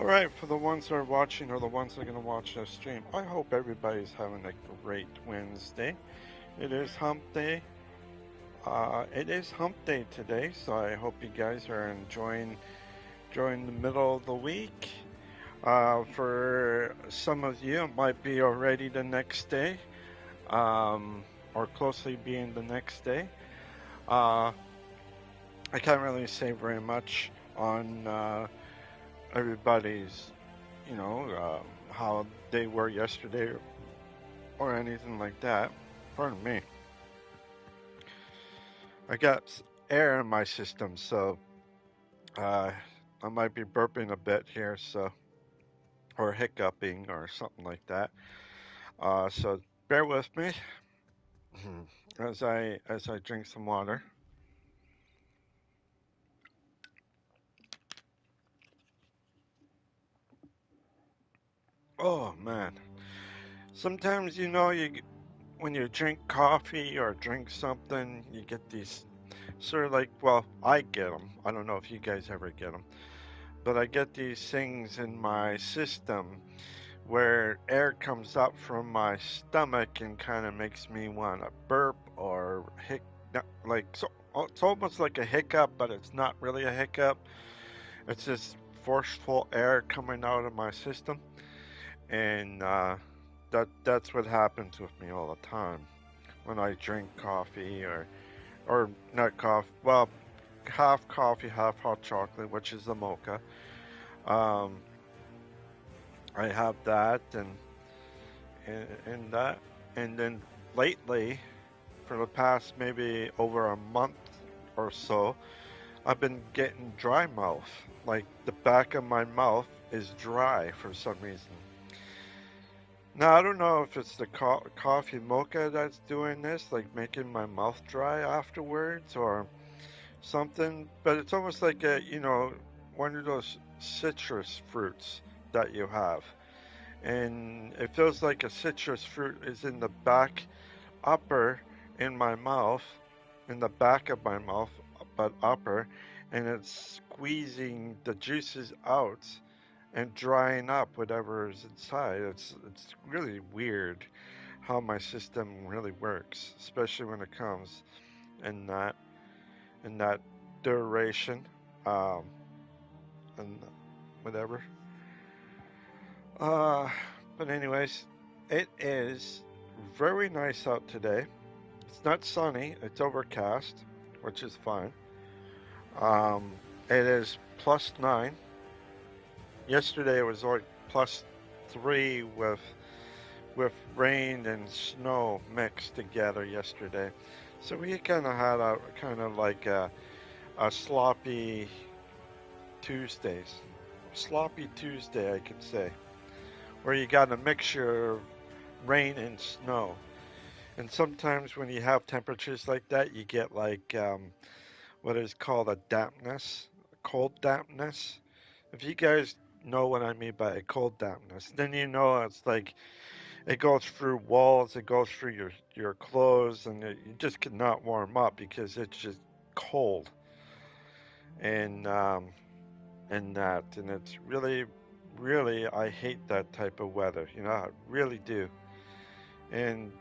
Alright, for the ones that are watching or the ones that are going to watch this stream, I hope everybody's having a great Wednesday. It is hump day. It is hump day today, so I hope you guys are enjoying the middle of the week. For some of you, it might be already the next day, or closely being the next day. Uh, I can't really say very much on everybody's, how they were yesterday or anything like that. Pardon me. I got air in my system, so uh, I might be burping a bit here, so or hiccuping or something like that. So bear with me as I drink some water. Oh man, sometimes when you drink coffee or drink something, you get these sort of like, well, I get them. I don't know if you guys ever get them, but I get these things in my system where air comes up from my stomach and kind of makes me want to burp or like so. It's almost like a hiccup, but it's not really a hiccup. It's just forceful air coming out of my system, and that's what happens with me all the time when I drink coffee or not coffee. Well, half coffee, half hot chocolate, which is the mocha. Um, I have that and that, and then lately, for the past maybe over a month or so, I've been getting dry mouth. Like the back of my mouth is dry for some reason. Now I don't know if it's the coffee mocha that's doing this, like making my mouth dry afterwards, or something. But it's almost like one of those citrus fruits that you have, and it feels like a citrus fruit is in the back upper in my mouth, in the back of my mouth, but upper, and it's squeezing the juices out and drying up whatever is inside. It's really weird how my system really works, especially when it comes in that duration, um, and whatever. Uh, but anyways, it is very nice out today. It's not sunny, it's overcast, which is fine. It is +9. Yesterday it was like +3 with rain and snow mixed together yesterday. So we kind of had a kind of like a sloppy Tuesday, I could say, where you got a mixture of rain and snow. And sometimes when you have temperatures like that, you get like what is called a dampness, cold dampness. If you guys know what I mean by a cold dampness, then you know it's like it goes through walls, it goes through your clothes, and you just cannot warm up because it's just cold and and it's really I hate that type of weather. I really do. And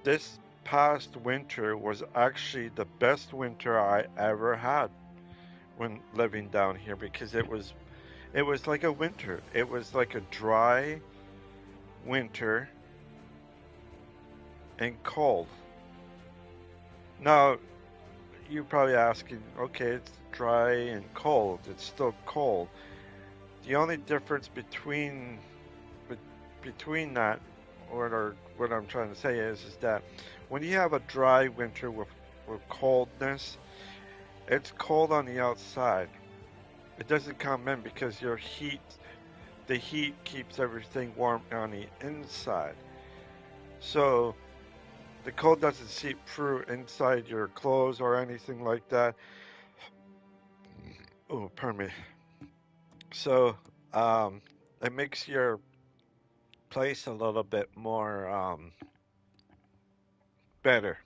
this past winter was actually the best winter I ever had when living down here because it was like a winter. It was like a dry winter and cold. Now, you're probably asking, okay, it's dry and cold. It's still cold. The only difference between that, or what I'm trying to say is that when you have a dry winter with coldness, it's cold on the outside. It doesn't come in because the heat keeps everything warm on the inside. So the cold doesn't seep through inside your clothes or anything like that. Oh, pardon me. So um, it makes your place a little bit more better,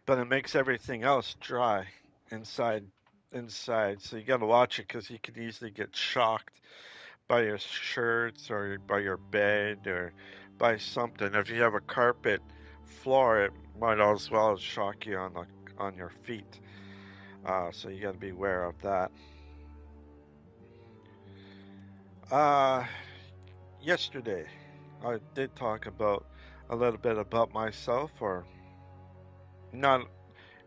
but it makes everything else dry inside inside. So you got to watch it because you could easily get shocked by your shirts or by your bed or by something. If you have a carpet floor, it might as well shock you on your feet. So you got to be aware of that. Uh, Yesterday, I did talk about a little bit about myself, or not.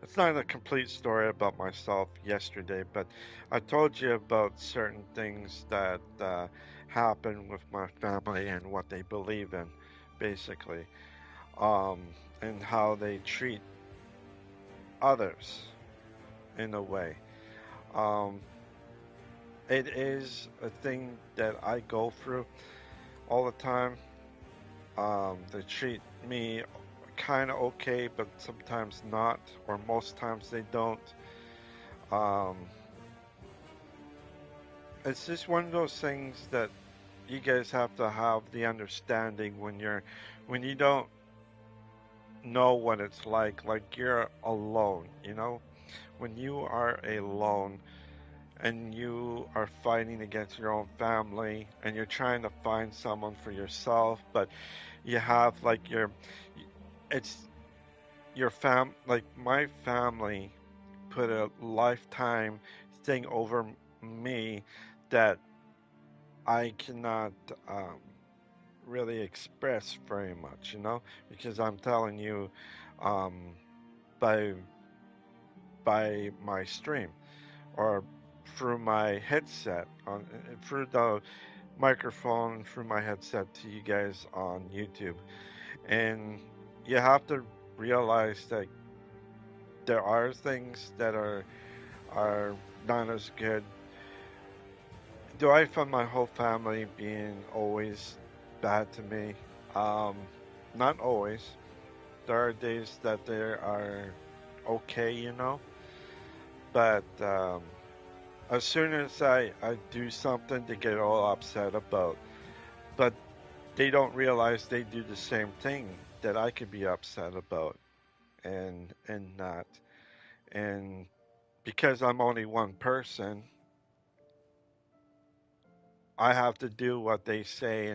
It's not a complete story about myself yesterday, but I told you about certain things that happen with my family and what they believe in, basically, um, and how they treat others in a way. Um, it is a thing that I go through all the time. They treat me kind of okay, but sometimes not, or most times they don't. Um, it's just one of those things that you guys have to have the understanding when you don't know what it's like you're alone, you know? When you are alone and you are fighting against your own family and you're trying to find someone for yourself, but you have like it's your like my family put a lifetime thing over me that I cannot really express very much, you know, because I'm telling you um, by my stream or through my headset on through the microphone through my headset to you guys on YouTube, and you have to realize that there are things that are not as good. Do I find my whole family being always bad to me? Um, Not always. There are days that they are okay, you know. But as soon as I do something, they get all upset about. But they don't realize they do the same thing that I could be upset about, and not. And because I'm only one person, I have to do what they say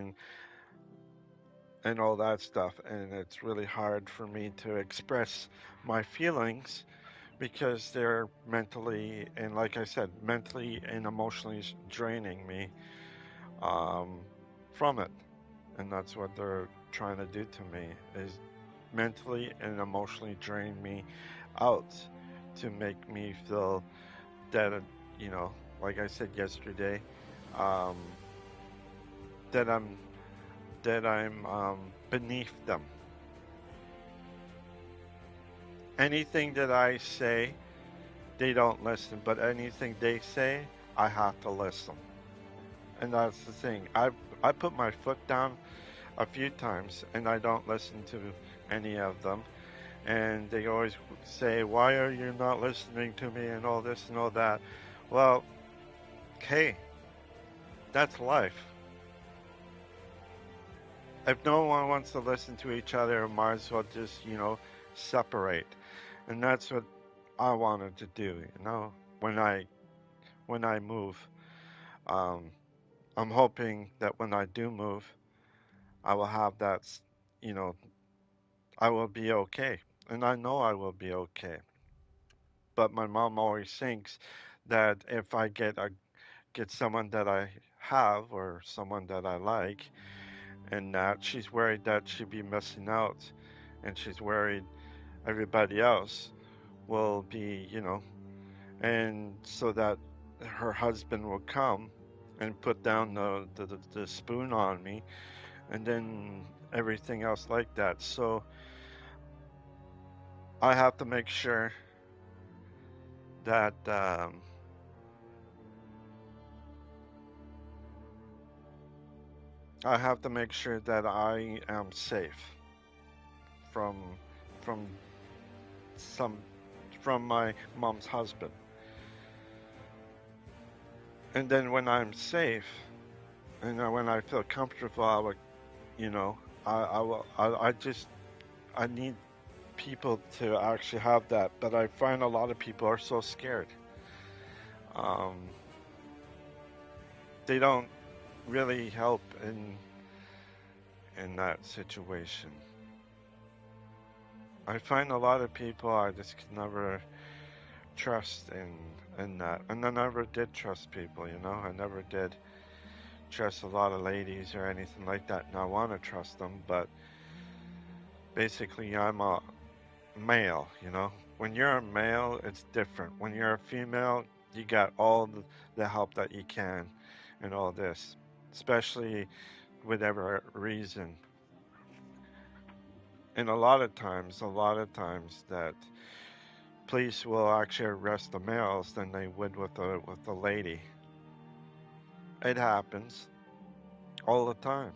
and all that stuff. And it's really hard for me to express my feelings because they're mentally and, like I said, mentally and emotionally draining me um, from it. And that's what they're trying to do to me is mentally and emotionally drain me out to make me feel that, you know, like I said yesterday, um, that I'm beneath them. Anything that I say, they don't listen, but anything they say, I have to listen. And that's the thing. I put my foot down a few times, and I don't listen to any of them. And they always say, "Why are you not listening to me?" and all this and all that. Well, hey, that's life. If no one wants to listen to each other, might as well just, separate. And that's what I wanted to do, when I move. Um, I'm hoping that when I do move, I will have that, you know, I will be okay. And I know I will be okay. But my mom always thinks that if I get someone that I have or someone that I like, and that she's worried that she'll be missing out, and she's worried everybody else will be, and so that her husband will come and put down the spoon on me, and then everything else like that. So I have to make sure that I am safe from from some from my mom's husband. And then when I'm safe and when I feel comfortable, I would, you know, I will, I need people to actually have that. But I find a lot of people are so scared. Um, they don't really help in that situation. I find a lot of people I just can never trust in that, and I never did trust people. I never did trust a lot of ladies or anything like that. And I want to trust them, but basically, I'm a male. When you're a male, it's different. When you're a female, you got all the help that you can, and all this, especially whatever reason. And a lot of times that police will actually arrest the males than they would with the lady. It happens all the time.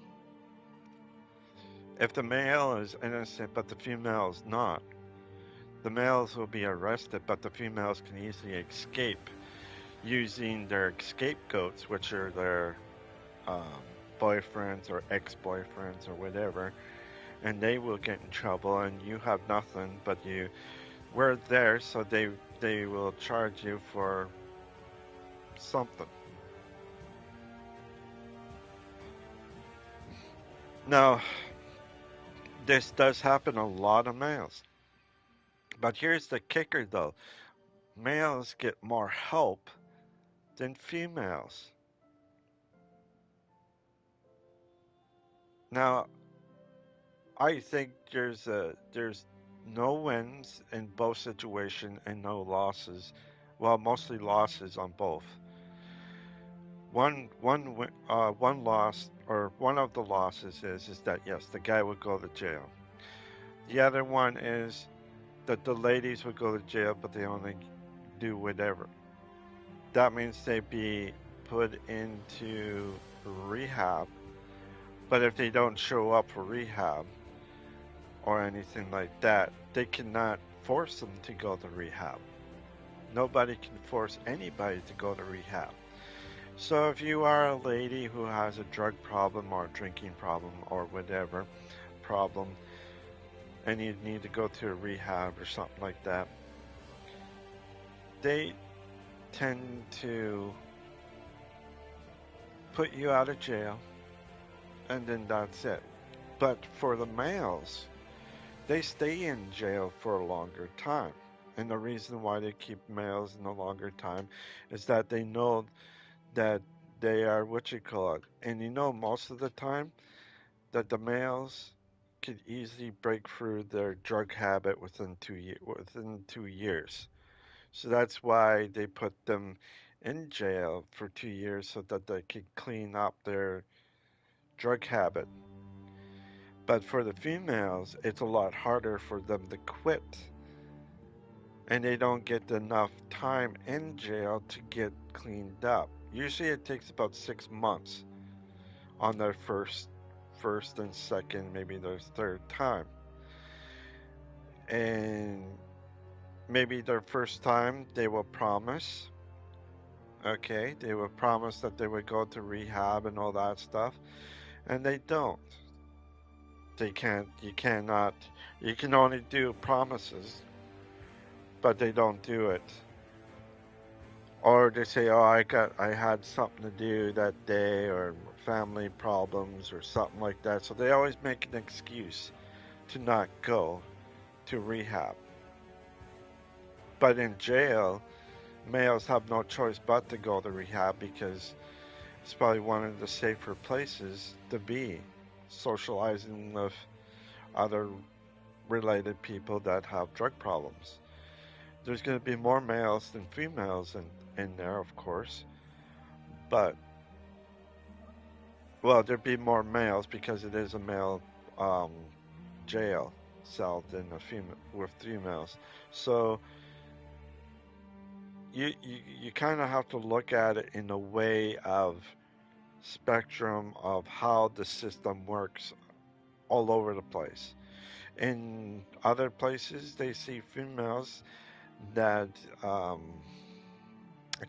If the male is innocent but the female is not, the males will be arrested, but the females can easily escape using their scapegoats, which are their um, boyfriends or ex-boyfriends or whatever, and they will get in trouble, and you have nothing, but you were there, so they will charge you for something. Now, this does happen a lot of males, but here's the kicker, though: males get more help than females. Now, I think there's no wins in both situations and no losses. Well, mostly losses on both. One loss, or one of the losses is that yes, the guy would go to jail. The other one is that the ladies would go to jail, but they only do whatever. That means they'd be put into rehab. But if they don't show up for rehab or anything like that, they cannot force them to go to rehab. Nobody can force anybody to go to rehab. So if you are a lady who has a drug problem or a drinking problem or whatever problem, and you need to go to a rehab or something like that, they tend to put you out of jail, and then that's it. But for the males, they stay in jail for a longer time. And the reason why they keep males in a longer time is that they know that they are what you call it. And most of the time that the males could easily break through their drug habit within 2 years. So that's why they put them in jail for 2 years so that they could clean up their drug habit. But for the females, it's a lot harder for them to quit, and they don't get enough time in jail to get cleaned up. Usually it takes about 6 months on their first and second, maybe their third time. And maybe their first time they will promise, okay, they will promise that they would go to rehab and all that stuff, and they don't. You can only do promises, but they don't do it. Or they say, "Oh, I had something to do that day, or family problems, or something like that." So they always make an excuse to not go to rehab. But in jail, males have no choice but to go to rehab because it's probably one of the safer places to be, socializing with other related people that have drug problems. There's going to be more males than females in there, of course, but well, there'd be more males because it is a male um, jail cell than a female with females. So you kind of have to look at it in a way of spectrum of how the system works all over the place. In other places, they see females that I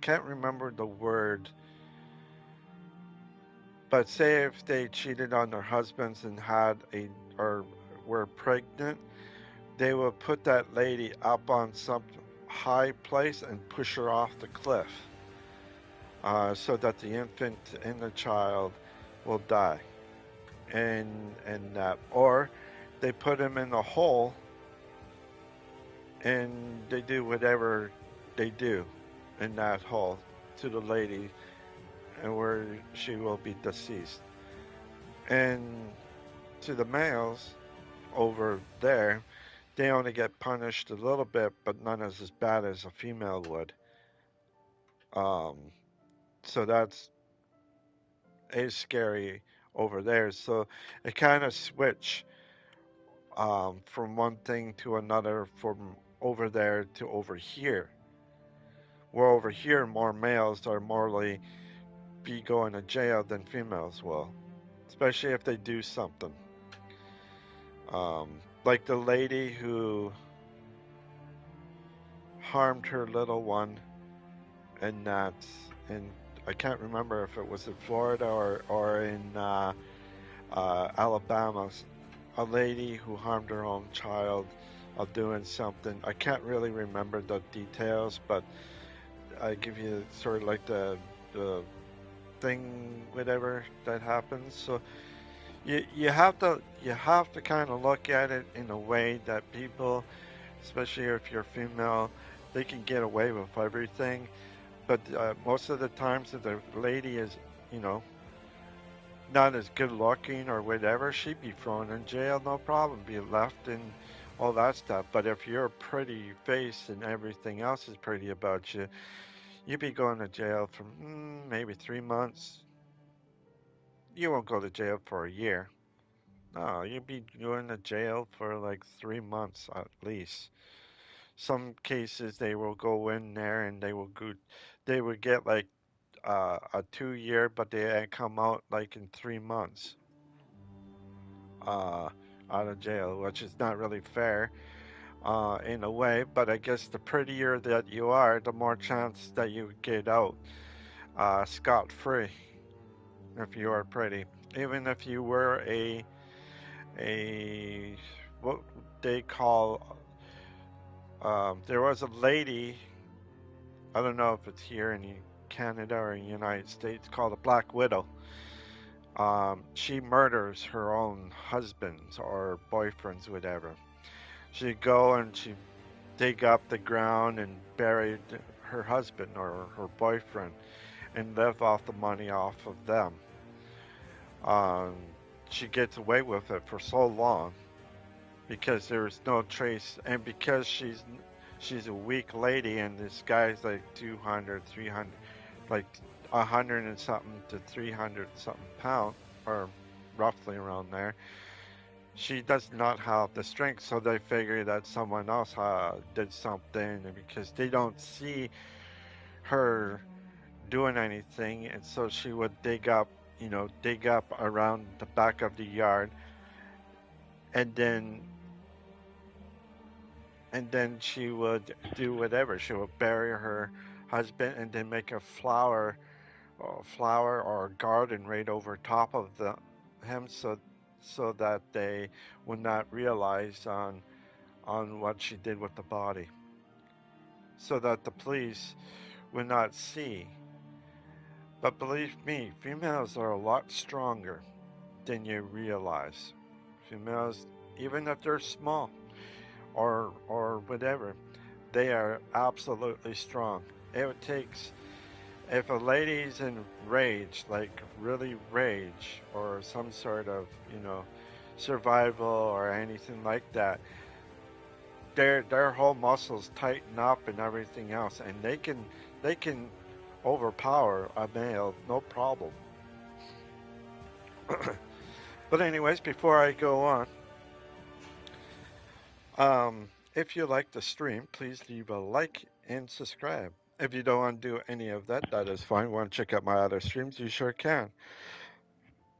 can't remember the word, but say if they cheated on their husbands and had a or were pregnant, they will put that lady up on some high place and push her off the cliff. so that the infant and the child will die. And or they put him in a hole and they do whatever they do in that hole to the lady, and where she will be deceased. And to the males over there, they only get punished a little bit, but none as bad as a female would. Um, so that's is scary over there. So it kind of switch from one thing to another, from over there to over here. Where over here, more males are morally be going to jail than females will, especially if they do something. Like the lady who harmed her little one, and that's in, I can't remember if it was in Florida or in Alabama. A lady who harmed her own child of doing something. I can't really remember the details, but I give you sort of like the thing, whatever that happens. So you have to kind of look at it in a way that people, especially if you're female, they can get away with everything. But most of the times, if the lady is, you know, not as good looking or whatever, she'd be thrown in jail, no problem, be left and all that stuff. But if you're pretty face and everything else is pretty about you, you'd be going to jail for maybe 3 months. You won't go to jail for a year. No, you'd be going to jail for like 3 months at least. Some cases they will go in there and they would get like a 2 year, but they come out like in 3 months uh, out of jail, which is not really fair in a way. But I guess the prettier that you are, the more chance that you get out scot free if you are pretty. Even if you were a what they call there was a lady, I don't know if it's here in Canada or in the United States, called a Black Widow. She murders her own husbands or boyfriends, whatever. She'd go and she'd dig up the ground and bury her husband or her boyfriend and live off the money off of them. Um, she gets away with it for so long because there's no trace, and because she's a weak lady, and this guy's like 200, 300, like 100 and something to 300 something pound, or roughly around there. She does not have the strength, so they figure that someone else did something, and because they don't see her doing anything, and so she would dig up around the back of the yard, and then she would do whatever. She would bury her husband and then make a flower or a garden right over top of the him, so that they would not realize on what she did with the body, so that the police would not see. But believe me, females are a lot stronger than you realize. Females, even if they're small or whatever, they are absolutely strong. It takes, if a lady's in rage, like really rage, or some sort of, survival or anything like that, their whole muscles tighten up and everything else, and they can overpower a male, no problem. But anyways, before I go on, if you like the stream, please leave a like and subscribe. If you don't want to do any of that, that is fine. Want to check out my other streams? You sure can.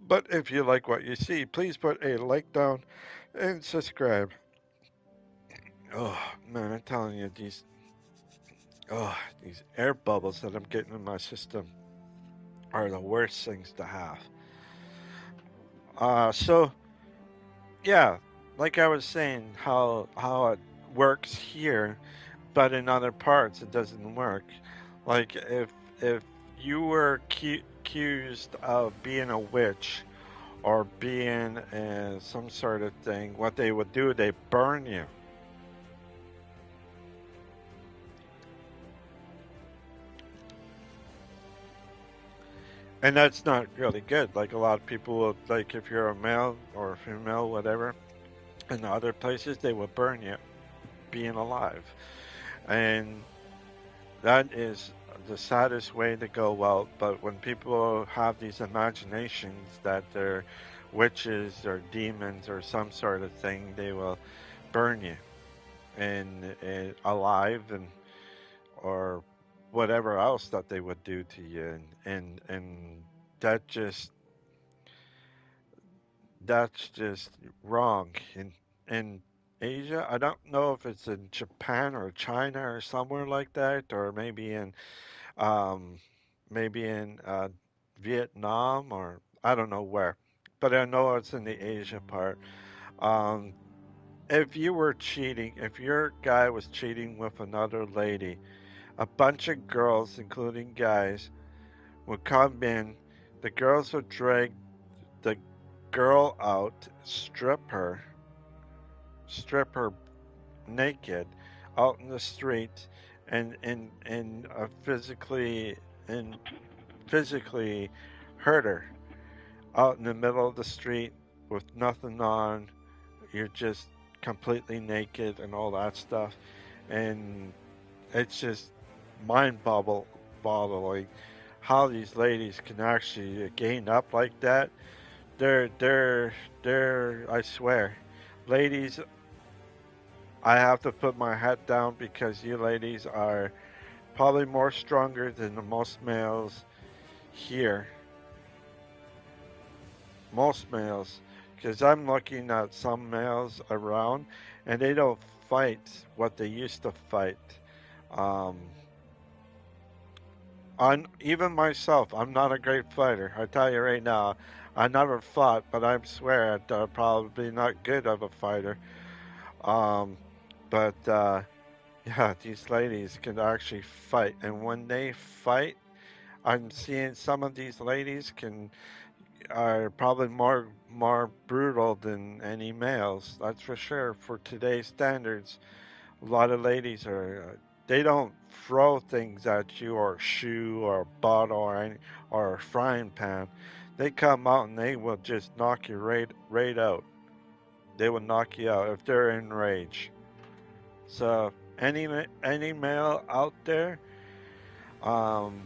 But if you like what you see, please put a like down and subscribe. Oh man, I'm telling you, these air bubbles that I'm getting in my system are the worst things to have. So yeah, like I was saying, how it works here, but in other parts it doesn't work. Like if you were accused of being a witch or being some sort of thing, what they would do, they burn you. And that's not really good. Like a lot of people will, like if you're a male or a female, whatever, in other places, they will burn you being alive. And that is the saddest way to go out. But when people have these imaginations that they're witches or demons or some sort of thing, they will burn you and alive and or whatever else that they would do to you. And that just that's just wrong. In Asia, I don't know if it's in Japan or China or somewhere like that, or um, maybe in Vietnam or I don't know where, but I know it's in the Asia part. Um, if you were cheating, if your guy was cheating with another lady, a bunch of girls, including guys, would come in. The girls would drag the girl out, strip her naked out in the street, and and physically hurt her out in the middle of the street with nothing on. You're just completely naked and all that stuff, and it's just boggling how these ladies can actually gain up like that. They're I swear, ladies, I have to put my hat down because you ladies are probably more stronger than the most males here. Most males, because I'm looking at some males around, and they don't fight what they used to fight. Um, on even myself, I'm not a great fighter. I tell you right now, I never fought, but I swear I'm probably not good of a fighter. Um, but yeah, these ladies can actually fight, and when they fight, I'm seeing some of these ladies can are probably more brutal than any males. That's for sure. For today's standards, a lot of ladies are they don't throw things at you or shoe or bottle or a frying pan. They come out and they will just knock you right out. They will knock you out if they're in rage. So any male out there, um,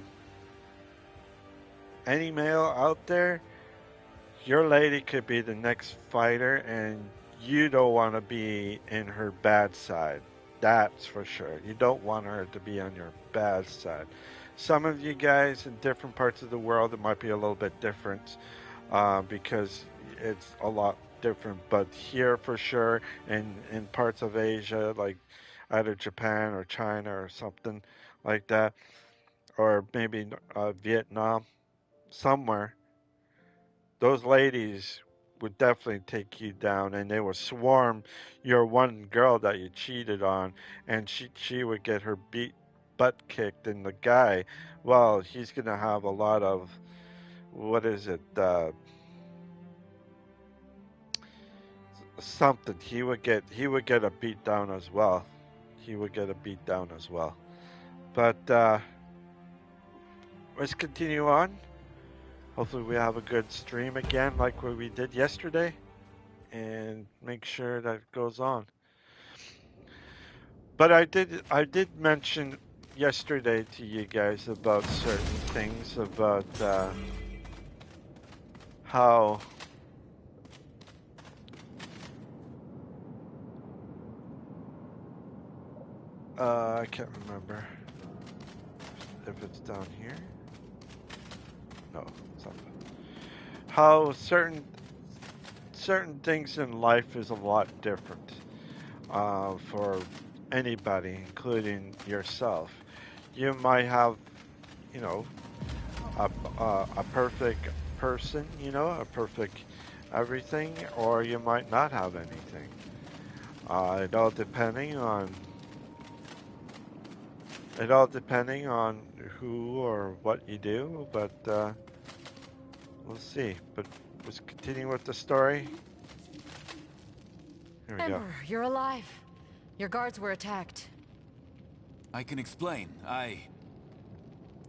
any male out there, your lady could be the next fighter, and you don't want to be in her bad side. That's for sure. You don't want her to be on your bad side. Some of you guys in different parts of the world, it might be a little bit different because it's a lot different. But here for sure, in parts of Asia, like either Japan or China or something like that, or maybe Vietnam, somewhere those ladies would definitely take you down and they would swarm your one girl that you cheated on, and she would get her butt kicked, and the guy, well, he's gonna have a lot of what is it, something. He would get a beat down as well. He would get a beat down as well. But let's continue on. Hopefully we have a good stream again like what we did yesterday, and make sure that it goes on. But I did mention yesterday to you guys about certain things about how I can't remember if it's down here. No, it's up. How certain things in life is a lot different for anybody, including yourself. You might have, you know, a perfect person, a perfect everything, or you might not have anything. It all depending on who or what you do, but we'll see. But let's continue with the story. Here we go. Emperor, you're alive. Your guards were attacked. I can explain.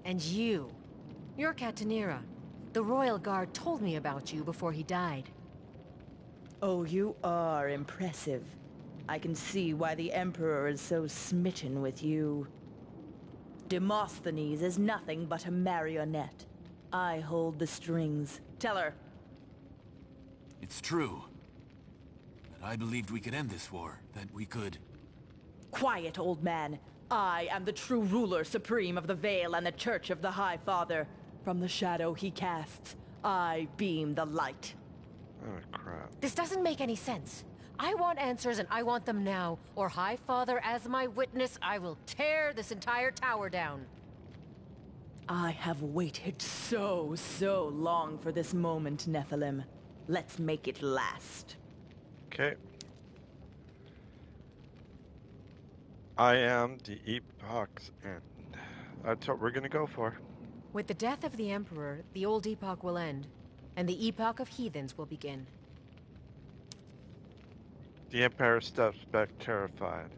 And you're Catanira. The Royal Guard told me about you before he died. Oh, you are impressive. I can see why the Emperor is so smitten with you. Demosthenes is nothing but a marionette. I hold the strings. Tell her. It's true. That I believed we could end this war. That we could... Quiet, old man. I am the true ruler supreme of the Vale and the Church of the High Father. From the shadow he casts, I beam the light. Oh, crap. This doesn't make any sense. I want answers and I want them now, or High Father, as my witness, I will tear this entire tower down. I have waited so long for this moment, Nephilim. Let's make it last. Okay. I am the Epoch's end. That's what we're gonna go for. With the death of the Emperor, the old epoch will end, and the epoch of heathens will begin. The Empire steps back terrified.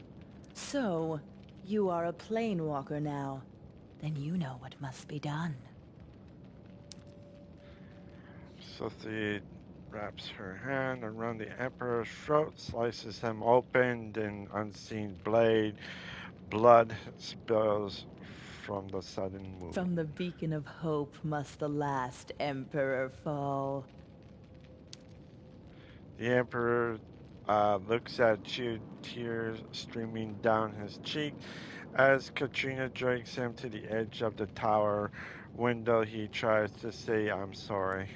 So, you are a planewalker now. Then you know what must be done. Sophie wraps her hand around the Emperor's throat, slices him open, then unseen blood spills from the sudden wound. From the beacon of hope must the last Emperor fall. The Emperor looks at you, tears streaming down his cheek. As Katrina drags him to the edge of the tower window, he tries to say, "I'm sorry."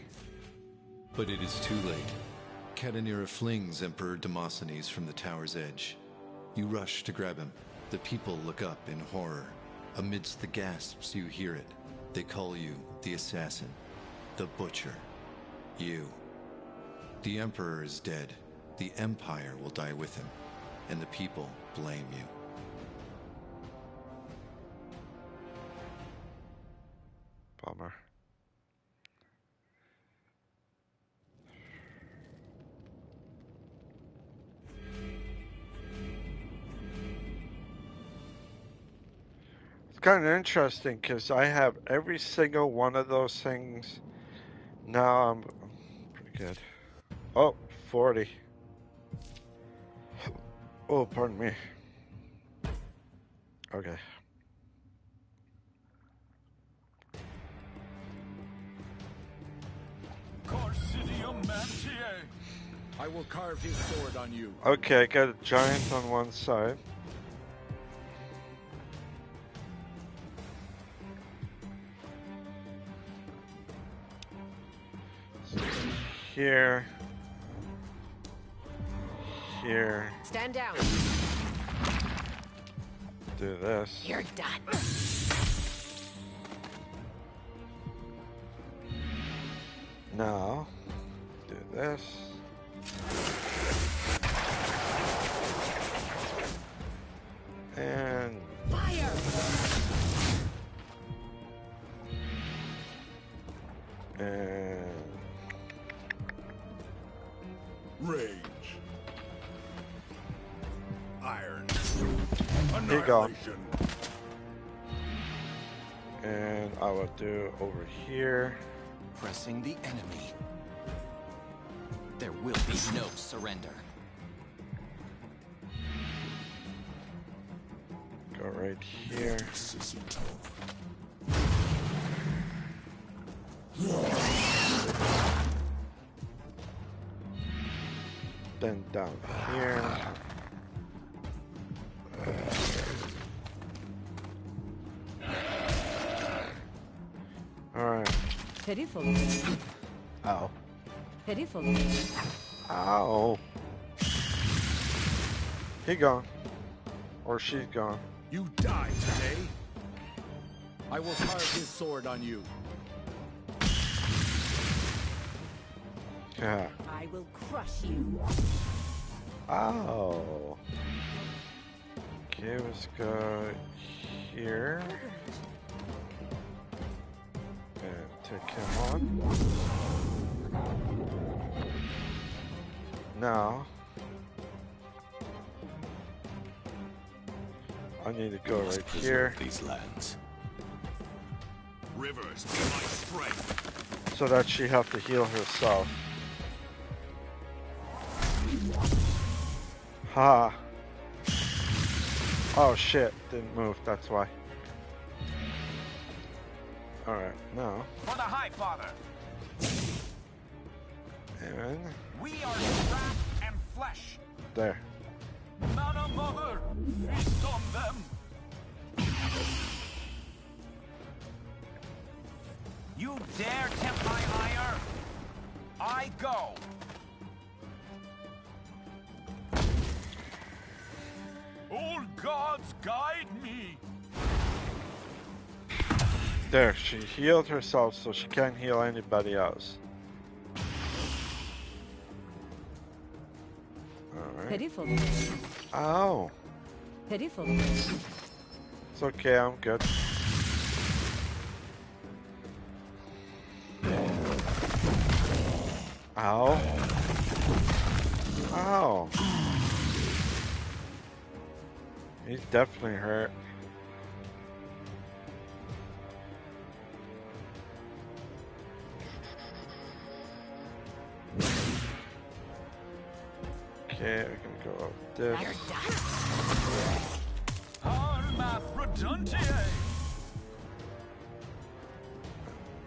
But it is too late. Catanira flings Emperor Demosthenes from the tower's edge. You rush to grab him. The people look up in horror. Amidst the gasps, you hear it. They call you the assassin, the butcher. You. The Emperor is dead. The Empire will die with him, and the people blame you. Bummer. It's kind of interesting because I have every single one of those things. Now I'm pretty good. Oh, 40. Oh, pardon me. Okay. I will carve his sword on you. Okay, I got a giant on one side. Here. Here. Stand down. Do this. You're done. Now, do this. And Fire! And Rage. Iron. Here you go. Annihilation. And I will do over here. Pressing the enemy. There will be no surrender. Go right here. Then down here. Alright. Pitiful. Ow. Pitiful. Ow. He gone. Or she's gone. You die today. I will carve his sword on you. Yeah. I will crush you. Ow. Okay, let's go here. And take him on. Now, I need to go right here. These lands. Rivers be my strength. So that she have to heal herself. Ha. Oh shit, didn't move, that's why. Alright, now. For the High Father. And We are scrap and flesh. there. Mana Mother, feast on them. You dare tempt my ire? I go. Old gods, guide me. There, she healed herself so she can't heal anybody else. Alright. Pitiful. Ow. Pitiful. It's okay, I'm good. Ow. Ow. He's definitely hurt. Okay, I can go up this. Armath Reduntiae.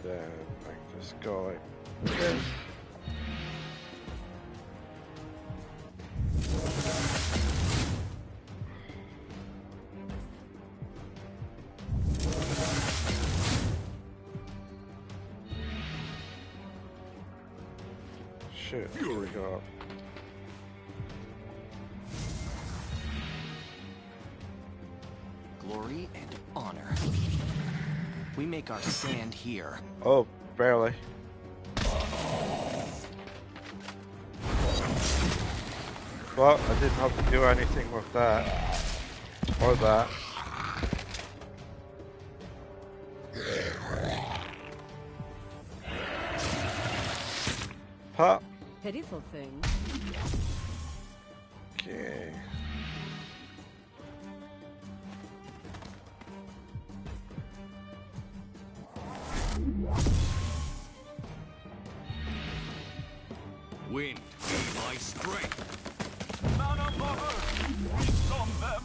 Then I can just go like this. Shit, here we go. Glory and honor. We make our stand here. Oh, barely. Well, I didn't have to do anything with that. Or that. Pop. Pitiful thing. Okay. Wind be my strength. Mana Mother, feast on them.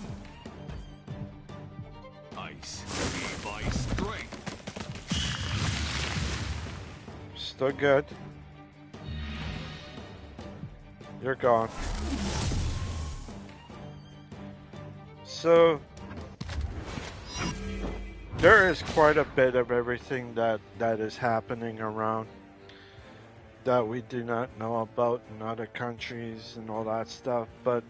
Ice be my strength. Still good. You're gone. So there is quite a bit of everything that is happening around that we do not know about in other countries and all that stuff, but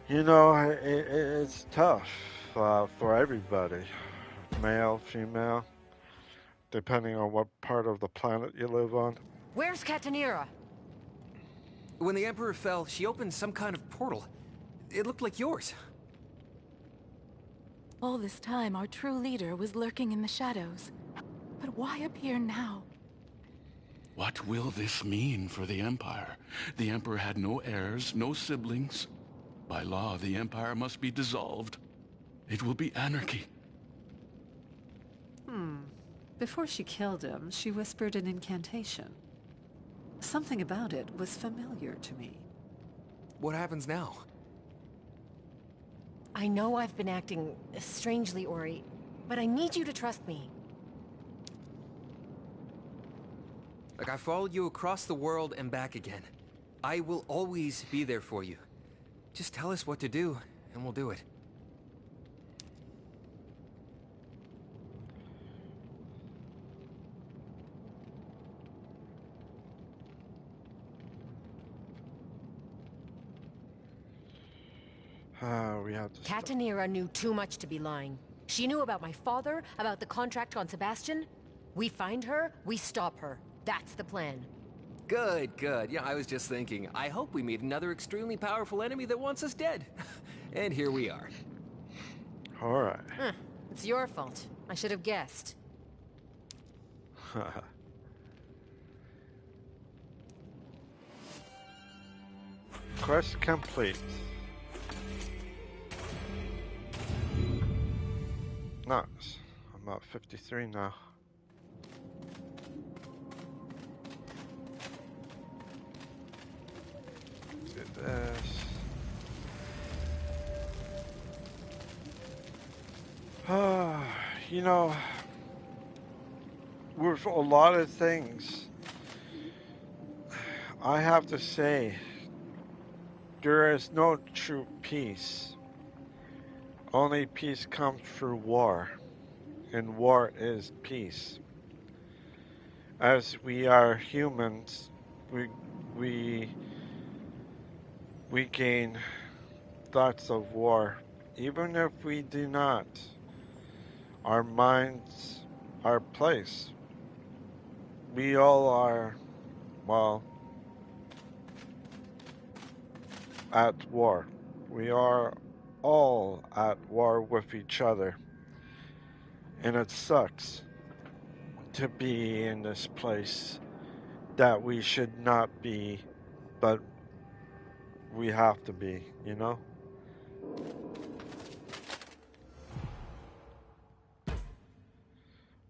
you know, it's tough for everybody, male, female, depending on what part of the planet you live on. Where's Catanira? When the Emperor fell, she opened some kind of portal. It looked like yours. All this time, our true leader was lurking in the shadows. But why appear now? What will this mean for the Empire? The Emperor had no heirs, no siblings. By law, the Empire must be dissolved. It will be anarchy. Before she killed him, she whispered an incantation. Something about it was familiar to me. What happens now? I know I've been acting strangely, Ori, but I need you to trust me. Like, I followed you across the world and back again. I will always be there for you. Just tell us what to do, and we'll do it. We have to Catanira knew too much to be lying. She knew about my father, about the contract on Sebastian. We find her, we stop her. That's the plan. Good, good. Yeah, I was just thinking, I hope we meet another extremely powerful enemy that wants us dead. And here we are. Alright. It's your fault. I should have guessed. Quest complete. Nice. I'm at 53 now. Do this. You know, with a lot of things, I have to say, there is no true peace. Only peace comes through war, and war is peace. As we are humans, we gain thoughts of war, even if we do not. Our minds are placed. We all are, well, at war. We are all at war with each other. And it sucks to be in this place that we should not be, but we have to be, you know?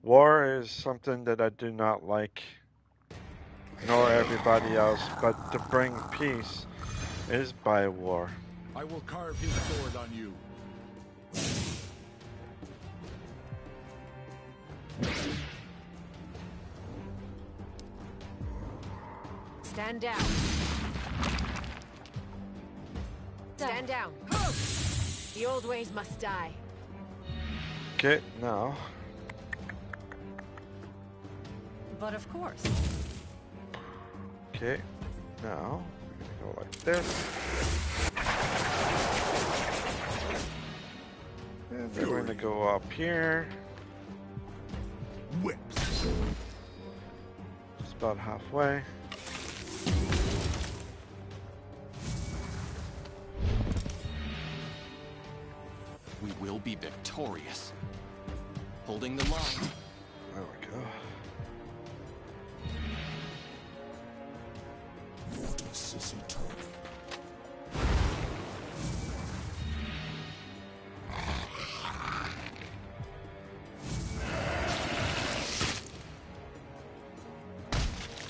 War is something that I do not like, nor everybody else, but to bring peace is by war. I will carve his sword on you. Stand down. Stand down. The old ways must die. Okay, now. But of course. Okay, now we're gonna go like this. And then we're gonna go up here. Whips. Just about halfway. We will be victorious. Holding the line. There we go. What a sissy talk.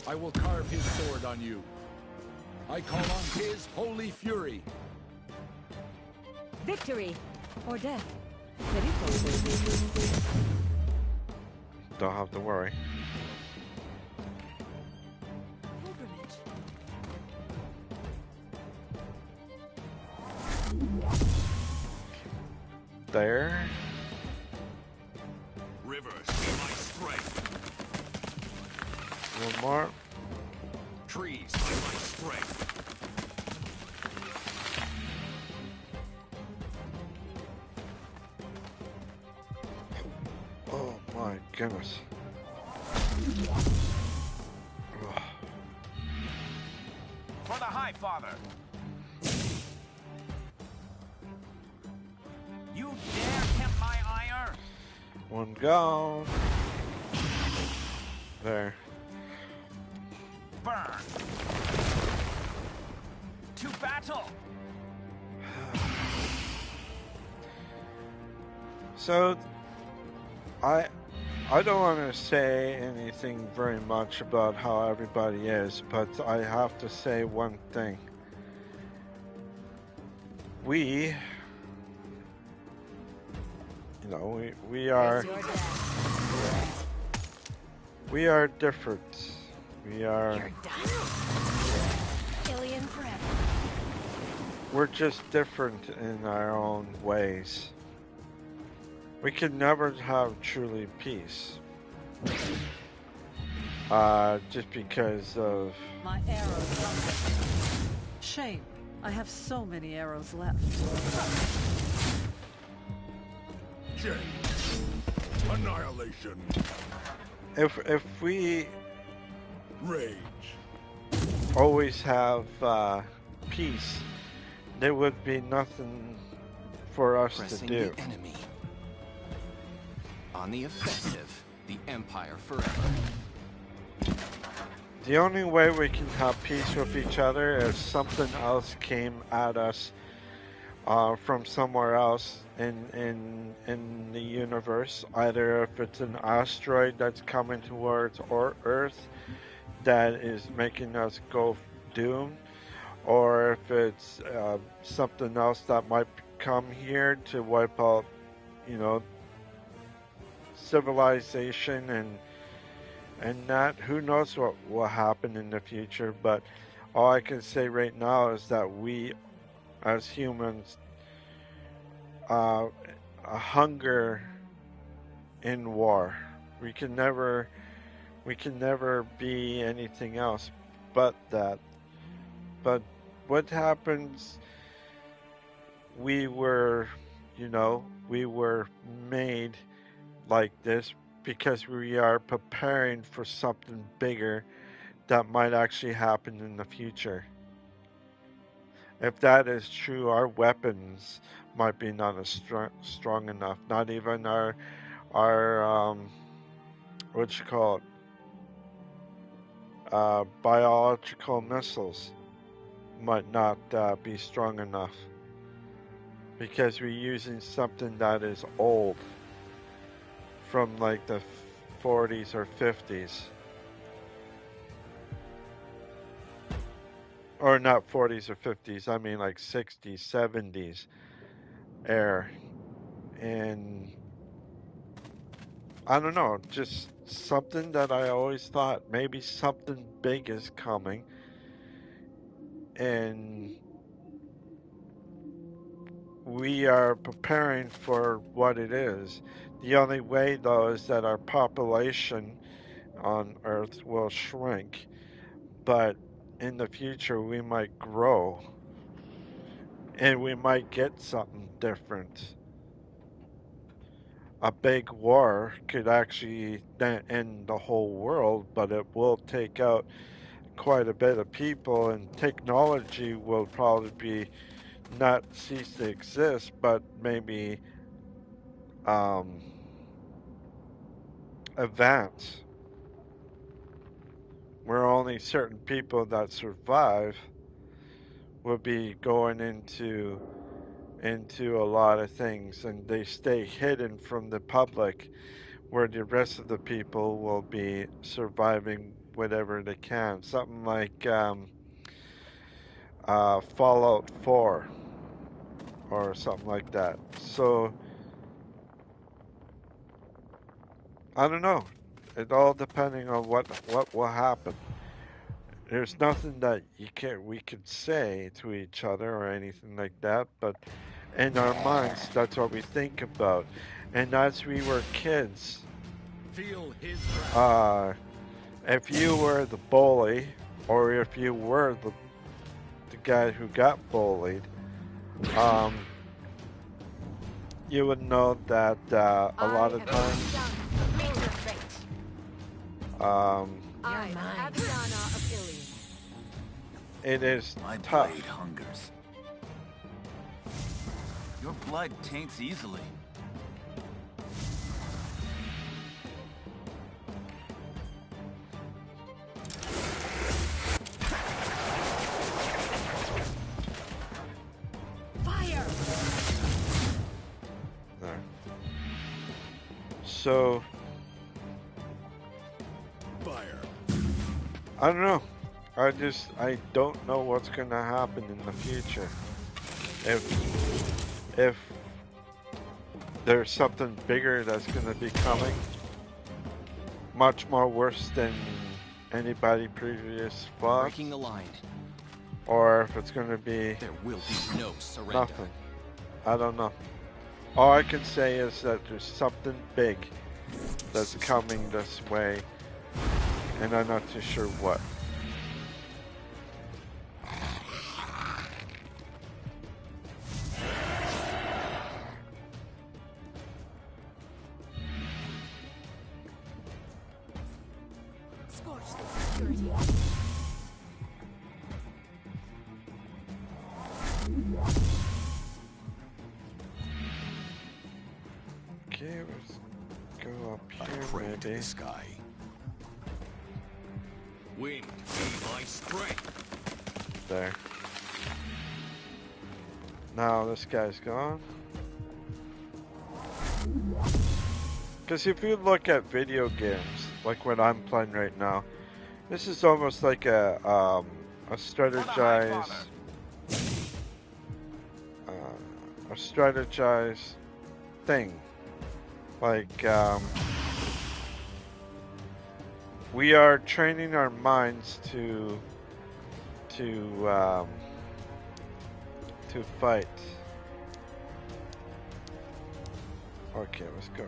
I will carve his sword on you. I call on his holy fury. Victory or death. Don't have to worry. There. Rivers be my strength. One more. Trees by my strength. Oh my goodness. For the High Father. You dare tempt my ire? One gone. There. Burn. To battle. So, I don't want to say anything very much about how everybody is, but I have to say one thing. We, you know, we are different. We are. Alien forever. We're just different in our own ways. We can never have truly peace. Just because of... My arrows. Shame. I have so many arrows left. Change. Annihilation. If we Rage. always have peace, there would be nothing for us Pressing to do. the enemy. On the offensive, the Empire forever. the only way we can have peace with each other is something else came at us from somewhere else in the universe. Either if it's an asteroid that's coming towards Earth that is making us go doomed, or if it's something else that might come here to wipe out, you know, civilization and that. Who knows what will happen in the future, but all I can say right now is that we as humans hunger in war. We can never be anything else but that. But what happens, we were made like this because we are preparing for something bigger that might actually happen in the future. If that is true, our weapons might be not as strong enough. Not even our what you call it, biological missiles might not be strong enough because we're using something that is old, from like the 40s or 50s. Or not 40s or 50s, I mean like 60s, 70s era. And I don't know, just something that I always thought maybe something big is coming. And we are preparing for what it is. The only way, though, is that our population on Earth will shrink, but in the future we might grow, and we might get something different. A big war could actually end the whole world, but it will take out quite a bit of people, and technology will probably be not cease to exist, but maybe advance, where only certain people that survive will be going into a lot of things, and they stay hidden from the public, where the rest of the people will be surviving whatever they can. Something like Fallout 4 or something like that. So I don't know. It all depending on what will happen. There's nothing that we could say to each other or anything like that, but in our minds, that's what we think about. And as we were kids, if you were the bully, or if you were the guy who got bullied, you would know that a lot of times, it is My tough. blade hungers. Your blood taints easily. Fire! There. So, Fire. I don't know. I don't know what's gonna happen in the future. If there's something bigger that's gonna be coming, much more worse than anybody previous thought, Breaking the line. or if it's gonna be There will be no surrender. nothing. I don't know. All I can say is that there's something big that's coming this way, and I'm not too sure what. Okay, let's go up I here pray to maybe. the sky. Wind be my strength. There. Now this guy's gone. Because if you look at video games, like what I'm playing right now, this is almost like a strategized, a strategized thing. Like, we are training our minds to fight. Okay, let's go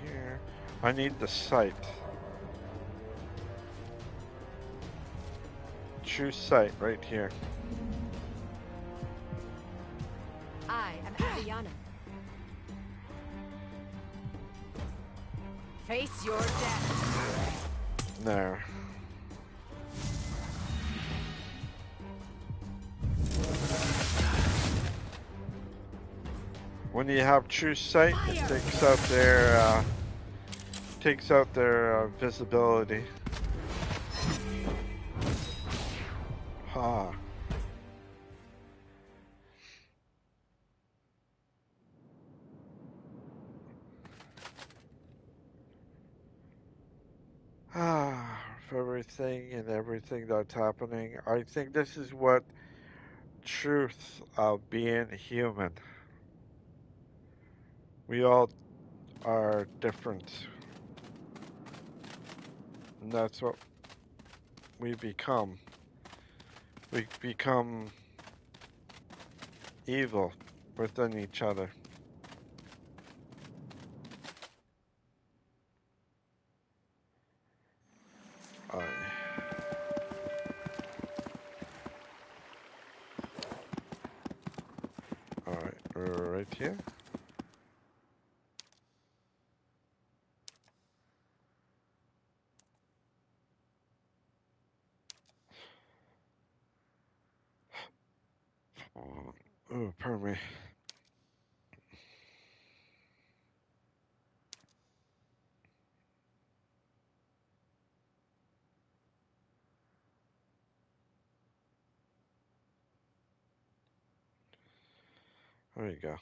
here. I need the sight. True sight right here. I am Aviana. Face your death. There. When you have true sight, it takes out their visibility. Ha. For everything and everything that's happening, I think this is what truth of being human. We all are different. And that's what we become. We become evil within each other. Alright, we're right here. Oh, pardon me. There you go.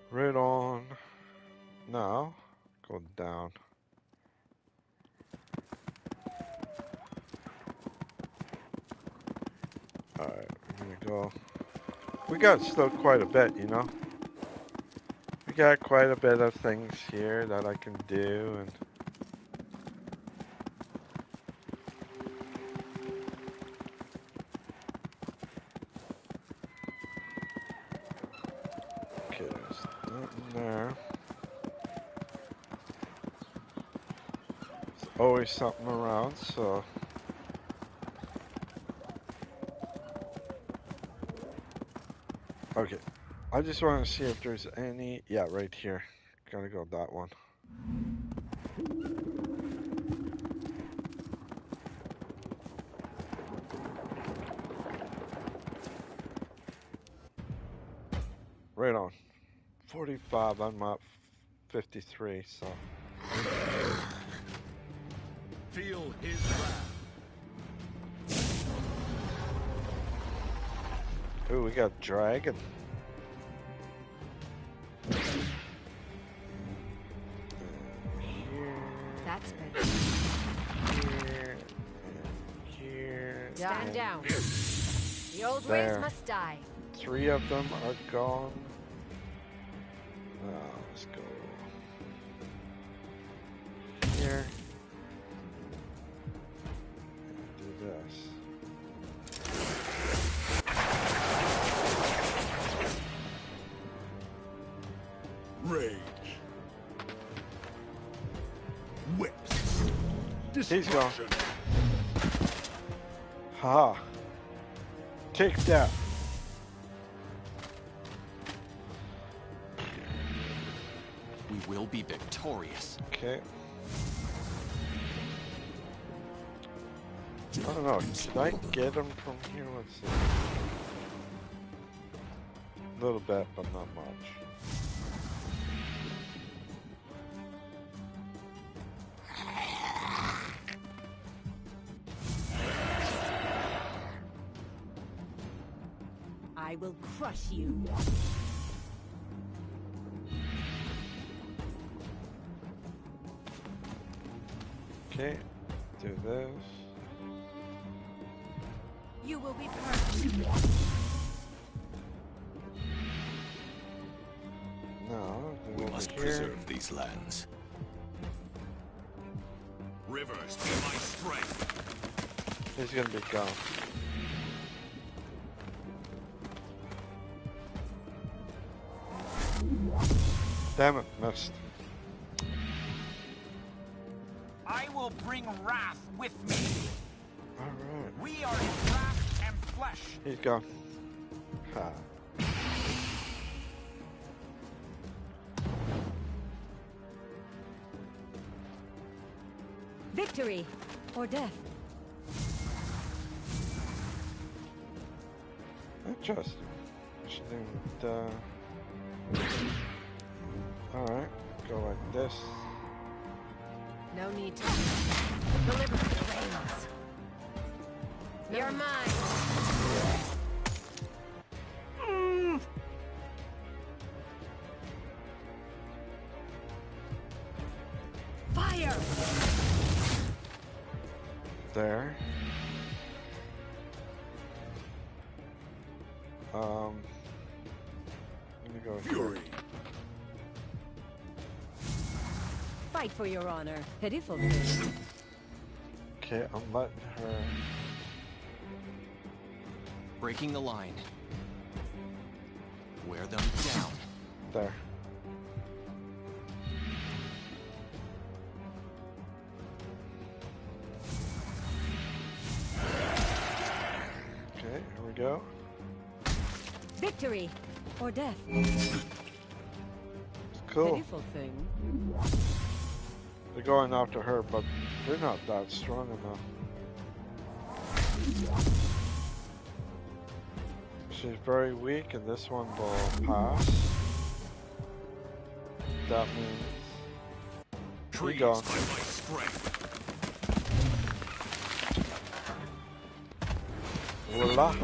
Right on. Now, go down. Alright, we're gonna go. We got still quite a bit, you know? We got quite a bit of things here that I can do, and okay, there's nothing there. There's always something around, so okay. I just want to see if there's any. Yeah, right here. Gotta go that one. Right on. 45, I'm at 53, so. Feel his wrath. Ooh, we got dragon. That's better. Here, and here. Stand down. The old There. ways must die. 3 of them are gone. Now, let's go here. And do this. Rage. Whips. He's gone. Destruction. Ha! Take that. We will be victorious. Okay. I don't know. Can I get him from here? Let's see. A little bit, but not much. I will crush you. Okay, do this. You will be perfect. No, we must preserve these lands. Rivers be my strength. He's gonna be gone. Damn it, missed. I will bring wrath with me. Alright. We are in wrath and flesh. He's gone. Ha. Victory or death. Interesting. Shouldn't, alright, go like this. No need to deliver the reins. You're mine. Fire! There. Let me go Fury. Fight for your honor. Pitiful thing. Okay, I'm letting her. Breaking the line. Wear them down. There. Okay, here we go. Victory or death. Cool. Pitiful thing. They're going after her, but they're not that strong enough. She's very weak, and this one will pass. That means she gone. Voila.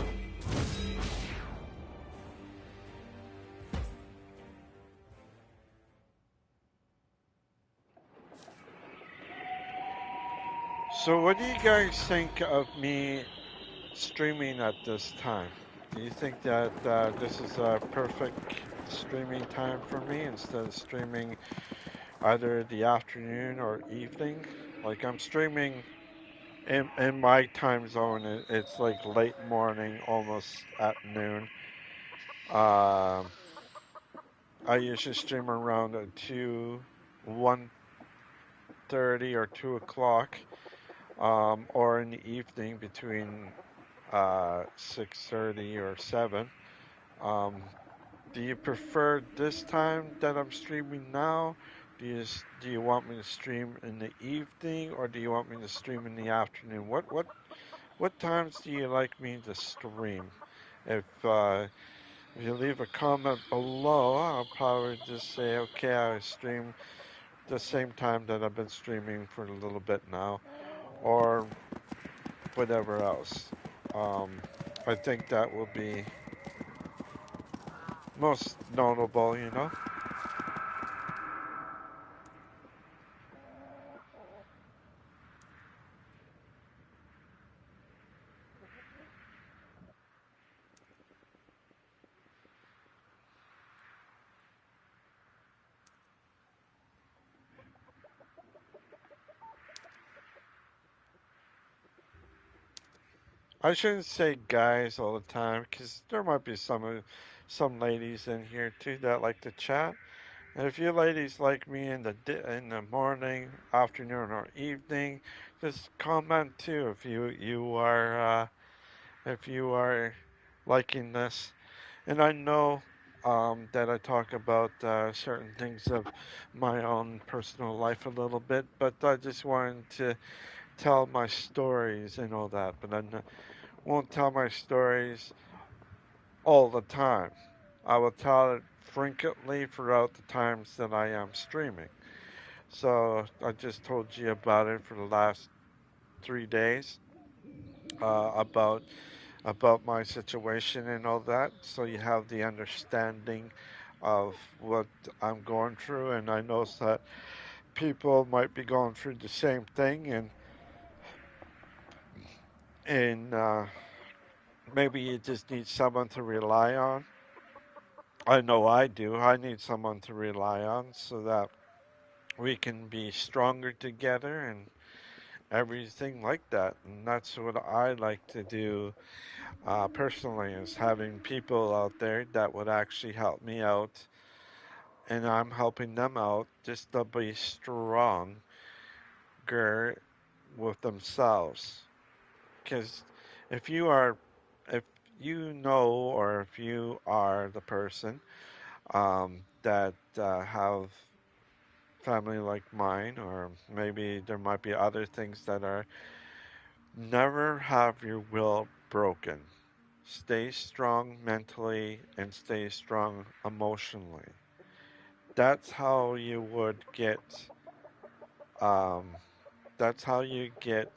So what do you guys think of me streaming at this time? Do you think that this is a perfect streaming time for me instead of streaming either the afternoon or evening? Like I'm streaming in my time zone, it's like late morning, almost at noon. I usually stream around 1:30 or 2 o'clock. Or in the evening between 6:30 or 7. Do you prefer this time that I'm streaming now? Do you want me to stream in the evening, or do you want me to stream in the afternoon? What times do you like me to stream? If you leave a comment below, I'll probably just say, okay, I stream the same time that I've been streaming for a little bit now, or whatever else. I think that will be most notable, you know? I shouldn't say guys all the time, because there might be some ladies in here too that like to chat. And if you ladies like me in the morning, afternoon, or evening, just comment too if you are liking this. And I know that I talk about certain things of my own personal life a little bit, but I just wanted to tell my stories and all that, but won't tell my stories all the time. I will tell it frequently throughout the times that I am streaming. So I just told you about it for the last 3 days, about my situation and all that, so you have the understanding of what I'm going through. And I know that people might be going through the same thing, and maybe you just need someone to rely on. I know I do. I need someone to rely on so that we can be stronger together and everything like that. And that's what I like to do personally, is having people out there that would actually help me out, and I'm helping them out just to be stronger with themselves. Because if you are, if you know, or if you are the person that have family like mine, or maybe there might be other things that are, never have your will broken. Stay strong mentally and stay strong emotionally. That's how you would get, um, that's how you get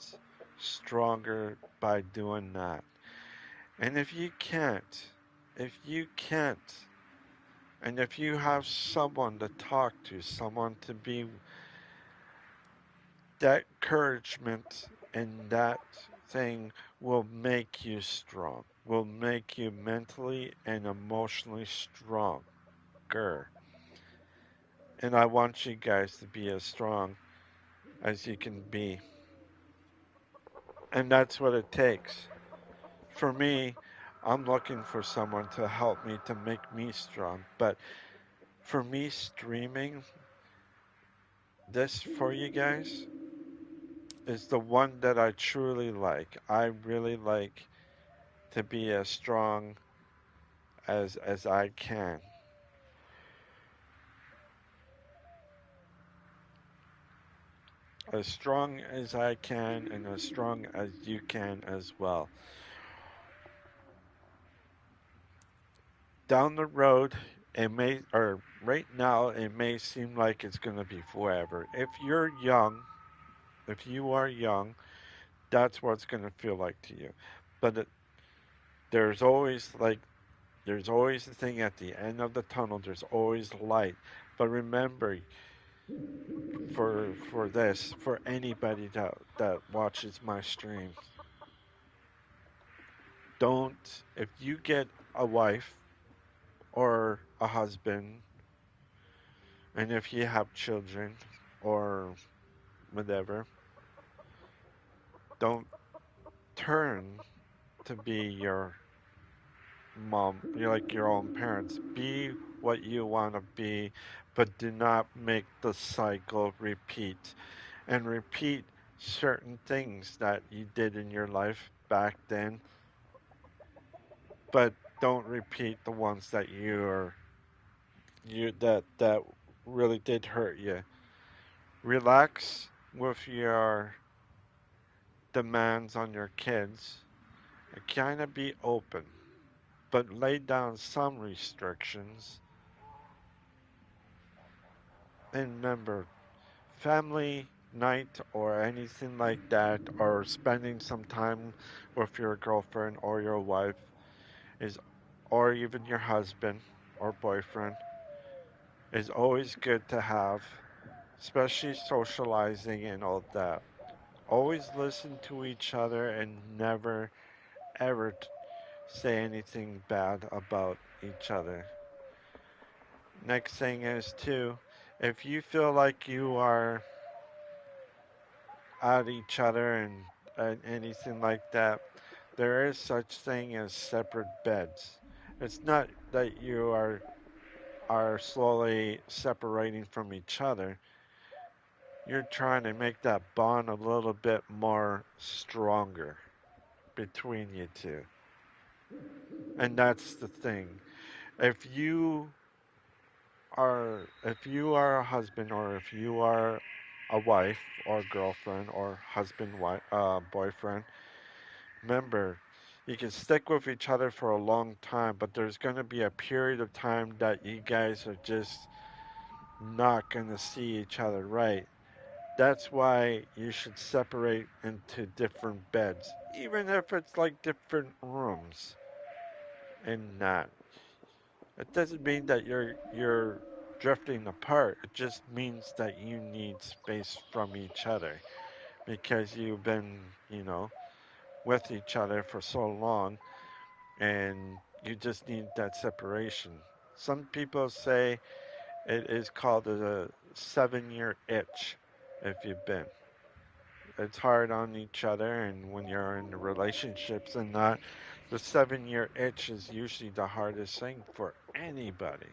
stronger, by doing that. And if you can't, and if you have someone to talk to, someone to be that encouragement, and that thing will make you strong, will make you mentally and emotionally stronger. And I want you guys to be as strong as you can be. And that's what it takes. For me, I'm looking for someone to help me, to make me strong. But for me, streaming this for you guys is the one that I truly like. I really like to be as strong as I can. As strong as I can, and as strong as you can as well. Down the road, it may, or right now, it may seem like it's going to be forever. If you're young, if you are young, that's what it's going to feel like to you. But there's always there's always the thing at the end of the tunnel. There's always light. But remember, for this, for anybody that watches my stream, don't, if you get a wife or a husband, and if you have children or whatever, don't turn to be your mom, you're like your own parents. Be what you want to be, but do not make the cycle repeat. And repeat certain things that you did in your life back then, but don't repeat the ones that that really did hurt you. Relax with your demands on your kids, and kind of be open, but lay down some restrictions. And remember, family night or anything like that, or spending some time with your girlfriend or your wife is, or even your husband or boyfriend, is always good to have, especially socializing and all that. Always listen to each other and never ever say anything bad about each other. Next thing is too, if you feel like you are at each other and anything like that, there is such thing as separate beds. It's not that you are slowly separating from each other. You're trying to make that bond a little bit more stronger between you two. And that's the thing. If if you are a husband, or if you are a wife or girlfriend or husband, wife, boyfriend, remember, you can stick with each other for a long time, but there's going to be a period of time that you guys are just not going to see each other right. That's why you should separate into different beds, even if it's like different rooms and that. It doesn't mean that you're drifting apart. It just means that you need space from each other because you've been, with each other for so long, and you just need that separation. Some people say it is called a 7-year itch if you've been. It's hard on each other, and when you're in relationships and that, the 7-year itch is usually the hardest thing for anybody.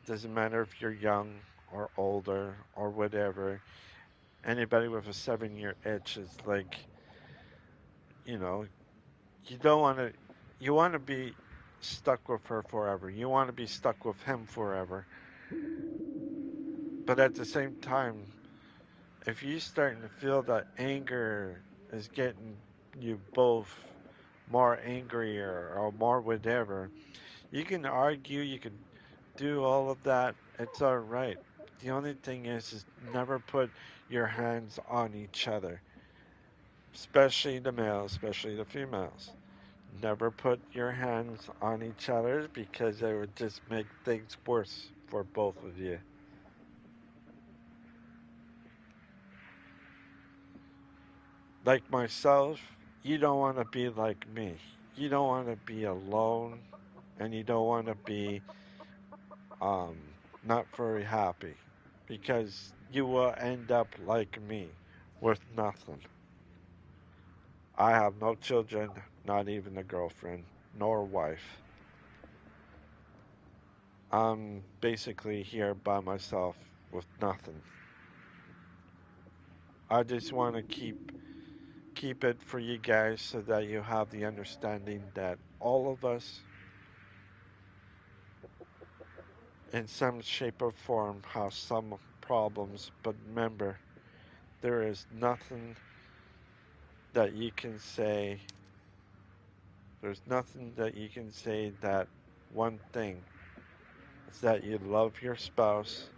Doesn't matter if you're young or older or whatever. Anybody with a 7-year itch is like, you know, you don't want to, you want to be stuck with her forever. You want to be stuck with him forever. But at the same time, if you're starting to feel that anger is getting you both more angry or more whatever, you can argue, you can do all of that. It's all right. The only thing is never put your hands on each other, especially the males, especially the females. Never put your hands on each other because it would just make things worse for both of you. Like myself, you don't want to be like me. You don't want to be alone, and you don't want to be um, not very happy because you will end up like me with nothing. I have no children, not even a girlfriend, nor a wife. I'm basically here by myself with nothing. I just want to keep it for you guys so that you have the understanding that all of us in some shape or form have some problems, but remember, there is nothing that you can say. There's nothing that you can say that one thing is that you love your spouse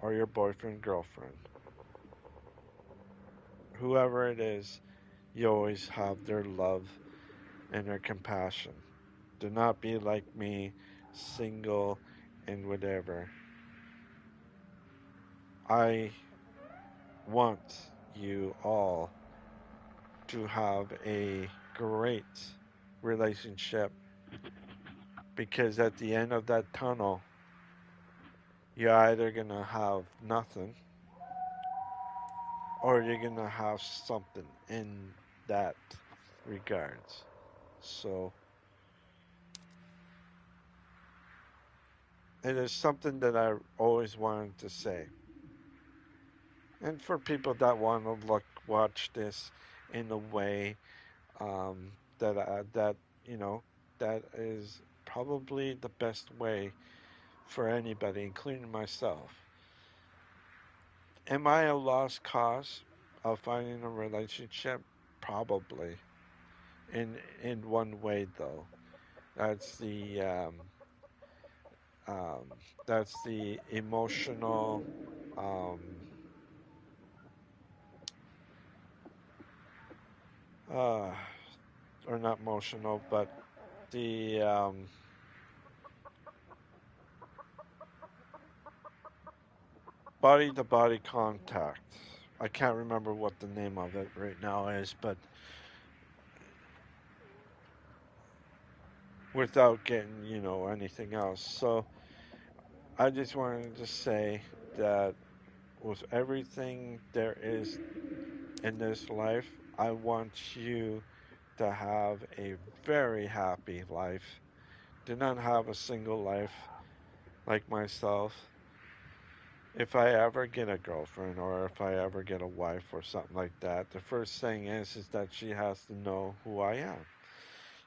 or your boyfriend, girlfriend. Whoever it is, you always have their love and their compassion. Do not be like me, single and whatever. I want you all to have a great relationship because at the end of that tunnel, you're either going to have nothing or you're going to have something in that regards. So, it is something that I always wanted to say. And for people that want to watch this in a way that that is probably the best way for anybody, including myself. Am I a lost cause of finding a relationship? Probably. In one way, though, that's the um, that's the emotional. Um, uh, or not emotional, but the body-to-body contact. I can't remember what the name of it right now is, but without getting, anything else. So I just wanted to say that with everything there is in this life, I want you to have a very happy life. Do not have a single life like myself. If I ever get a girlfriend or if I ever get a wife or something like that, the first thing is that she has to know who I am.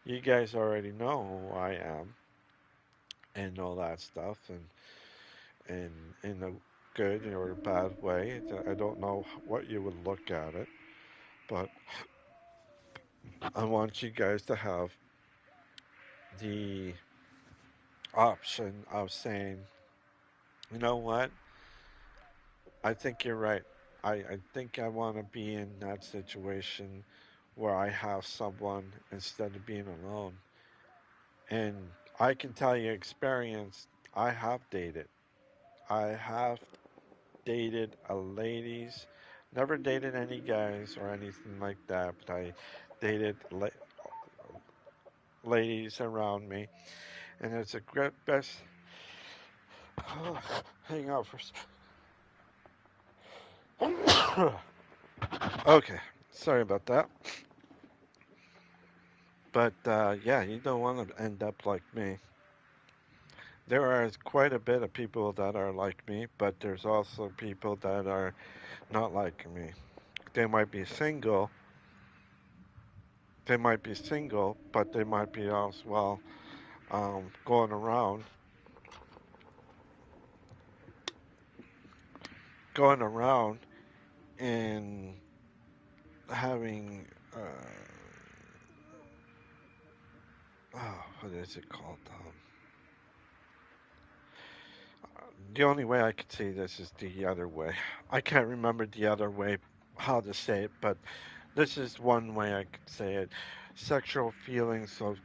You guys already know who I am. and all that stuff, and in a good or a bad way. I don't know what you would look at it, but I want you guys to have the option of saying, you know what, I think you're right. I think I want to be in that situation where I have someone instead of being alone. And I can tell you experience, I have dated. I have dated a ladies, never dated any guys or anything like that, but I dated ladies around me. And it's a great best. Hang on for Okay, sorry about that. But yeah, you don't want to end up like me. There are quite a bit of people that are like me, but there's also people that are not like me. They might be single. They might be single, but they might be as well going around and having what is it called? The only way I could say this is the other way. I can't remember the other way how to say it, but this is one way I could say it. Sexual feelings of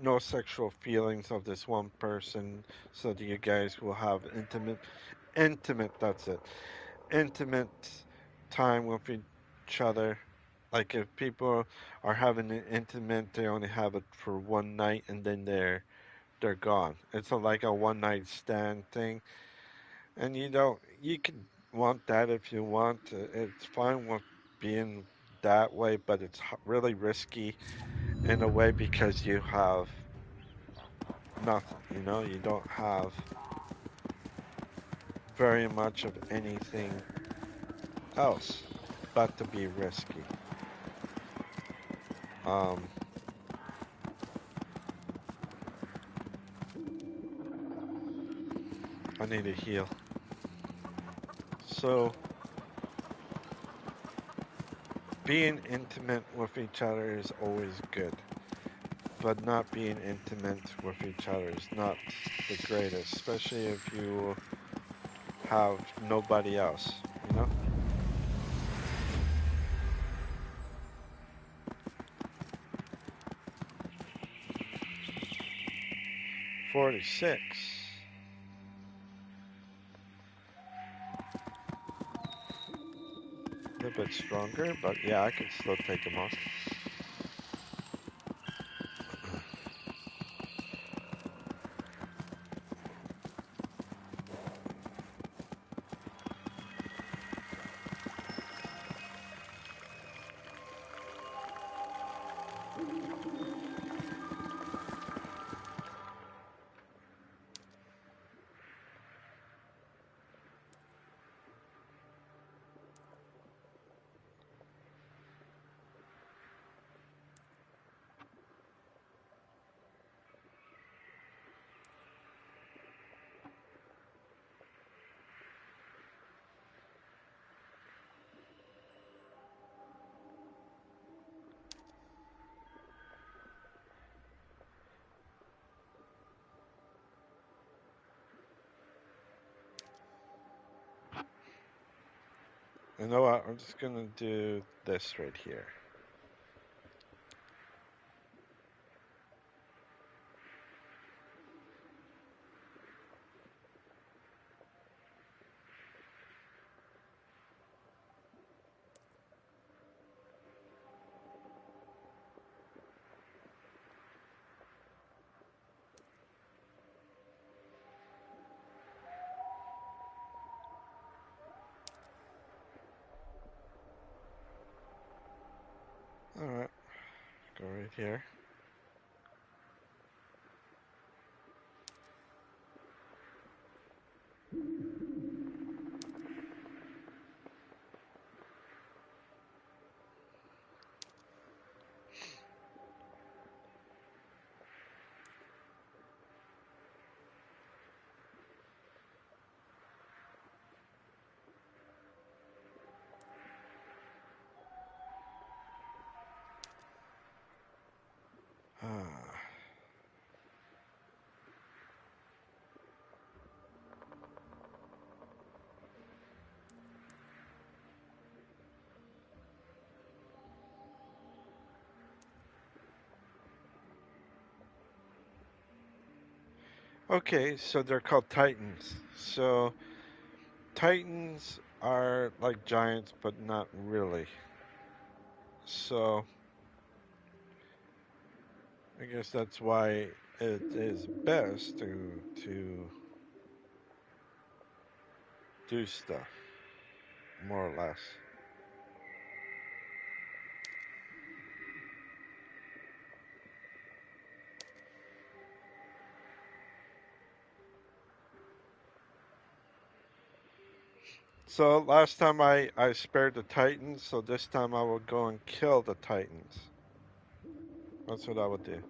no sexual feelings of this one person, so that you guys will have intimate. That's it. Intimate time with each other. Like if people are having an intimate, they only have it for one night and then they're gone. It's like a one night stand thing, and you can want that if you want. It's fine with being that way, but it's really risky in a way because you have nothing. You don't have very much of anything else but to be risky. Um, I need to heal. So, being intimate with each other is always good, but not being intimate with each other is not the greatest, especially if you have nobody else, you know? 46. A little bit stronger, but yeah, I can still take him off. You know what? I'm just gonna do this right here. Alright, go right here. Okay, so they're called Titans. So Titans are like giants, but not really. So I guess that's why it is best to do stuff, more or less. So last time I spared the Titans, so this time I will go and kill the Titans. That's what I would do.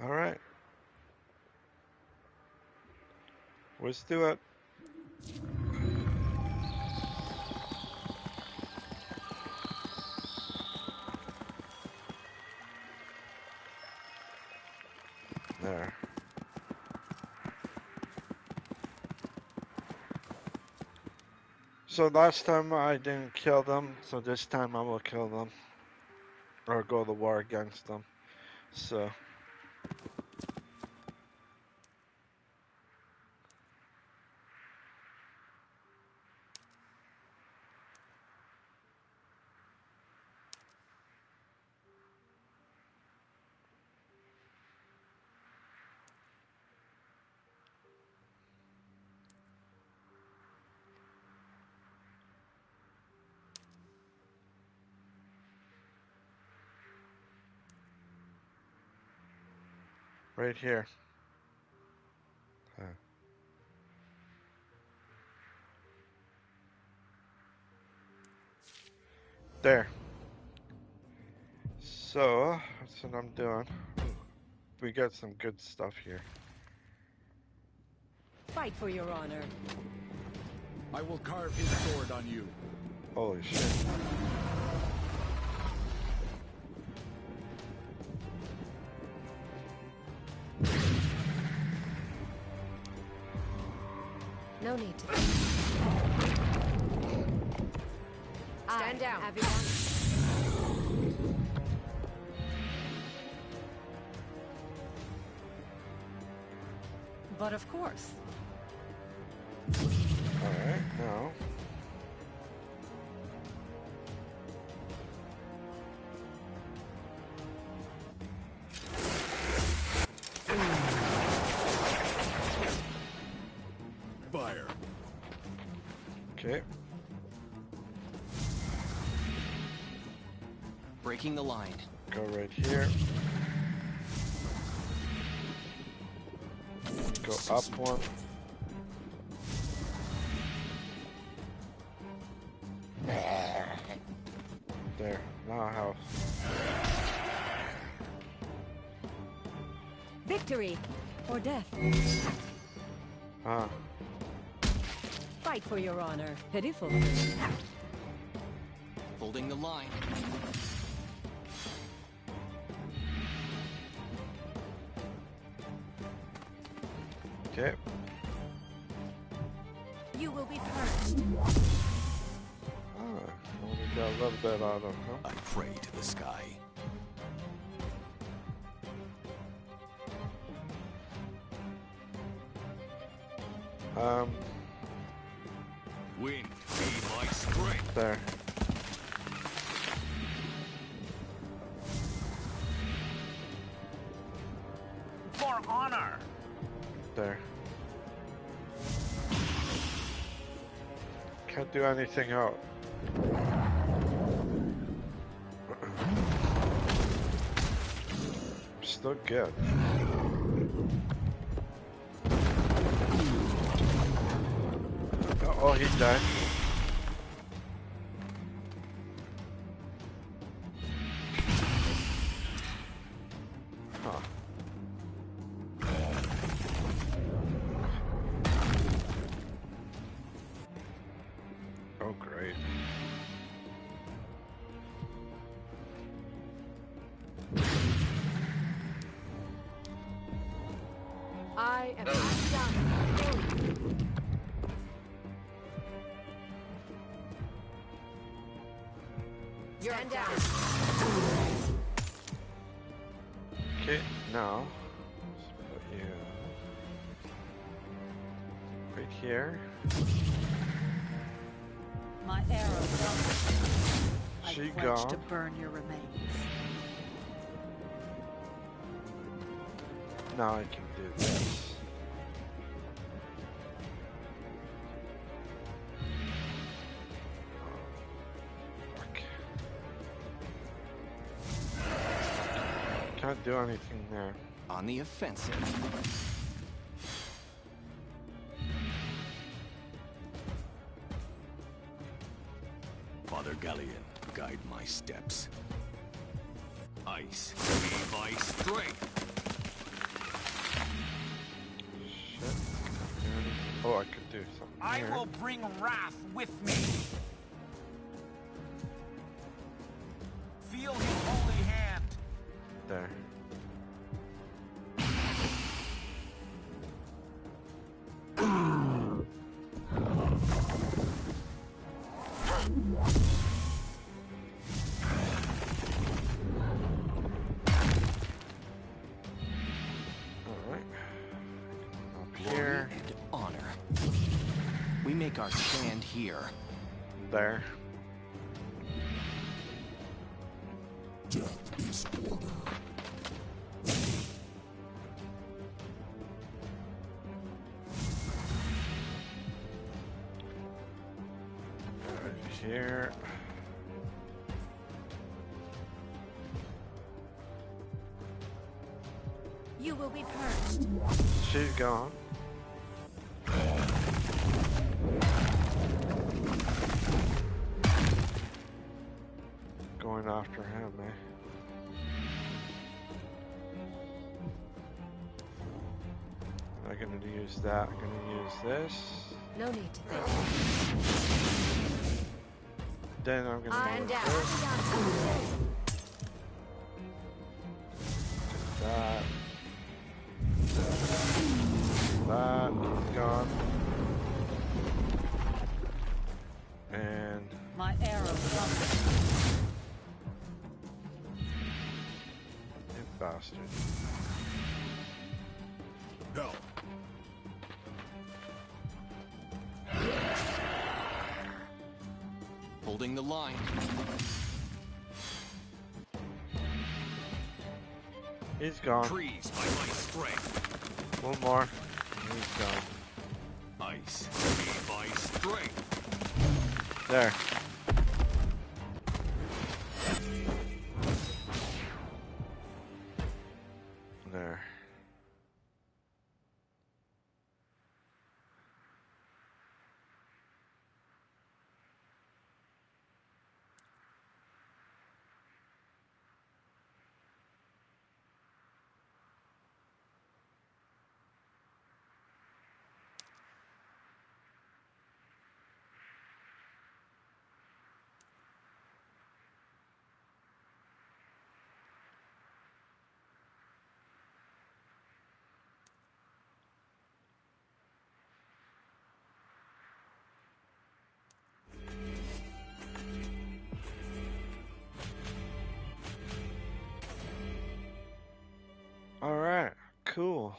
All right. Let's do it. There. So last time I didn't kill them, so this time I will kill them. Or go to war against them. So. Right here. There. So, that's what I'm doing. We got some good stuff here. Fight for your honor. I will carve his sword on you. Holy shit. No need to. Stand down. Everyone. But of course. Alright, now. Fire. Okay. Breaking the line. Go right here. Go up one. There. Now how? Victory or death. Ah. Fight for your honor. Pitiful. Holding the line. Okay. You will be purged. Ah, only got a little bit out of him. I pray to the sky. Wind be my strength. There. For honor. There. Can't do anything out. Still good. Oh, he's dead. Huh. Oh, great. I am done. Stand down. Okay, now let's put you right here. My arrow comes. She I pledge to gone. burn your remains. Now I can do this. Fuck. Can't do anything there. On the offensive. Father Galleon, guide my steps. Ice, be by strength. Shit. Oh, I could do something I here. will bring wrath with me. Feel his holy hand. There. Alright. Up Glory here. and honor. We make our stand here. There. Death is order. Right here. You will be purged. She's gone. Going after him, eh? I'm gonna use that. I'm gonna use this. No need to think. Then I'm gonna I'm use down. this. That. That. He's gone. And My arrow comes. you bastard. No. Holding the line. He's gone. Trees by my strength. One more. He's gone. Ice, be by strength. There. There. Alright, cool.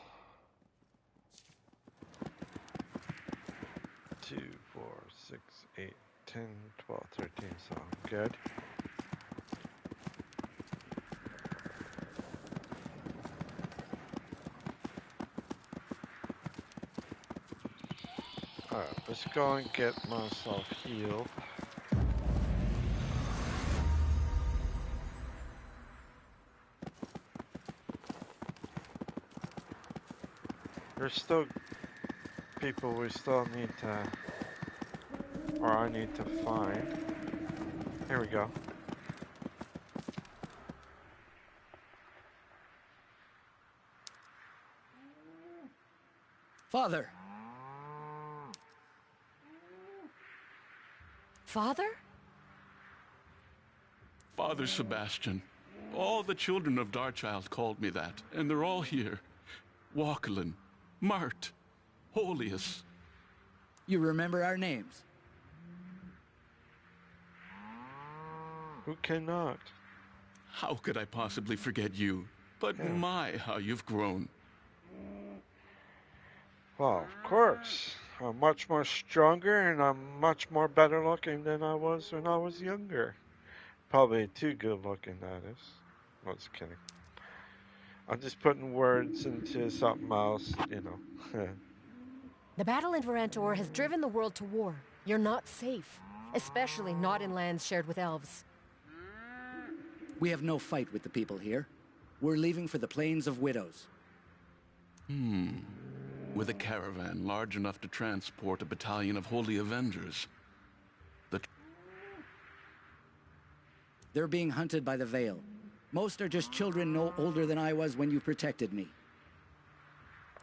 2, 4, 6, 8, 10, 12, 13, so good. Alright, let's go and get myself healed. There's still people we still need to or I need to find. Here we go. Father! Father? Father Sebastian. All the children of Darchild called me that, and they're all here. Walkelin, Mart, Holius. You remember our names? Who cannot? How could I possibly forget you? But my, how you've grown. Well, of course. I'm much more stronger and I'm much more better looking than I was when I was younger. Probably too good looking, that is. I was kidding. I'm just putting words into something else, you know. The battle in Varantor has driven the world to war. You're not safe. Especially not in lands shared with elves. We have no fight with the people here. We're leaving for the Plains of Widows. With a caravan large enough to transport a battalion of Holy Avengers. They're being hunted by the Veil. Most are just children no older than I was when you protected me.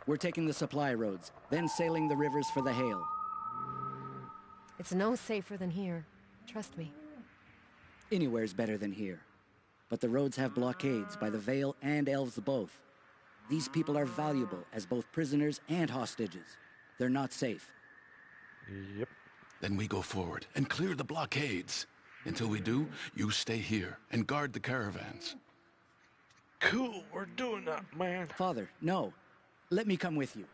We're taking the supply roads, then sailing the rivers for the Hail. It's no safer than here. Trust me. Anywhere's better than here. But the roads have blockades by the Veil and elves both. These people are valuable as both prisoners and hostages. They're not safe. Yep. Then we go forward and clear the blockades. Until we do, you stay here and guard the caravans. Cool, we're doing that, man. Father, no. Let me come with you.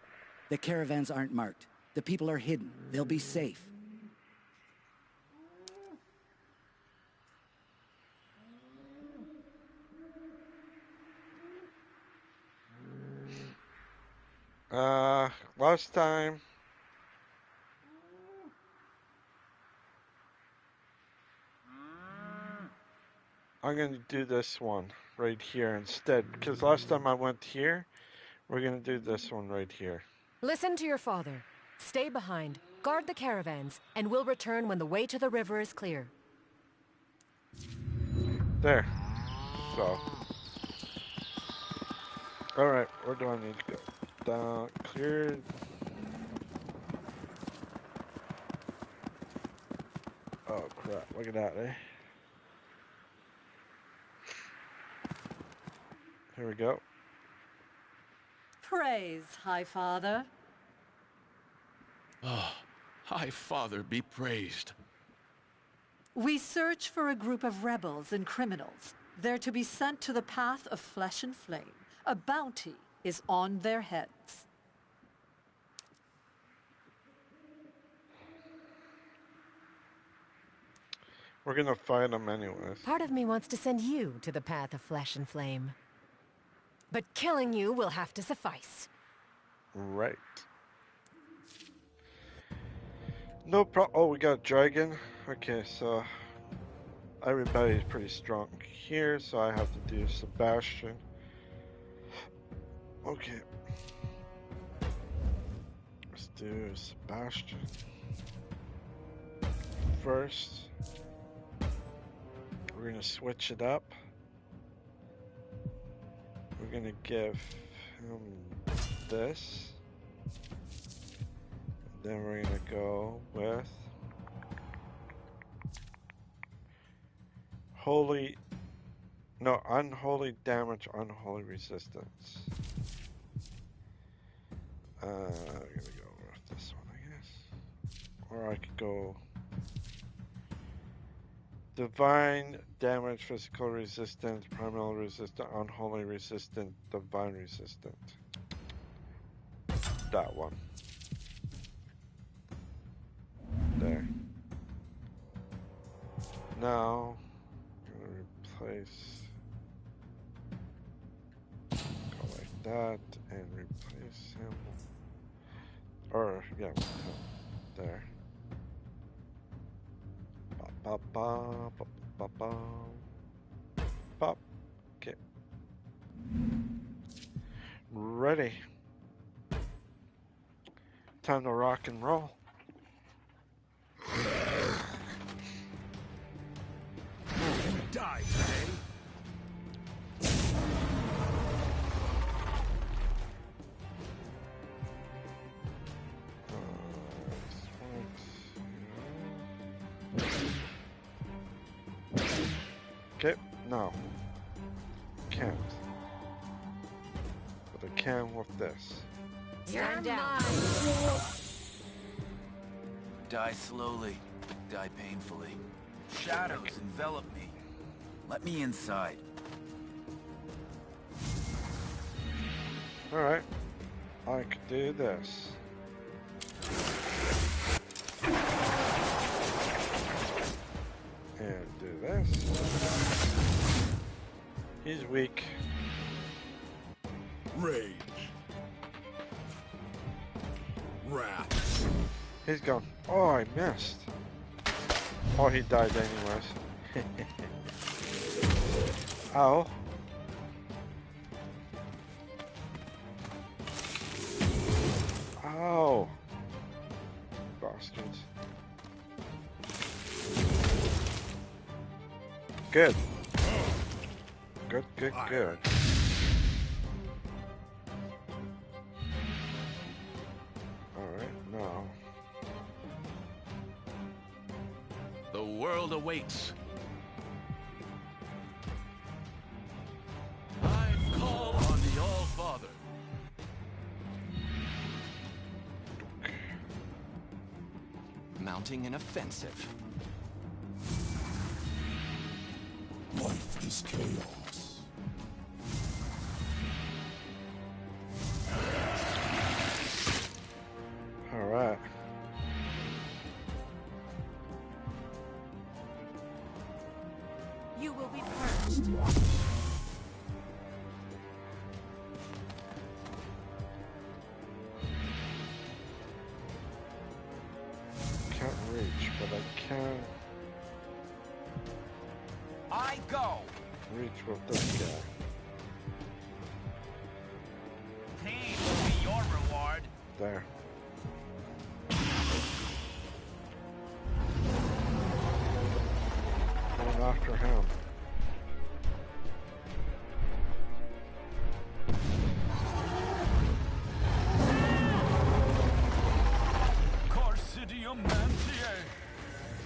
The caravans aren't marked. The people are hidden. They'll be safe. Last time. I'm going to do this one right here instead, because last time I went here, we're going to do this one right here. Listen to your father. Stay behind, guard the caravans, and we'll return when the way to the river is clear. There. So. Alright, where do I need to go? Down, clear. Oh crap, look at that, eh? Here we go. Praise, High Father. Oh, High Father be praised. We search for a group of rebels and criminals. They're to be sent to the path of flesh and flame. A bounty is on their heads. We're gonna find them anyways. Part of me wants to send you to the path of flesh and flame. But killing you will have to suffice. Right. No problem. Oh, we got a dragon. Okay, so everybody's pretty strong here, so I have to do Sebastian. Okay. Let's do Sebastian first. We're gonna switch it up. We're gonna give him this. Then we're gonna go with unholy damage, unholy resistance. I'm gonna go with this one, I guess. Or I could go divine damage, physical resistance, primal resistant, unholy resistant, divine resistant. That one. There. Now, I'm gonna replace. Go like that and replace him. Or, yeah, with him. There. Pop, pop, pop, pop, pop. Pop. Okay. Ready. Time to rock and roll. die today. Okay, no. Can't. But I can with this. Stand down. Die slowly, die painfully. Shadows envelop me. Let me inside. Alright. I could do this. And do this. He's weak. Rage. Wrath. He's gone. Oh, I missed. Oh, he died anyways. Ow. Ow. Bastards. Good. Good, good, good. Alright, now. The world awaits. I call on the All-Father. Mounting an offensive. Life is chaos. Alright. You will be purged. Can't reach, but I can I go. reach with this guy. Pain will be your reward. There. Going after him. Corsidium mantiae.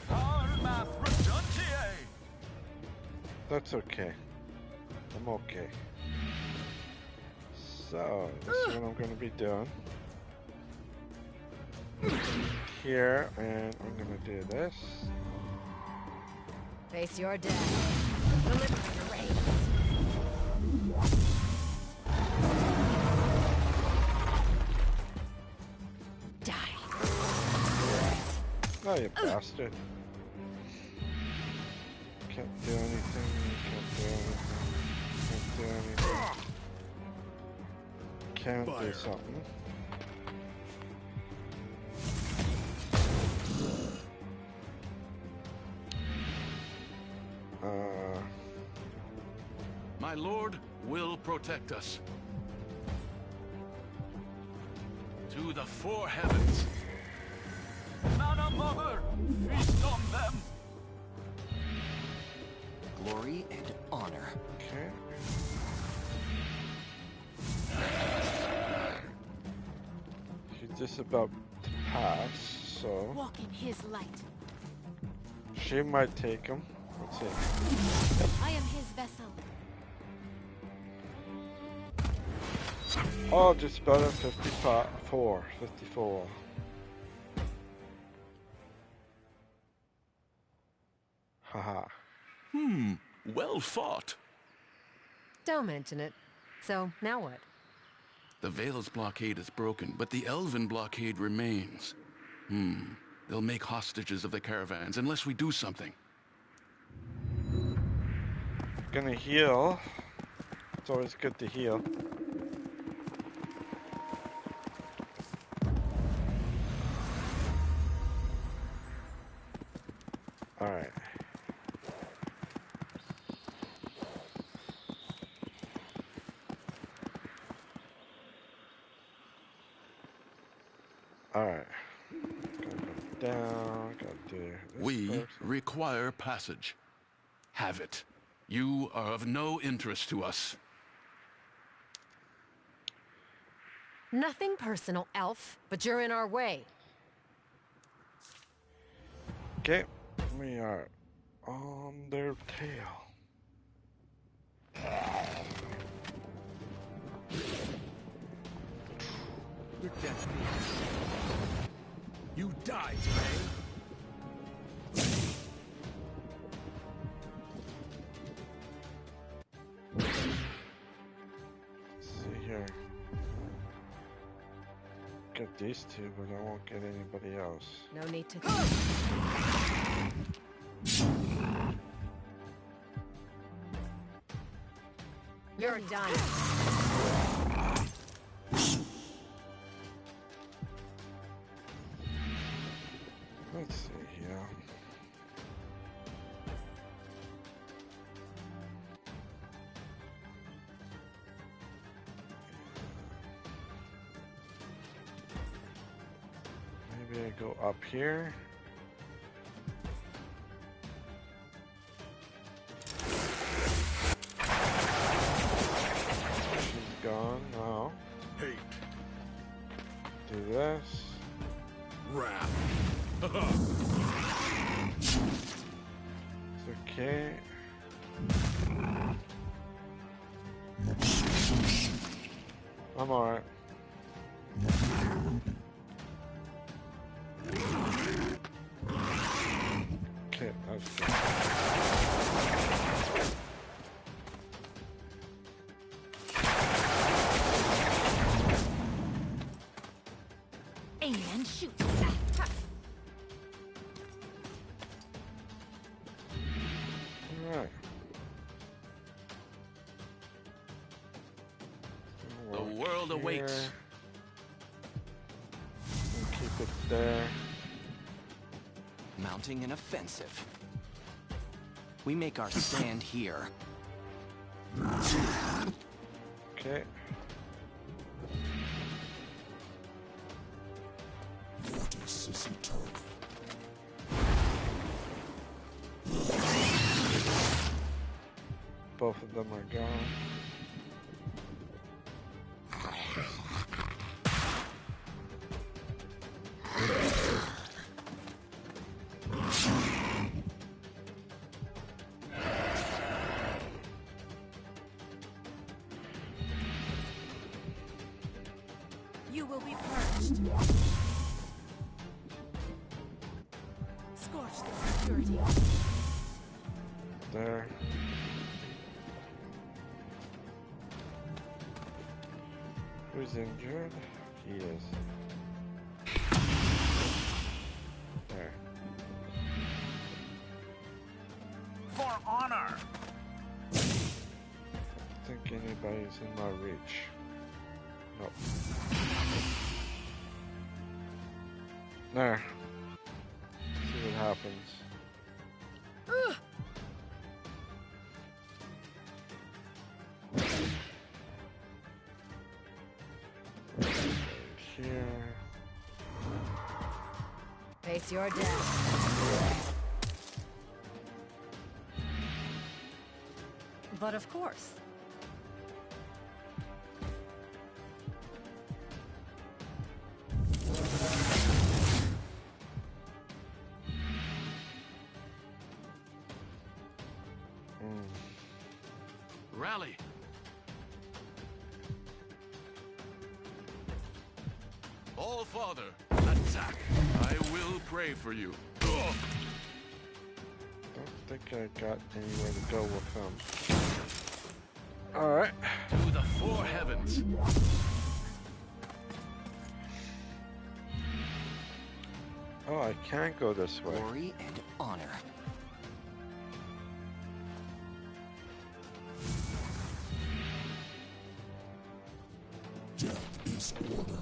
Armath reduntiae. That's okay. I'm okay. So, this is what I'm going to be doing. Here, and I'm going to do this. Face your death. Deliver your race. Die. Oh, you bastard. Can't do anything, can't do anything, can't do anything. Can do something. My lord will protect us. To the four heavens. Mana Mother, feast on them. Glory and honor. Okay. She's just about to pass, so Walk in his light. she might take him. Let's see. I am his vessel. Oh, just about at 54. Haha. Well fought. Don't mention it. So, now what? The Vale's blockade is broken, but the Elven blockade remains. They'll make hostages of the caravans unless we do something. Gonna heal. It's always good to heal. Alright. Alright. Gotta go down, gotta do this We first. require passage. Have it. You are of no interest to us. Nothing personal, Elf, but you're in our way. Okay, we are on their tail. Your death means you die today. Let's see here. Get these two, but I won't get anybody else. No need to. You're done. Let's see here. Maybe I go up here. She's gone now. Hey. Do this. Wrath. It's okay. I'm alright. Okay, that's good. Aim and shoot. Alright. The world awaits. Keep it there. Mounting an offensive. We make our stand here. Okay. Both of them are gone. You will be purged. Scorch the security. There. Who's injured? He is. There. For honor! I don't think anybody's in my reach. Nope. There. See what happens. Here. Face your death. But of course. Rally. All Father, attack. I will pray for you. Don't think I got anywhere to go with him. Alright. To the four heavens. Oh, I can go this way. Glory and honor. Death is order.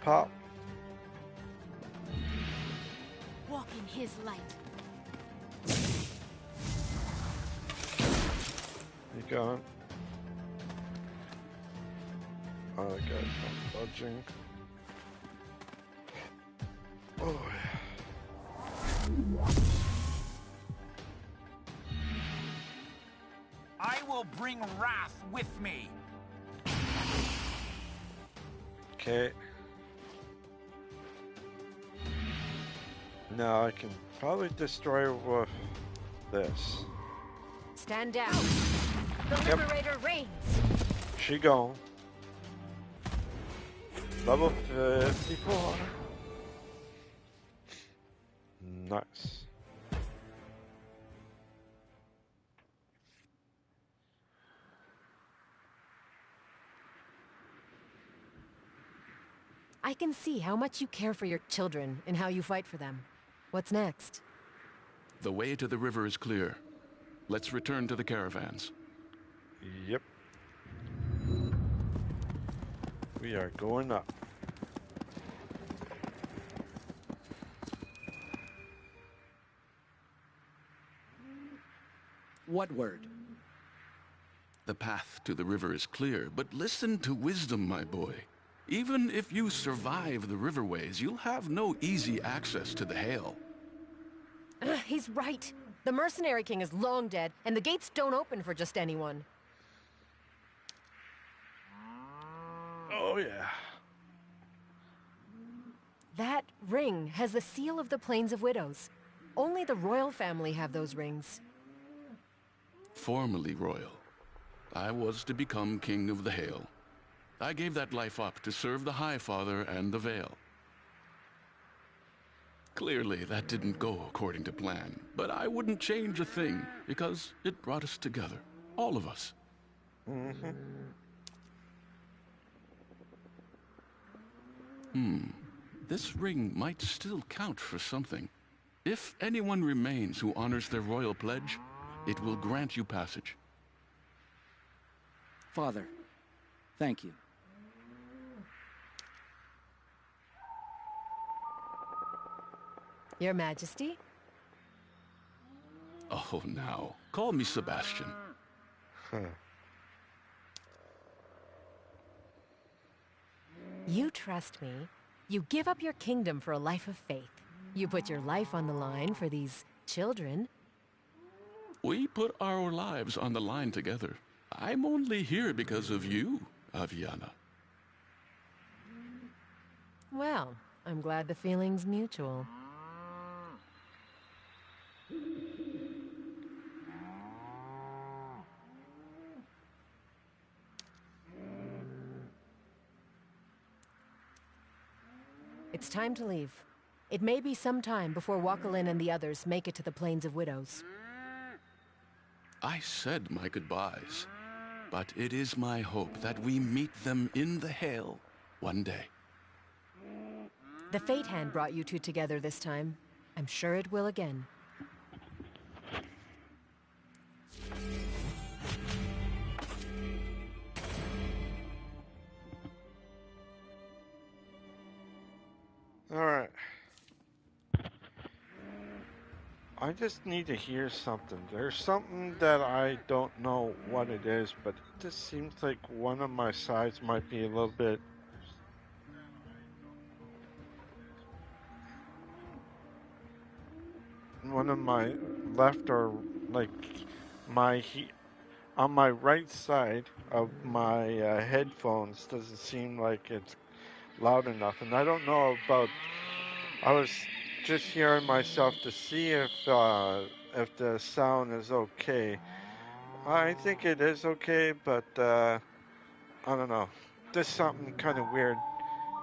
Pop. Walk in his light. You gone? Okay, I'm dodging. Oh, yeah. I will bring wrath with me. Okay. Now I can probably destroy with this. Stand down. The Liberator reigns. She gone. Level 54. Nice. I can see how much you care for your children and how you fight for them. What's next? The way to the river is clear. Let's return to the caravans. Yep. We are going up. What word? The path to the river is clear, but listen to wisdom, my boy. Even if you survive the riverways, you'll have no easy access to the Hale. He's right. The Mercenary King is long dead, and the gates don't open for just anyone. Oh, yeah. That ring has the seal of the Plains of Widows. Only the royal family have those rings. Formerly royal, I was to become King of the Hale. I gave that life up to serve the High Father and the Vale. Clearly, that didn't go according to plan, but I wouldn't change a thing because it brought us together, all of us. This ring might still count for something. If anyone remains who honors their royal pledge, it will grant you passage. Father, thank you. Your Majesty? Oh, now, call me Sebastian. You trust me. You give up your kingdom for a life of faith. You put your life on the line for these children. We put our lives on the line together. I'm only here because of you, Aviana. Well, I'm glad the feeling's mutual. It's time to leave. It may be some time before Wakalin and the others make it to the Plains of Widows. I said my goodbyes, but it is my hope that we meet them in the Hale one day. The Fate Hand brought you two together this time. I'm sure it will again. Alright. I just need to hear something. There's something that I don't know what it is, but it just seems like one of my sides might be a little bit... One of my left or like my on my right side of my headphones doesn't seem like it's loud enough, and I don't know about. I was just hearing myself to see if the sound is okay. I think it is okay, but I don't know. There's something kind of weird.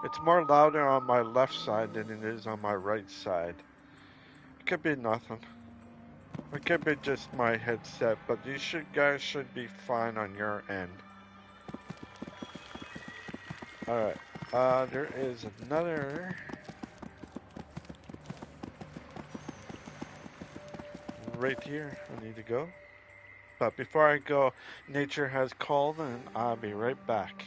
It's more louder on my left side than it is on my right side. It could be nothing. It could be just my headset, but you guys should be fine on your end. Alright, there is another... right here, I need to go. But before I go, nature has called and I'll be right back.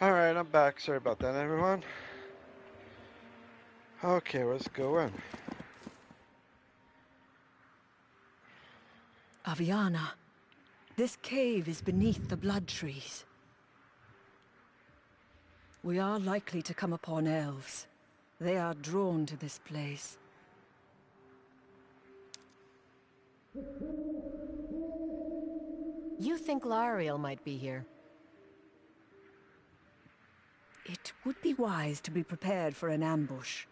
Alright, I'm back. Sorry about that, everyone. Okay, let's go in. Aviana, this cave is beneath the blood trees. We are likely to come upon elves. They are drawn to this place. You think Lariel might be here? It would be wise to be prepared for an ambush.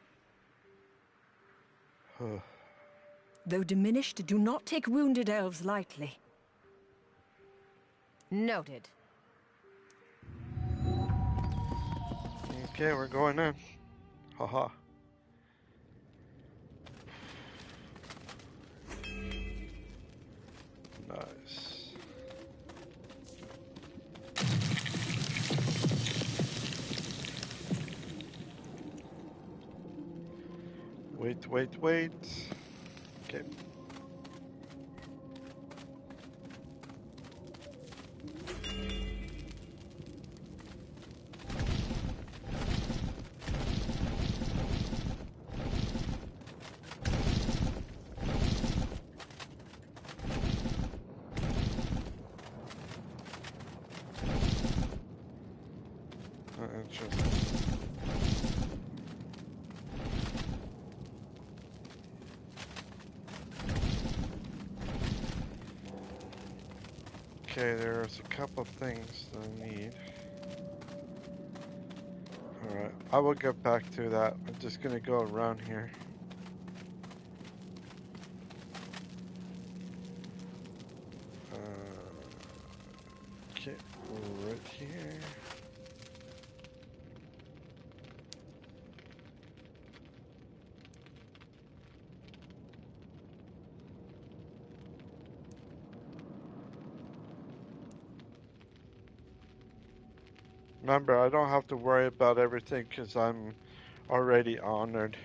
Though diminished, do not take wounded elves lightly. Noted. Okay, we're going in. Haha. Nice. Wait. Okay. Interesting. Okay, there's a couple things that I need. Alright, I will get back to that. I'm just gonna go around here. Okay, right here. Remember, I don't have to worry about everything because I'm already honored.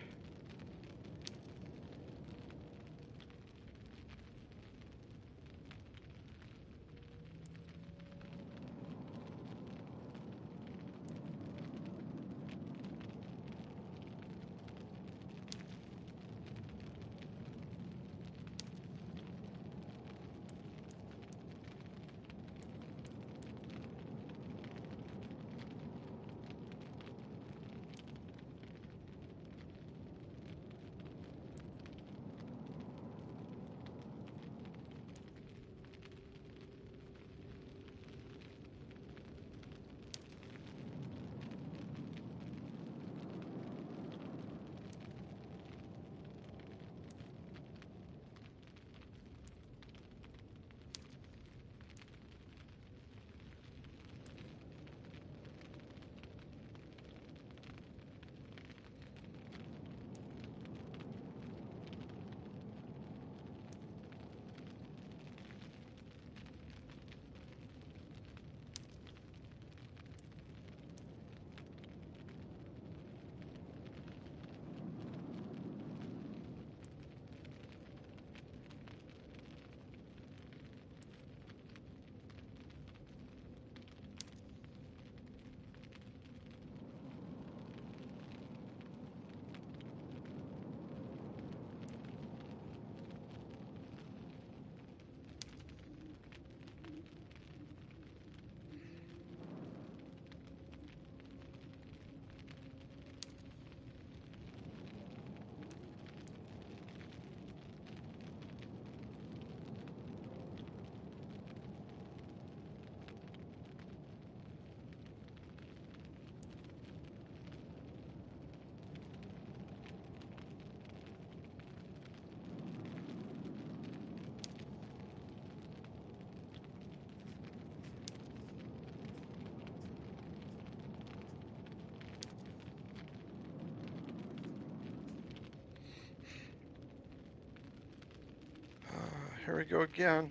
Here we go again.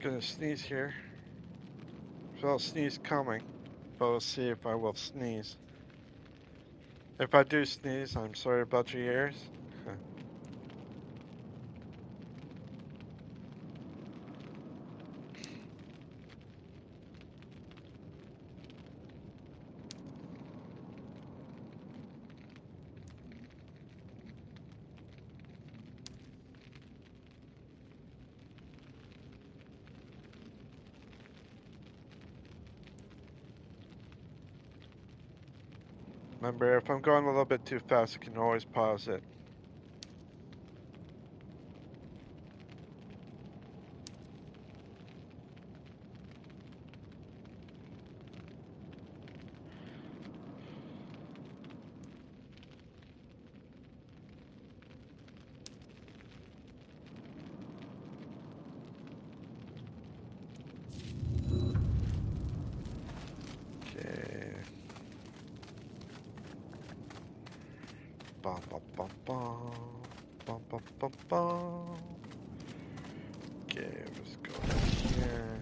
Gonna sneeze here. Felt sneeze coming, but we'll see if I will sneeze. If I do sneeze, I'm sorry about your ears. Remember, if I'm going a little bit too fast, you can always pause it. Okay. Bum, bum, bum, bum. Bum, bum, bum, bum. Okay, let's go here.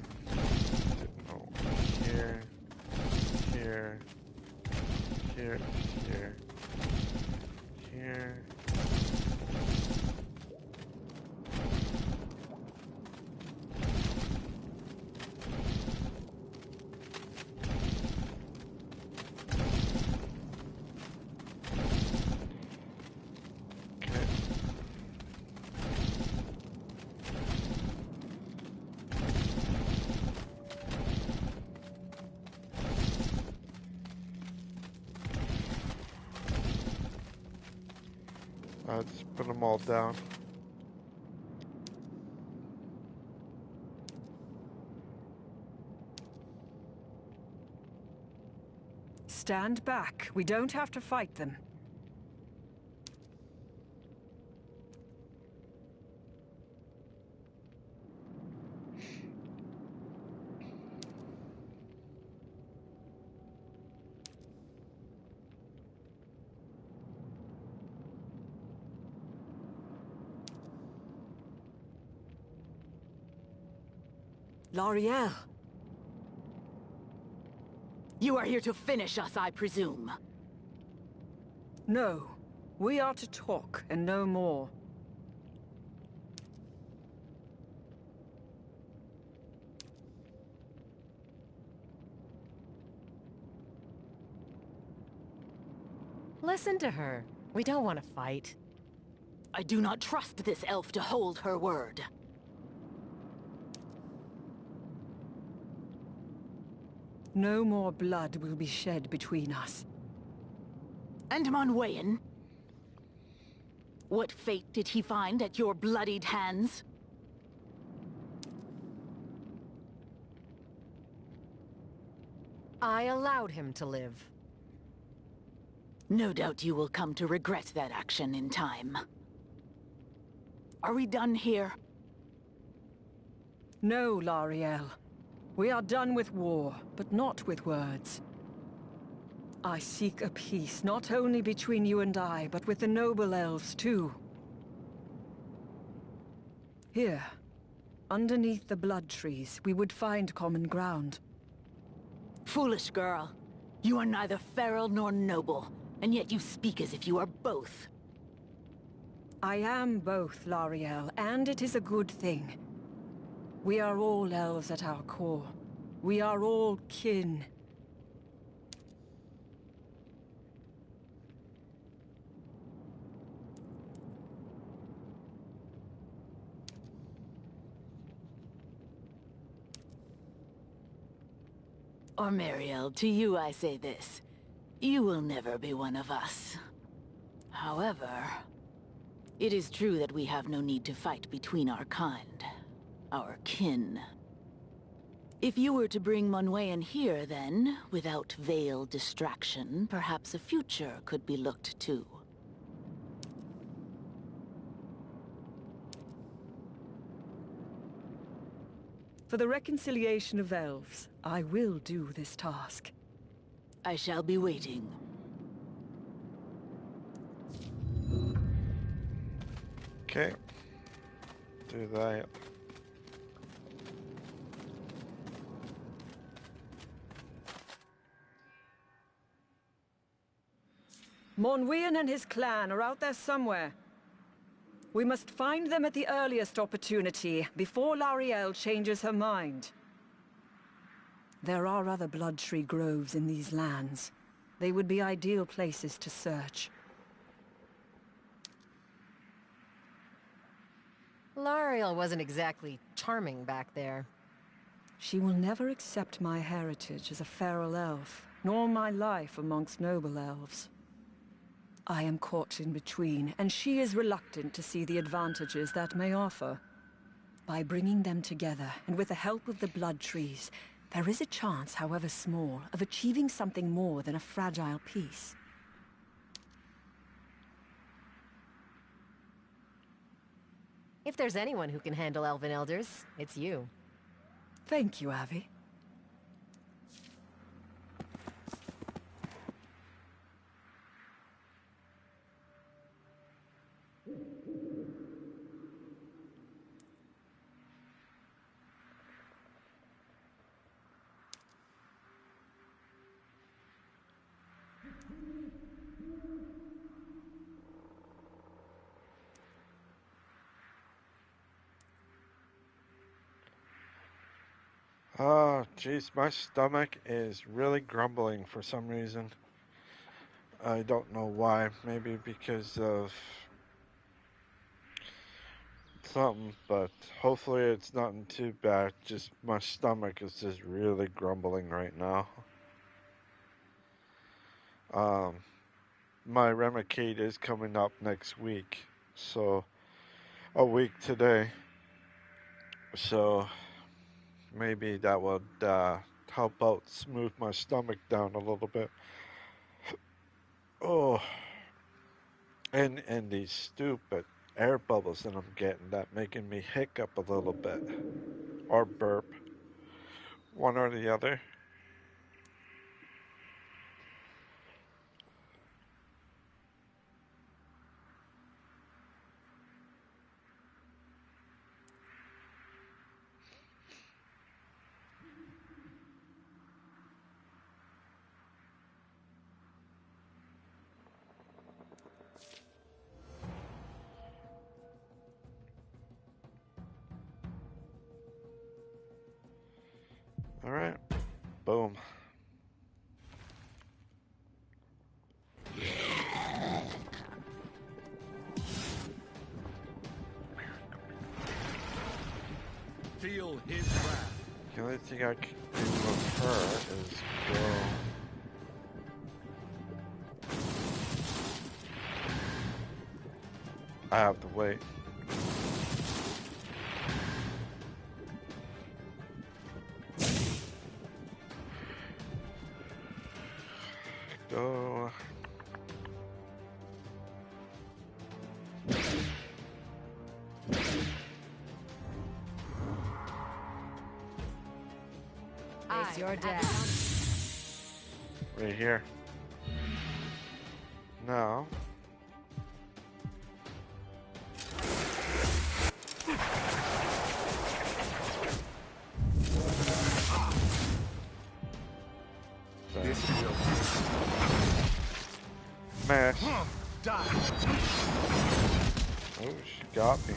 No, here. Here. Here. Here. Here. Just put them all down. Stand back. We don't have to fight them. L'Ariel. You are here to finish us, I presume. No. We are to talk, and no more. Listen to her. We don't want to fight. I do not trust this elf to hold her word. No more blood will be shed between us. And Manwayan? What fate did he find at your bloodied hands? I allowed him to live. No doubt you will come to regret that action in time. Are we done here? No, Lariel. We are done with war, but not with words. I seek a peace not only between you and I, but with the noble elves too. Here, underneath the blood trees, we would find common ground. Foolish girl. You are neither feral nor noble, and yet you speak as if you are both. I am both, Lariel, and it is a good thing. We are all elves at our core. We are all kin. Or Mariel, to you I say this. You will never be one of us. However, it is true that we have no need to fight between our kind. Our kin. If you were to bring Manwayan here, then, without veiled distraction, perhaps a future could be looked to. For the reconciliation of elves, I will do this task. I shall be waiting. Okay. Do that. Manwayan and his clan are out there somewhere. We must find them at the earliest opportunity, before Lariel changes her mind. There are other blood tree groves in these lands. They would be ideal places to search. Lariel wasn't exactly charming back there. She will never accept my heritage as a feral elf, nor my life amongst noble elves. I am caught in between, and she is reluctant to see the advantages that may offer. By bringing them together, and with the help of the blood trees, there is a chance, however small, of achieving something more than a fragile peace. If there's anyone who can handle Elven Elders, it's you. Thank you, Avi. Oh, jeez, my stomach is really grumbling for some reason. I don't know why. Maybe because of something, but hopefully it's nothing too bad. Just my stomach is just really grumbling right now. My Remicade is coming up next week, so a week today. So maybe that would help out smooth my stomach down a little bit. Oh, and these stupid air bubbles that I'm getting, that making me hiccup a little bit or burp, one or the other. Alright. Boom. Feel his wrath. The only thing I can do with her is go. I have to wait. Go. Face your dad. Right here. Now. This will Smash. die. Oh, she got me.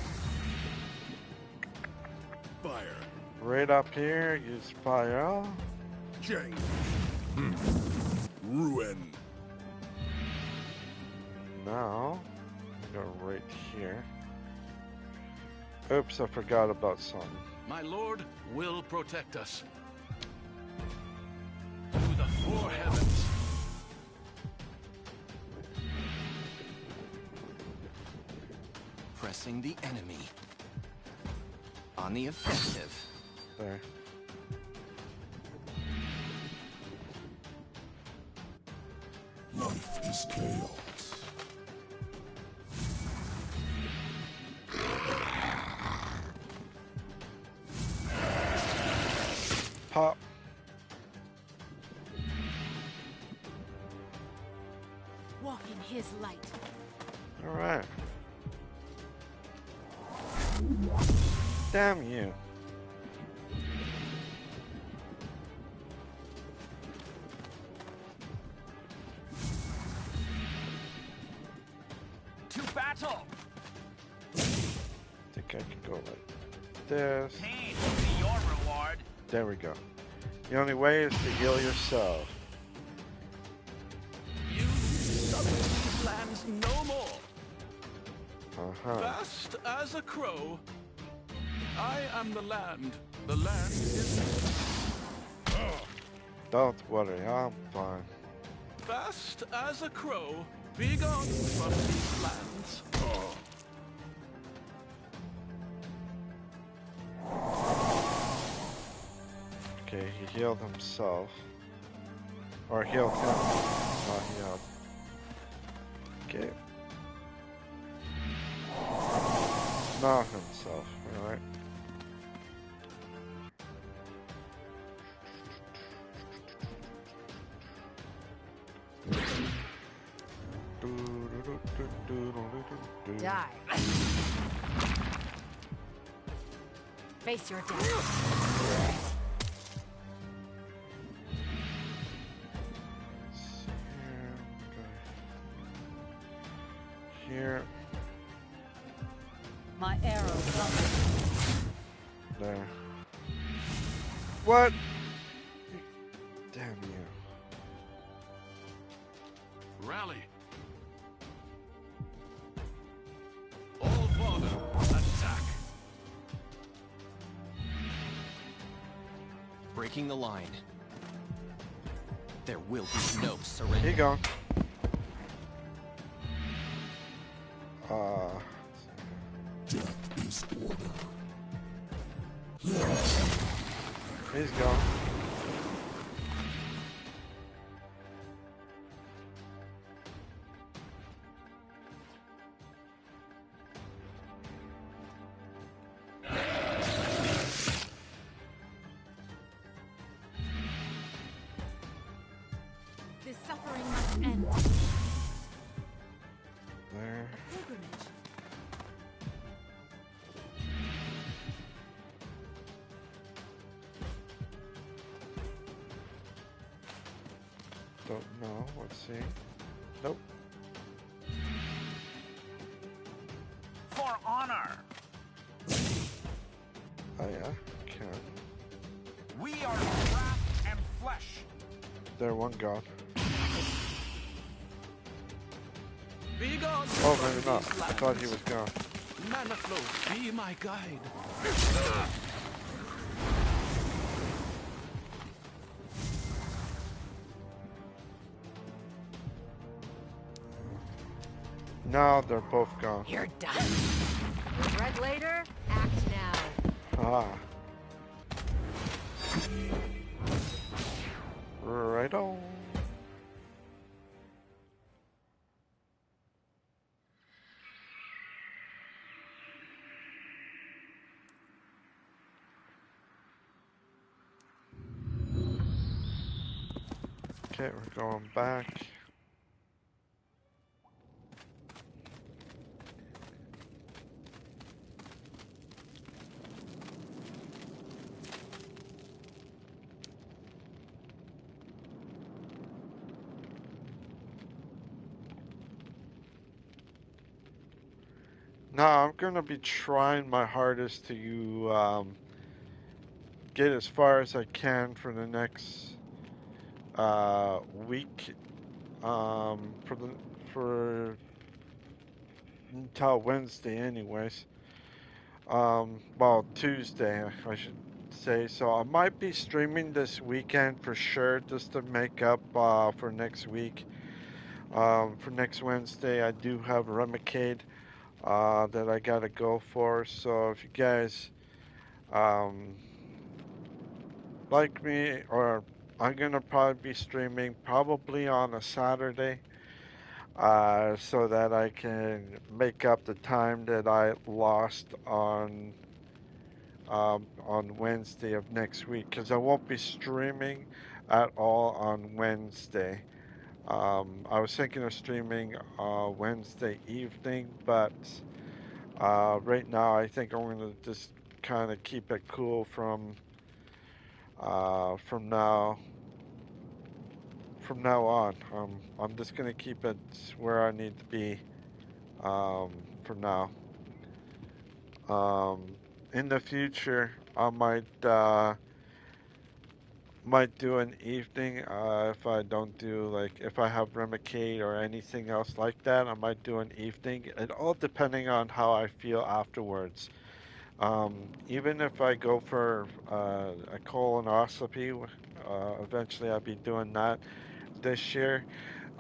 Fire. Right up here, use fire. Change. Ruin. Now, go right here. Oops, I forgot about something. My lord will protect us. To the four heavens. Pressing the enemy. On the offensive. There. Life is chaos. Pop. Walk in his light. All right. Damn you. To battle! I think I can go like this. Pain will be your reward. There we go. The only way is to heal yourself. You suffer these lands no more. Uh-huh. Fast as a crow. I am the land. The land is... Don't worry, I'm fine. Fast as a crow. Be gone from these lands. Okay, he healed himself. Or healed him. Not healed. Okay. Not himself, alright. Die. Face your death. Here. My arrow comes. There. What? Damn you. Rally. All father, attack. Breaking the line. There will be no surrender. Here you go. Death is order. He's gone. This suffering must end. There. Pilgrimage. Don't know. Let's see. Nope. For honor! Oh yeah, can. We are proud crash. There, one gone. Be gone. Oh, maybe not. I thought he was gone. Mana flow, be my guide. Now they're both gone. You're done. Regret later, act now. Ah. Right on. Okay, we're going back. Now I'm gonna be trying my hardest to get as far as I can for the next week. For until Wednesday, anyways. Well, Tuesday, I should say. So I might be streaming this weekend for sure, just to make up for next week. For next Wednesday, I do have Remicade that I gotta go for. So if you guys like me, or I'm gonna probably be streaming probably on a Saturday, so that I can make up the time that I lost on Wednesday of next week, because I won't be streaming at all on Wednesday. I was thinking of streaming Wednesday evening, but right now I think I'm gonna just kind of keep it cool from now on. I'm just gonna keep it where I need to be for now. In the future, I might do an evening if I don't do, like, if I have Remicade or anything else like that. I might do an evening. It all depending on how I feel afterwards. Even if I go for a colonoscopy, eventually I'll be doing that this year.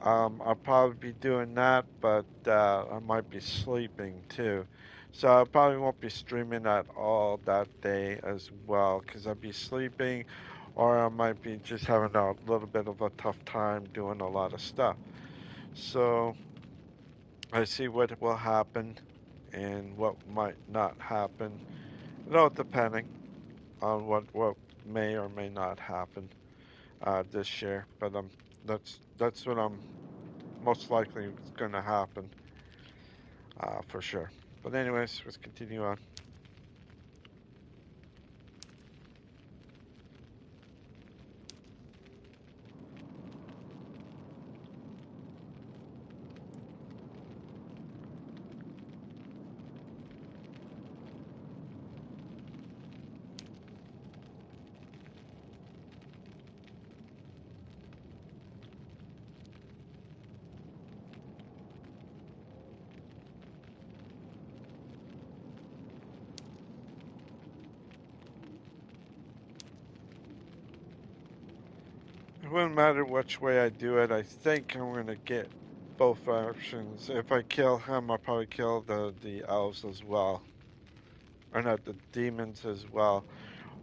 I'll probably be doing that, but I might be sleeping too. So I probably won't be streaming at all that day as well, because I'll be sleeping, or I might be just having a little bit of a tough time doing a lot of stuff. So I see what will happen and what might not happen. It all depending on what may or may not happen this year. But that's what I'm most likely going to happen for sure. But anyways, let's continue on. It wouldn't matter which way I do it. I think I'm going to get both options. If I kill him, I'll probably kill the elves as well. Or not, the demons as well.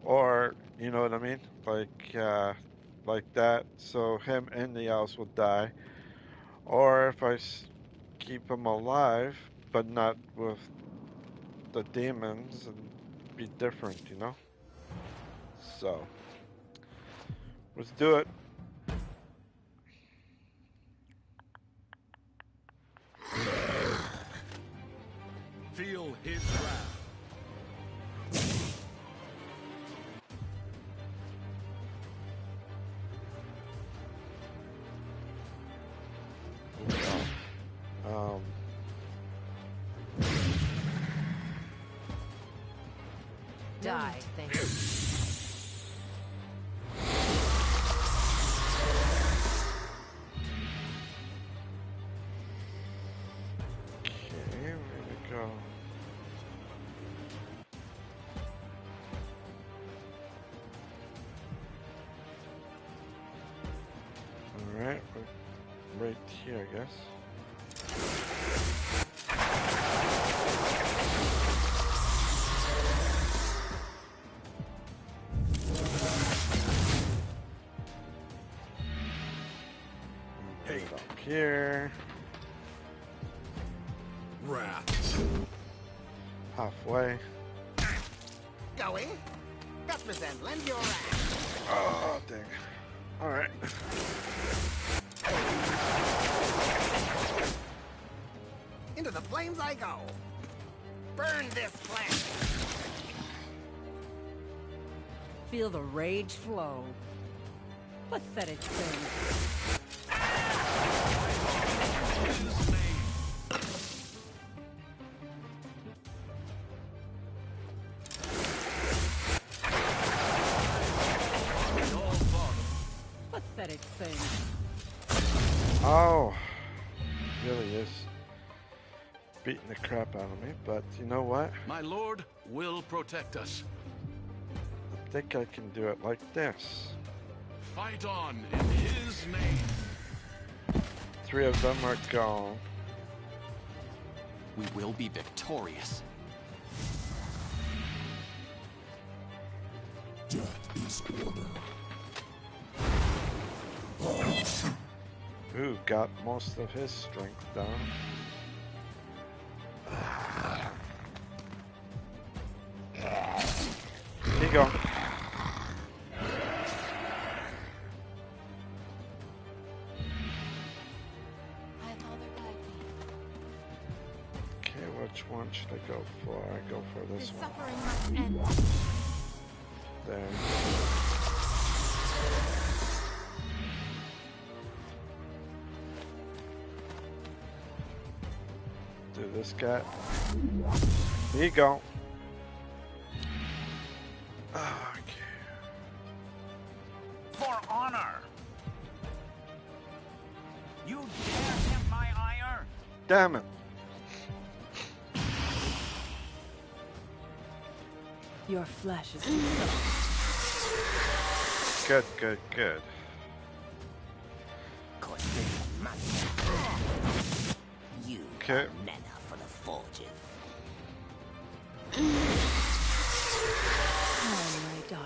Or, you know what I mean? Like that. So him and the elves will die. Or if I keep him alive, but not with the demons, and be different, you know? So, let's do it. Feel his wrath. Die, thank you. Alright, right here, I guess. Hey, up here. Wrath. Halfway. Going? Represent, lend your hand. Oh, dang. Alright. Into the flames I go. Burn this plant. Feel the rage flow. Pathetic thing. Pathetic thing. Oh, really is beating the crap out of me, but you know what? My lord will protect us. I think I can do it like this. Fight on in his name. 3 of them are gone. We will be victorious. Death is order. Ooh, got most of his strength down. Here you go. Okay, which one should I go for? I go for this one. Suffering must end. There. Do this guy. Here you go. Okay. For honor. You dare tempt my ire? Damn it. Your flesh is Good, good, good. You Okay. Nana for the forges.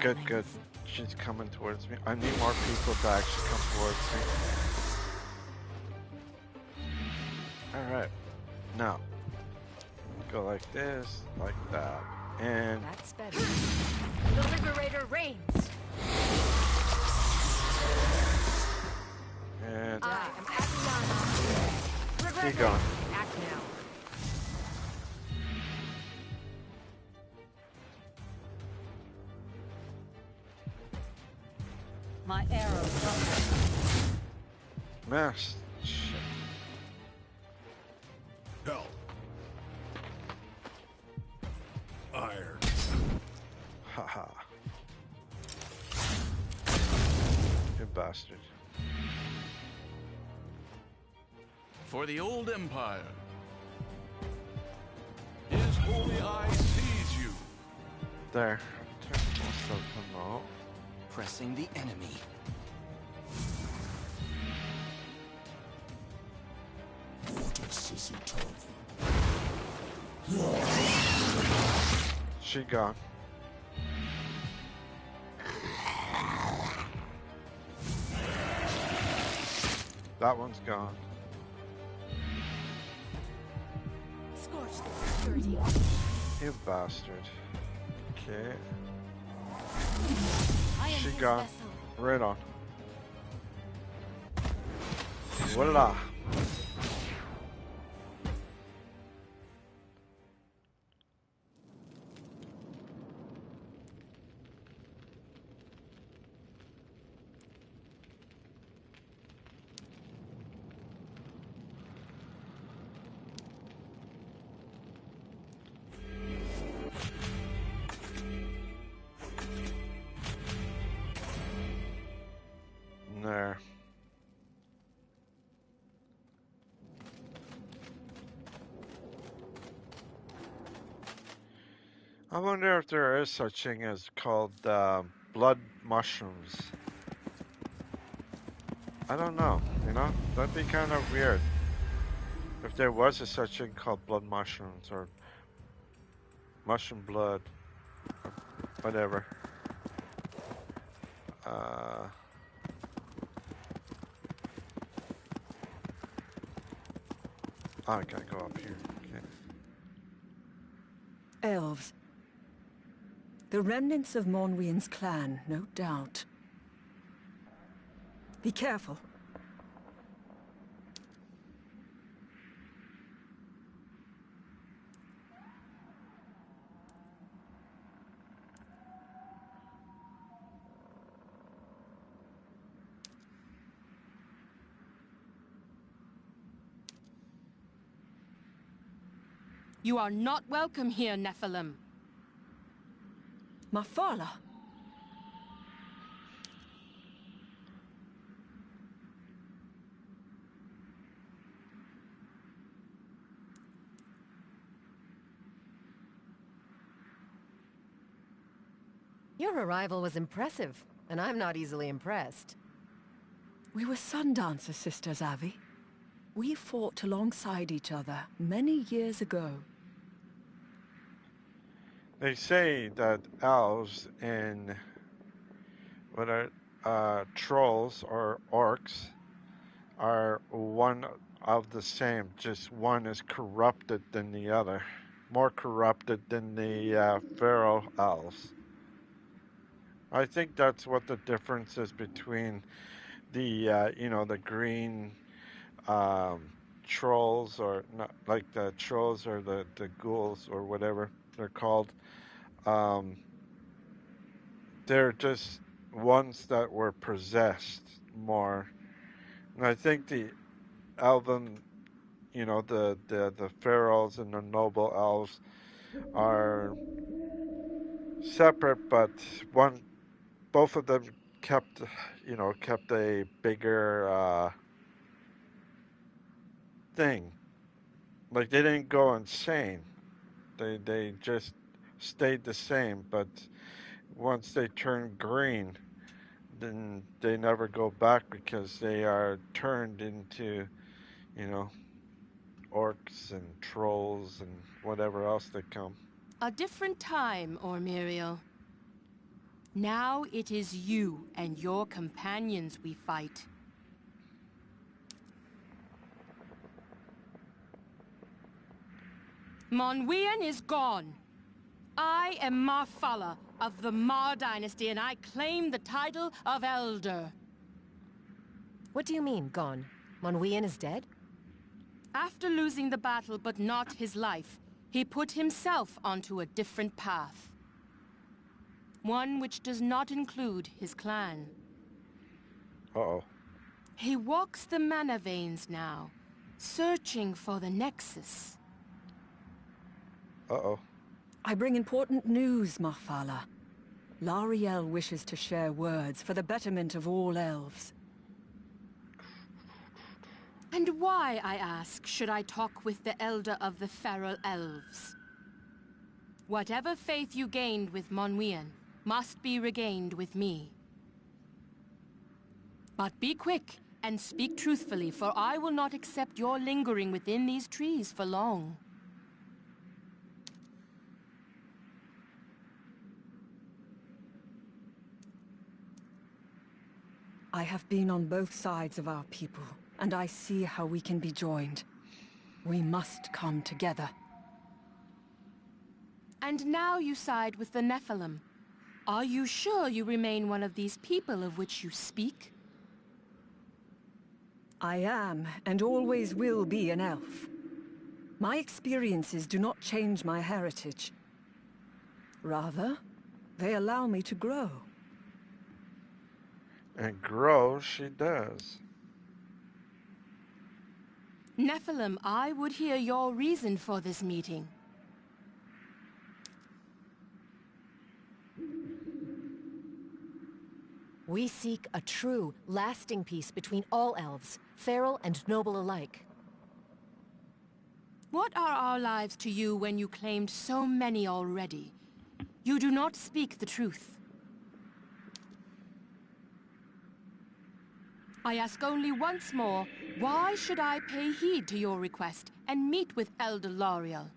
Good, good. She's coming towards me. I need more people to actually come towards me. Alright. Now. Go like this, like that. And That's better. The Liberator reigns. and I am Adriana. keep going. Act now. My arrow comes. Mess. Shit. Hell. Iron. Haha. You bastard. For the old empire. His holy eye sees you. There. Turn most of them out. Pressing the enemy. She gone. That one's gone. Scorch the security. You bastard. Okay. I am She his gone. vessel. Right on. Voila. There. I wonder if there is such thing as called blood mushrooms. I don't know, you know? That'd be kind of weird. If there was a such thing called blood mushrooms or mushroom blood, or whatever. Oh, I gotta go up here. Okay. Elves. The remnants of Monwien's clan, no doubt. Be careful. You are not welcome here, Nephilim. Mafala. Your arrival was impressive, and I'm not easily impressed. We were Sundancer sisters, Avi. We fought alongside each other many years ago. They say that elves and what are trolls or orcs are one of the same, just one is corrupted than the other. More corrupted than the feral elves. I think that's what the difference is between the, you know, the green trolls, or not like the trolls or the ghouls or whatever they're called. They're just ones that were possessed more. And I think the elven, you know, the ferals and the noble elves are separate, but both of them kept a bigger thing. Like, they didn't go insane. They just stayed the same, but once they turn green, then they never go back because they are turned into, you know, orcs and trolls and whatever else they come. A different time, Ormiriel. Now it is you and your companions we fight. Monwien is gone. I am Marfala of the Mar Dynasty, and I claim the title of Elder. What do you mean, gone? Monwien is dead? After losing the battle, but not his life, he put himself onto a different path. One which does not include his clan. Uh-oh. He walks the mana veins now, searching for the Nexus. Uh-oh. I bring important news, Marfala. Lariel wishes to share words for the betterment of all elves. And why, I ask, should I talk with the Elder of the Feral Elves? Whatever faith you gained with Monwien must be regained with me. But be quick and speak truthfully, for I will not accept your lingering within these trees for long. I have been on both sides of our people, and I see how we can be joined. We must come together. And now you side with the Nephilim. Are you sure you remain one of these people of which you speak? I am, and always will be, an elf. My experiences do not change my heritage. Rather, they allow me to grow. And grow she does. Nephilim, I would hear your reason for this meeting. We seek a true, lasting peace between all elves, feral and noble alike. What are our lives to you when you claimed so many already? You do not speak the truth. I ask only once more, why should I pay heed to your request and meet with Elder Lariel?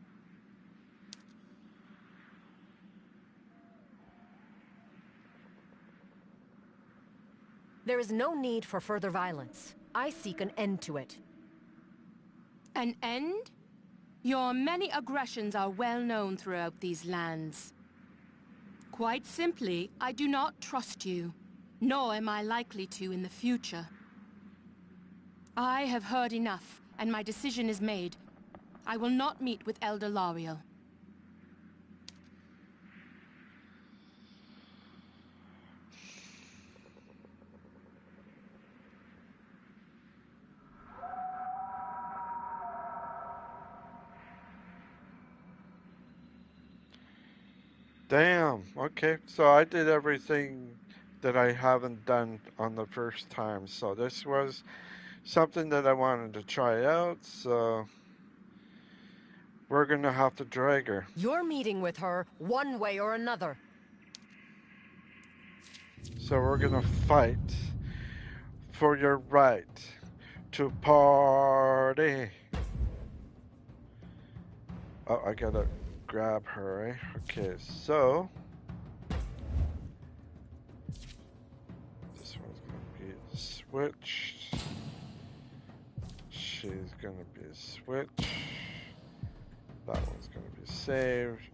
There is no need for further violence. I seek an end to it. An end? Your many aggressions are well known throughout these lands. Quite simply, I do not trust you, nor am I likely to in the future. I have heard enough, and my decision is made. I will not meet with Elder Lariel. Damn, okay. So I did everything that I haven't done on the first time. So this was something that I wanted to try out, so we're gonna have to drag her. You're meeting with her one way or another. So we're gonna fight for your right to party. Oh, I gotta grab her, eh? Okay, so this one's gonna be switched. She's gonna be switched. That one's gonna be saved.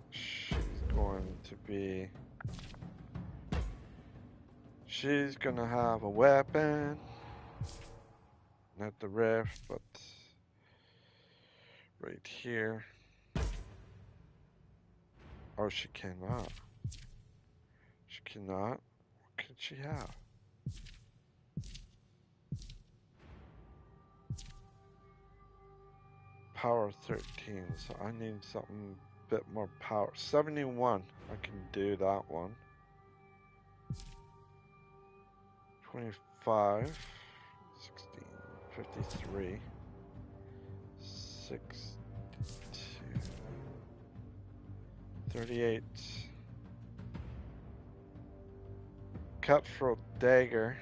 She's gonna have a weapon. Not the rift, but right here. Oh, she cannot. She cannot. What can she have? Power 13, so I need something a bit more power. 71, I can do that one. 25, 16, 53, 62, 38. Cutthroat dagger.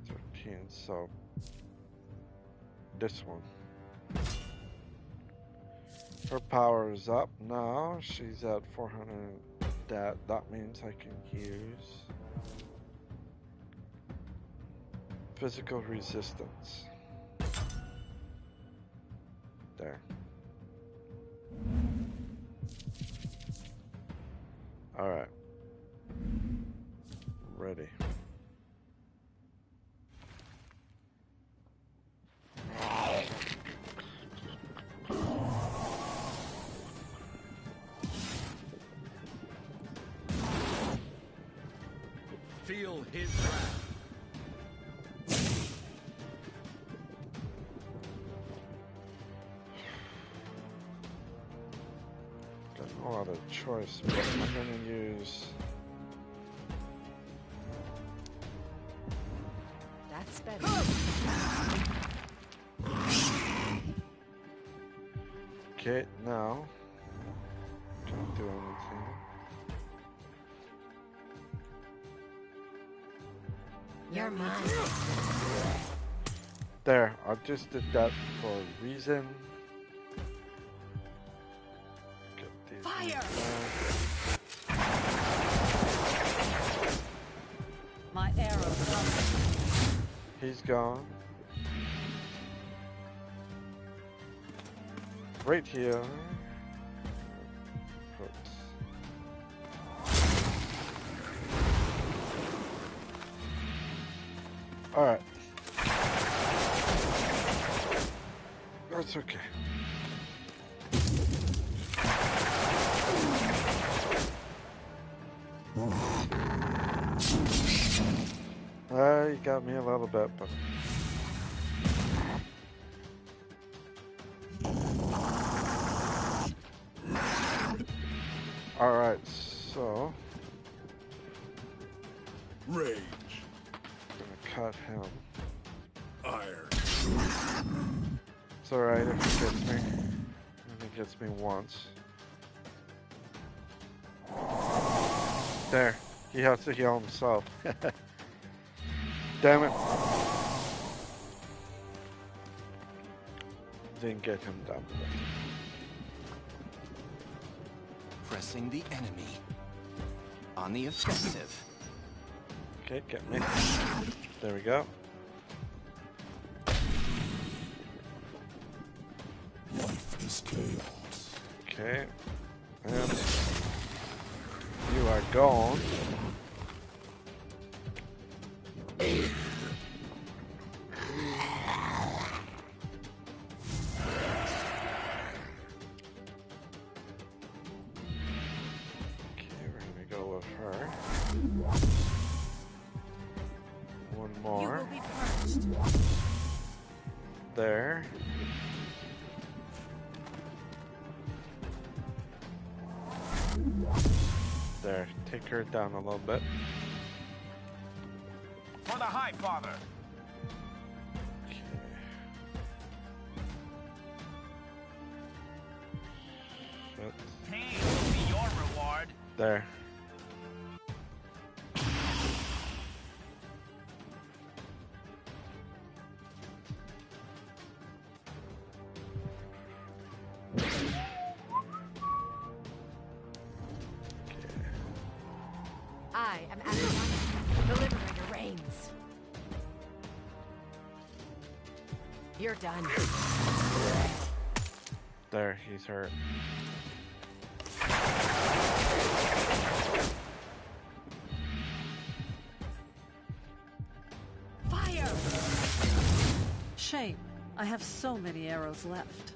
13, so this one. Her power is up now. She's at 400. That means I can use physical resistance. There. All right. Ready. Feel his wrath. Got no other choice, but I'm gonna use. That's better. Okay, now can't do anything. You're mine. There, I just did that for a reason. Get these Fire! ones My arrow comes. down. He's gone. Right here. Put Alright. That's okay. You got me a little bit, but... Alright, so... Rage. Gonna cut him. Iron. It's alright if he gets me. If he gets me once. There. He has to heal himself. Damn it. Didn't get him done. Pressing the enemy. On the offensive. Okay, get me. There we go. Life is chaos. Okay. And you are gone. More. There. There. Take her down a little bit. For the High Father. Okay. Pain will be your reward. There. I am Adriana. The Liberator reigns. You're done. There, he's hurt. Fire! Shame. I have so many arrows left.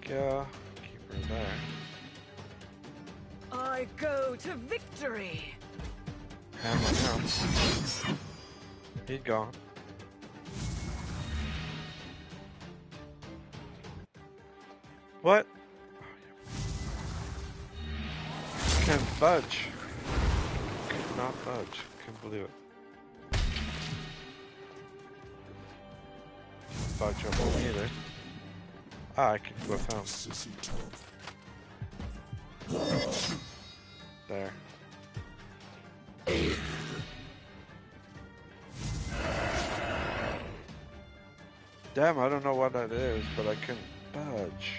Go. Keep her there. I go to victory. Hammer down. He's gone. What? Can't budge. Could not budge. Couldn't believe it. Budge up on either. Ah, I can go with him. There. Damn, I don't know what that is, but I can budge.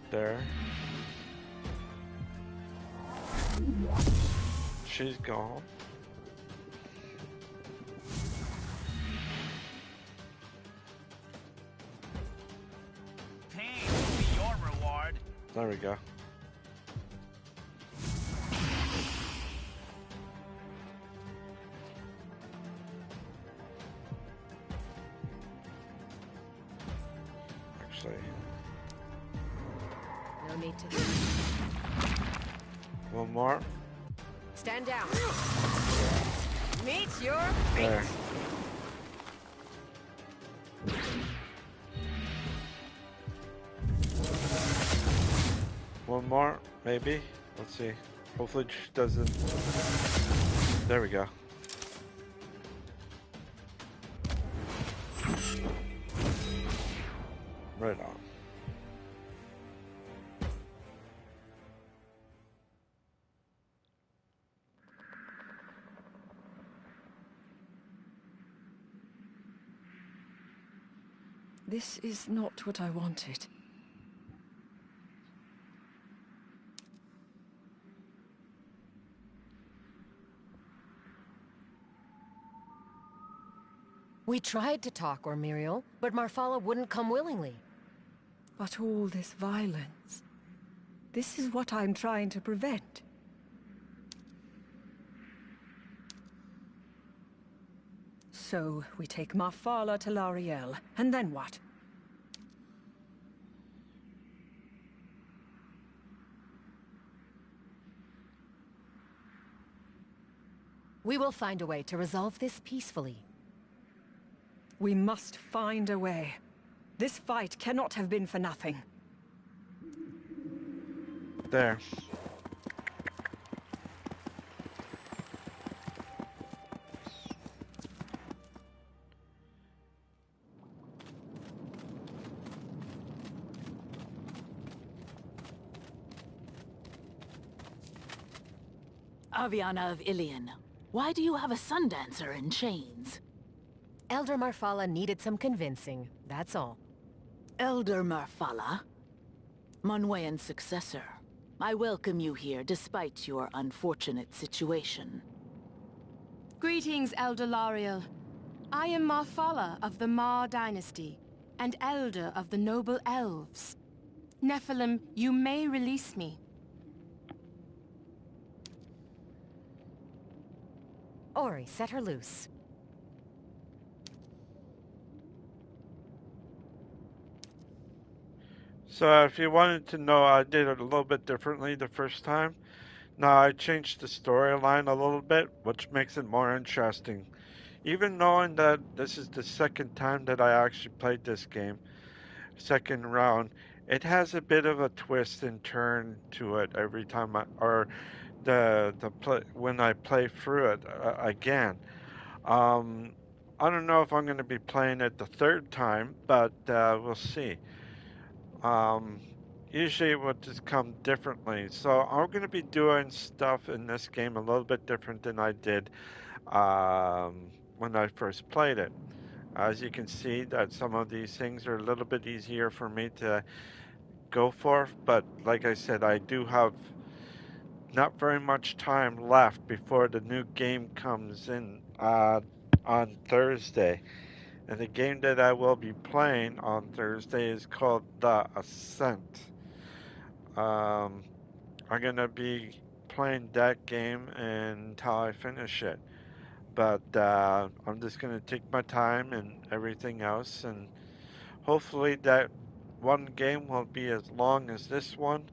There. She's gone. Pain will be your reward. There we go. Actually, No need to. one more. Stand down. Meet your There. fate. One more, maybe. Let's see. Hopefully she doesn't. There we go. Right on. This is not what I wanted. We tried to talk, Ormiriel, but Marfala wouldn't come willingly. But all this violence... This is what I'm trying to prevent. So, we take Marfala to Lariel, and then what? We will find a way to resolve this peacefully. We must find a way. This fight cannot have been for nothing. There. Aviana of Ilion, why do you have a Sundancer in chains? Elder Marfala needed some convincing, that's all. Elder Marfala? Manwean's successor. I welcome you here despite your unfortunate situation. Greetings, Elder Lariel. I am Marfala of the Mar Dynasty, and Elder of the Noble Elves. Nephilim, you may release me. Ori, set her loose. So if you wanted to know, I did it a little bit differently the first time. Now I changed the storyline a little bit, which makes it more interesting. Even knowing that this is the second time that I actually played this game, second round, it has a bit of a twist and turn to it every time when I play through it again. I don't know if I'm going to be playing it the third time, but we'll see. Usually it would just come differently. So I'm going to be doing stuff in this game a little bit different than I did when I first played it. As you can see, that some of these things are a little bit easier for me to go for, but like I said, I do have not very much time left before the new game comes in on Thursday. And the game that I will be playing on Thursday is called The Ascent. I'm going to be playing that game until I finish it. But I'm just going to take my time and everything else, and hopefully that one game will be as long as this one,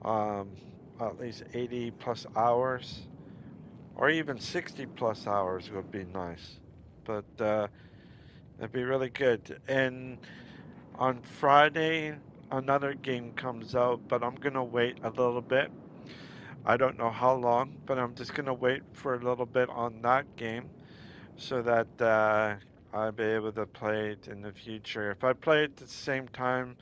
at least 80 plus hours, or even 60 plus hours would be nice. But it'd be really good. And on Friday, another game comes out, but I'm going to wait a little bit. I don't know how long, but I'm just going to wait for a little bit on that game so that I'll be able to play it in the future. If I play it at the same time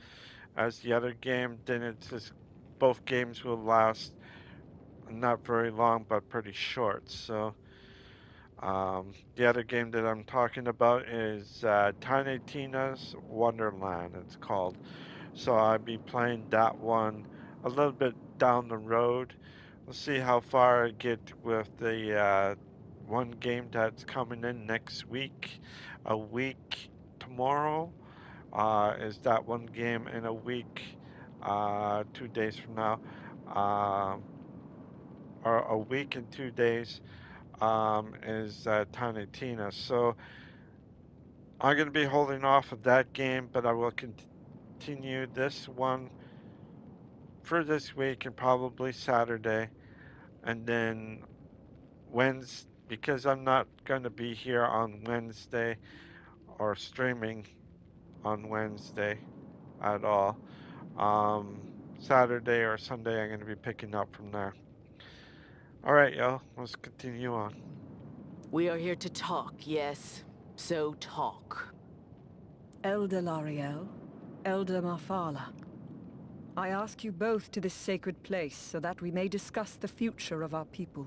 as the other game, then it's just both games will last not very long, but pretty short. So the other game that I'm talking about is Tiny Tina's Wonderland, it's called. So I'll be playing that one a little bit down the road. We'll see how far I get with the one game that's coming in next week. A week tomorrow is that one game, in a week, 2 days from now, or a week and 2 days is Tiny Tina. So I'm going to be holding off of that game, but I will continue this one for this week and probably Saturday. And then Wednesday, because I'm not going to be here on Wednesday or streaming on Wednesday at all. Saturday or Sunday, I'm going to be picking up from there. All right, y'all, let's continue on. We are here to talk, yes. So talk. Elder Lariel, Elder Marfala, I ask you both to this sacred place so that we may discuss the future of our people.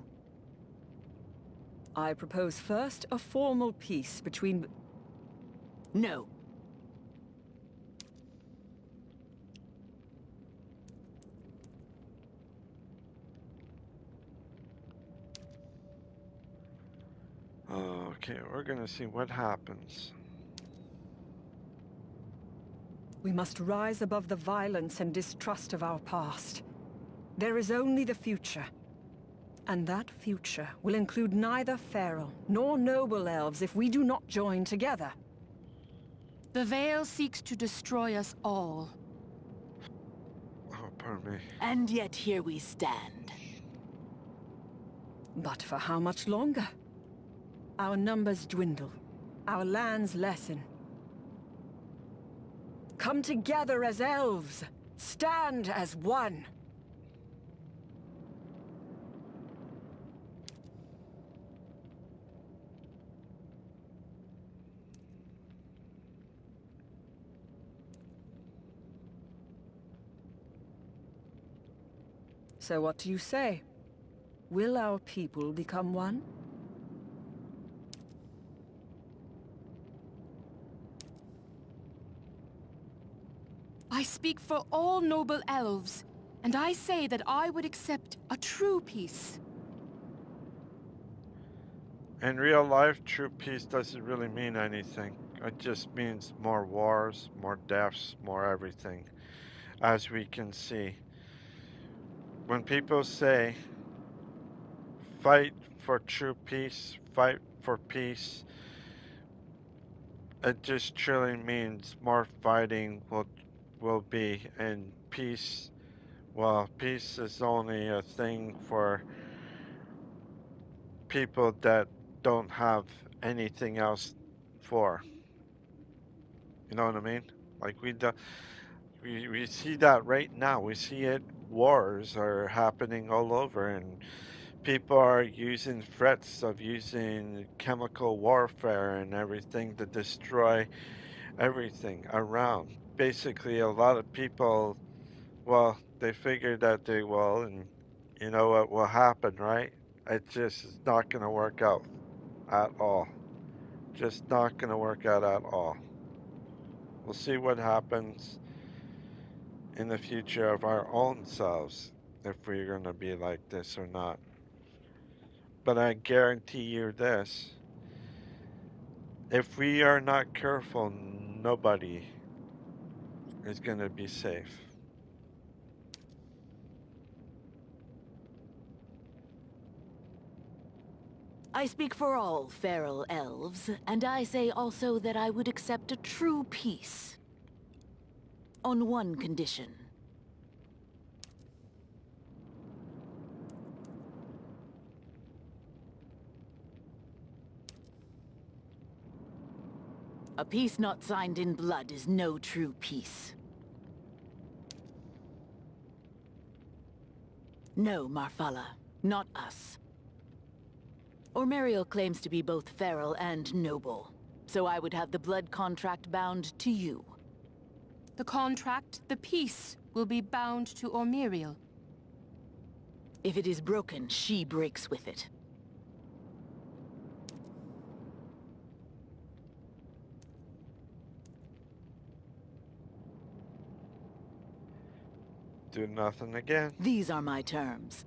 I propose first a formal peace between... No. Okay, we're gonna see what happens. We must rise above the violence and distrust of our past. There is only the future. And that future will include neither feral nor noble elves if we do not join together. The Veil seeks to destroy us all. Oh, pardon me. And yet here we stand. But for how much longer? Our numbers dwindle. Our lands lessen. Come together as elves. Stand as one. So what do you say? Will our people become one? I speak for all noble elves, and I say that I would accept a true peace. In real life, true peace doesn't really mean anything. It just means more wars, more deaths, more everything, as we can see. When people say, fight for true peace, fight for peace, it just truly means more fighting will be, and peace, well, peace is only a thing for people that don't have anything else for. You know what I mean? Like we see that right now. We see it. Wars are happening all over, and people are using threats of using chemical warfare and everything to destroy everything around. Basically, a lot of people, well, they figure that they will, and you know what will happen, right? It just is not going to work out at all. Just not going to work out at all. We'll see what happens in the future of our own selves, if we're going to be like this or not. But I guarantee you this, if we are not careful, nobody is going to be safe. I speak for all feral elves, and I say also that I would accept a true peace. On one condition. A peace not signed in blood is no true peace. No, Marfala, not us. Ormariel claims to be both feral and noble, so I would have the blood contract bound to you. The contract, the peace, will be bound to Ormariel. If it is broken, she breaks with it. Do nothing again. These are my terms.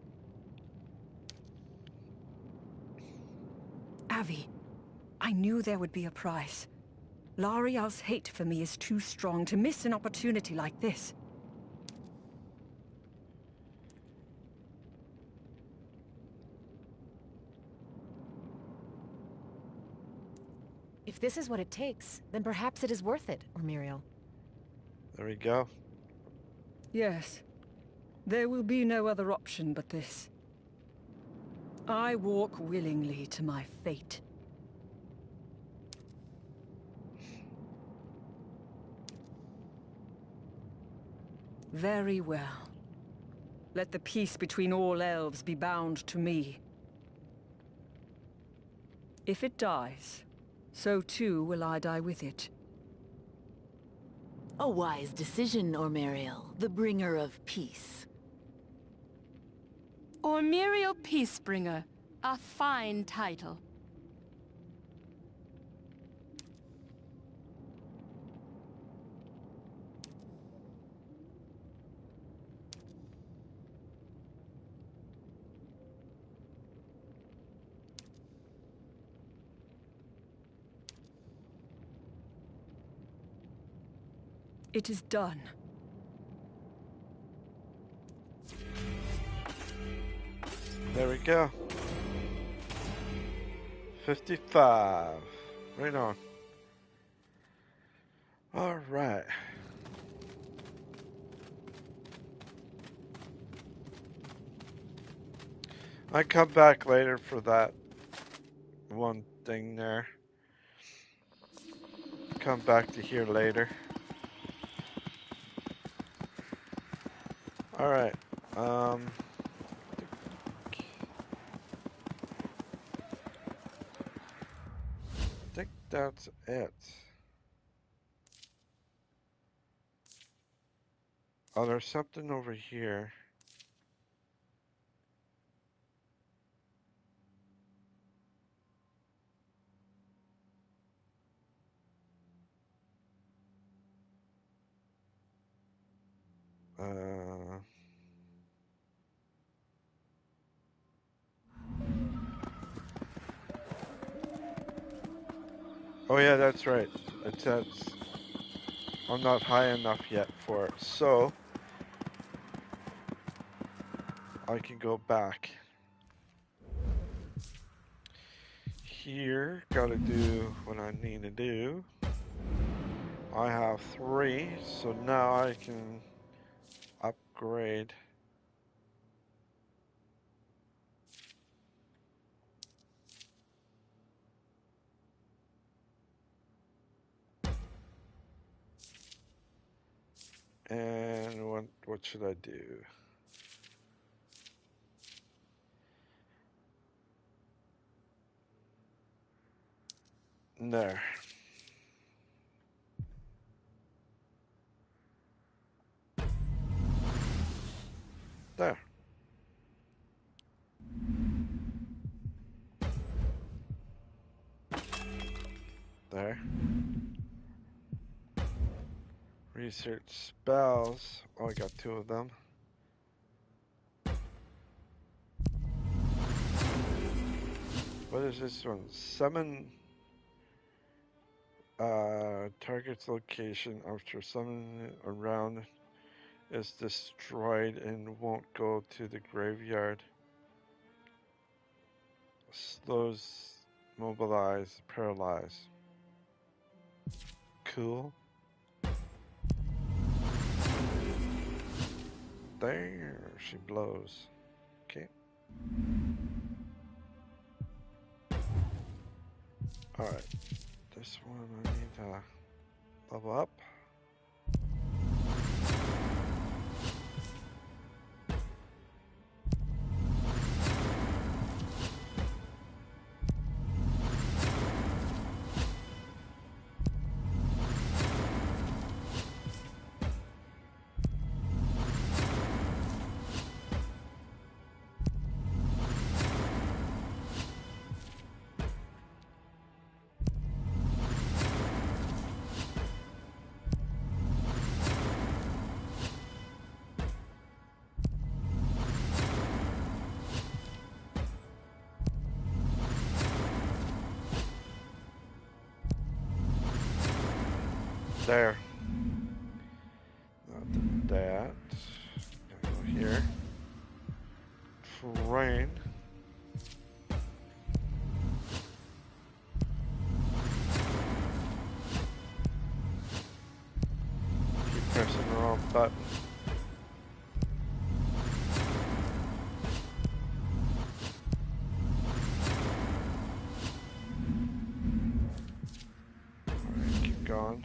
Avi, I knew there would be a price. Lariel's hate for me is too strong to miss an opportunity like this. If this is what it takes, then perhaps it is worth it, Ormariel. There we go. Yes. There will be no other option but this. I walk willingly to my fate. Very well. Let the peace between all elves be bound to me. If it dies, so too will I die with it. A wise decision, Ormariel, the bringer of peace. Ormariel Peacebringer, a fine title. It is done. There we go. 55. Right on. All right. I come back later for that one thing there. Come back to here later. All right. I think that's it. Oh, there's something over here. Oh yeah, that's right. It says I'm not high enough yet for it, so I can go back. Here, gotta do what I need to do. I have 3, so now I can upgrade. And what should I do? There. There. There. Research spells. Oh, I got 2 of them. What is this one? Summon target's location after summoning it around is destroyed and won't go to the graveyard. Slows, mobilize, paralyze. Cool. There, she blows. Okay. Alright. This one I need to level up. There. Not that. Gotta go here. Terrain. Keep pressing the wrong button. Alright, keep going.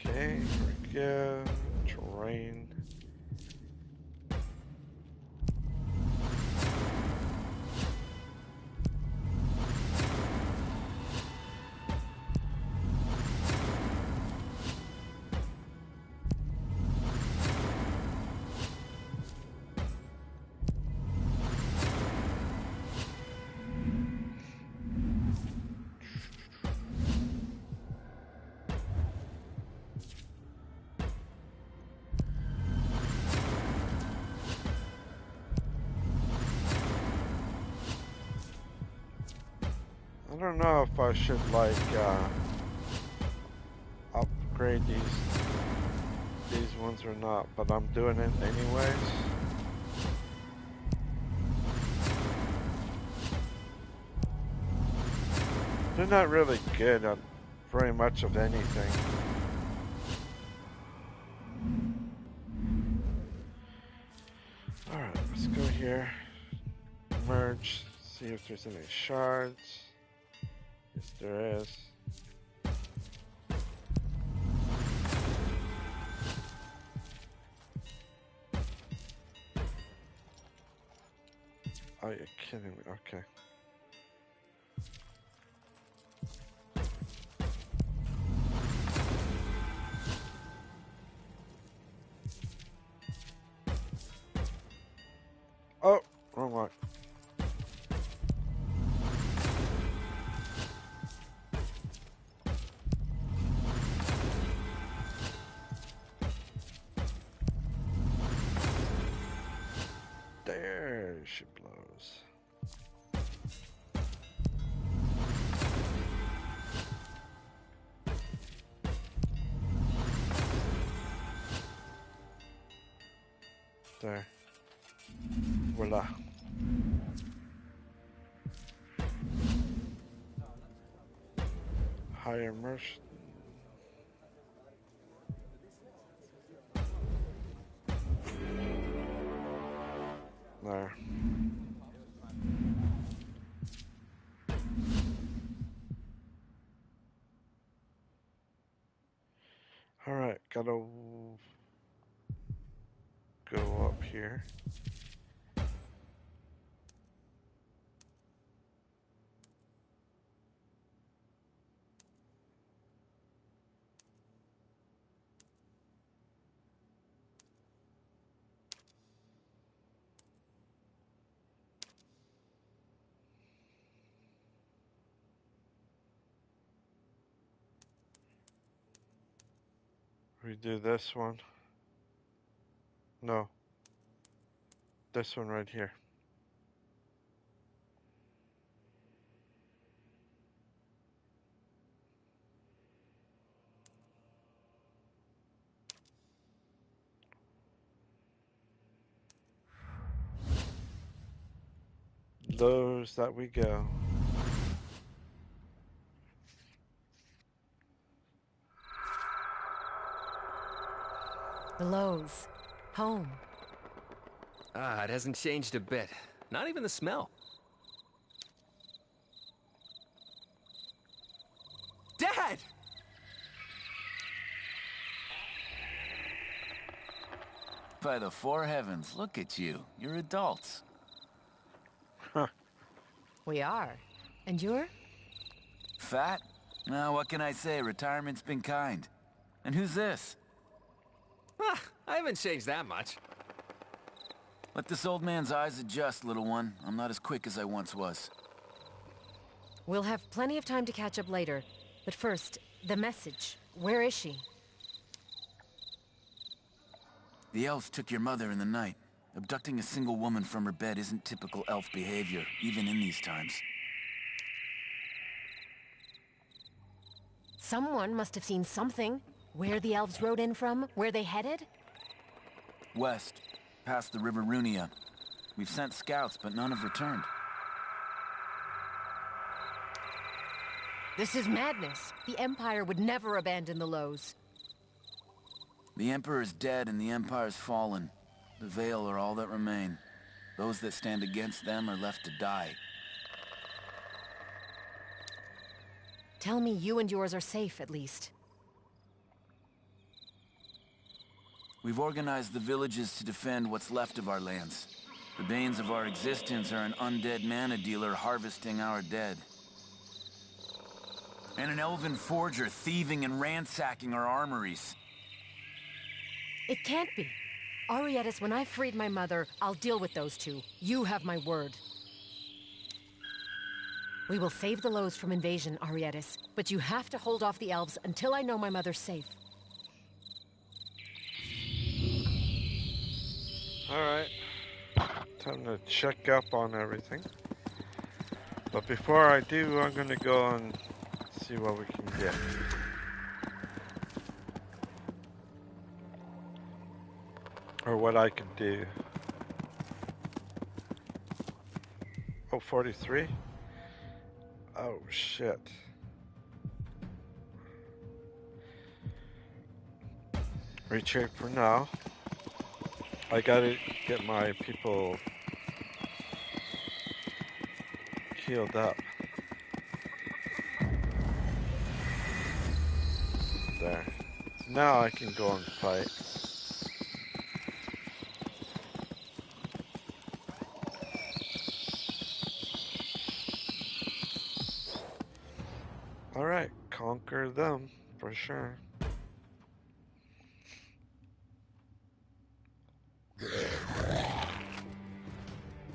Okay, here we go. Terrain. I don't know if I should like upgrade these ones or not, but I'm doing it anyways. They're not really good at very much of anything. Alright, let's go here. Merge, see if there's any shards. Yes, there is. Are you kidding me? Okay. Oh, wrong one. There she blows. There. Voila. Higher mercy. There. All right, gotta go up here. We do this one. No. This one right here. Those that we go. The Lowe's. Home. Ah, it hasn't changed a bit. Not even the smell. Dad! By the four heavens, look at you. You're adults. We are. And you're? Fat? Now, what can I say? Retirement's been kind. And who's this? Ah, I haven't changed that much. Let this old man's eyes adjust, little one. I'm not as quick as I once was. We'll have plenty of time to catch up later. But first, the message. Where is she? The elves took your mother in the night. Abducting a single woman from her bed isn't typical elf behavior, even in these times. Someone must have seen something. Where the elves rode in from? Where they headed? West, past the River Runia. We've sent scouts, but none have returned. This is madness. The Empire would never abandon the Lowe's. The Emperor's dead and the Empire's fallen. The Veil are all that remain. Those that stand against them are left to die. Tell me you and yours are safe, at least. We've organized the villages to defend what's left of our lands. The banes of our existence are an undead mana dealer harvesting our dead. And an elven forger thieving and ransacking our armories. It can't be. Arietis, when I freed my mother, I'll deal with those two. You have my word. We will save the Lowe's from invasion, Arietis, but you have to hold off the elves until I know my mother's safe. Alright. Time to check up on everything. But before I do, I'm gonna go and see what we can get. Or what I can do. Oh, 43? Oh, shit. Retreat for now. I gotta get my people healed up. There. Now I can go and fight. Alright, conquer them for sure.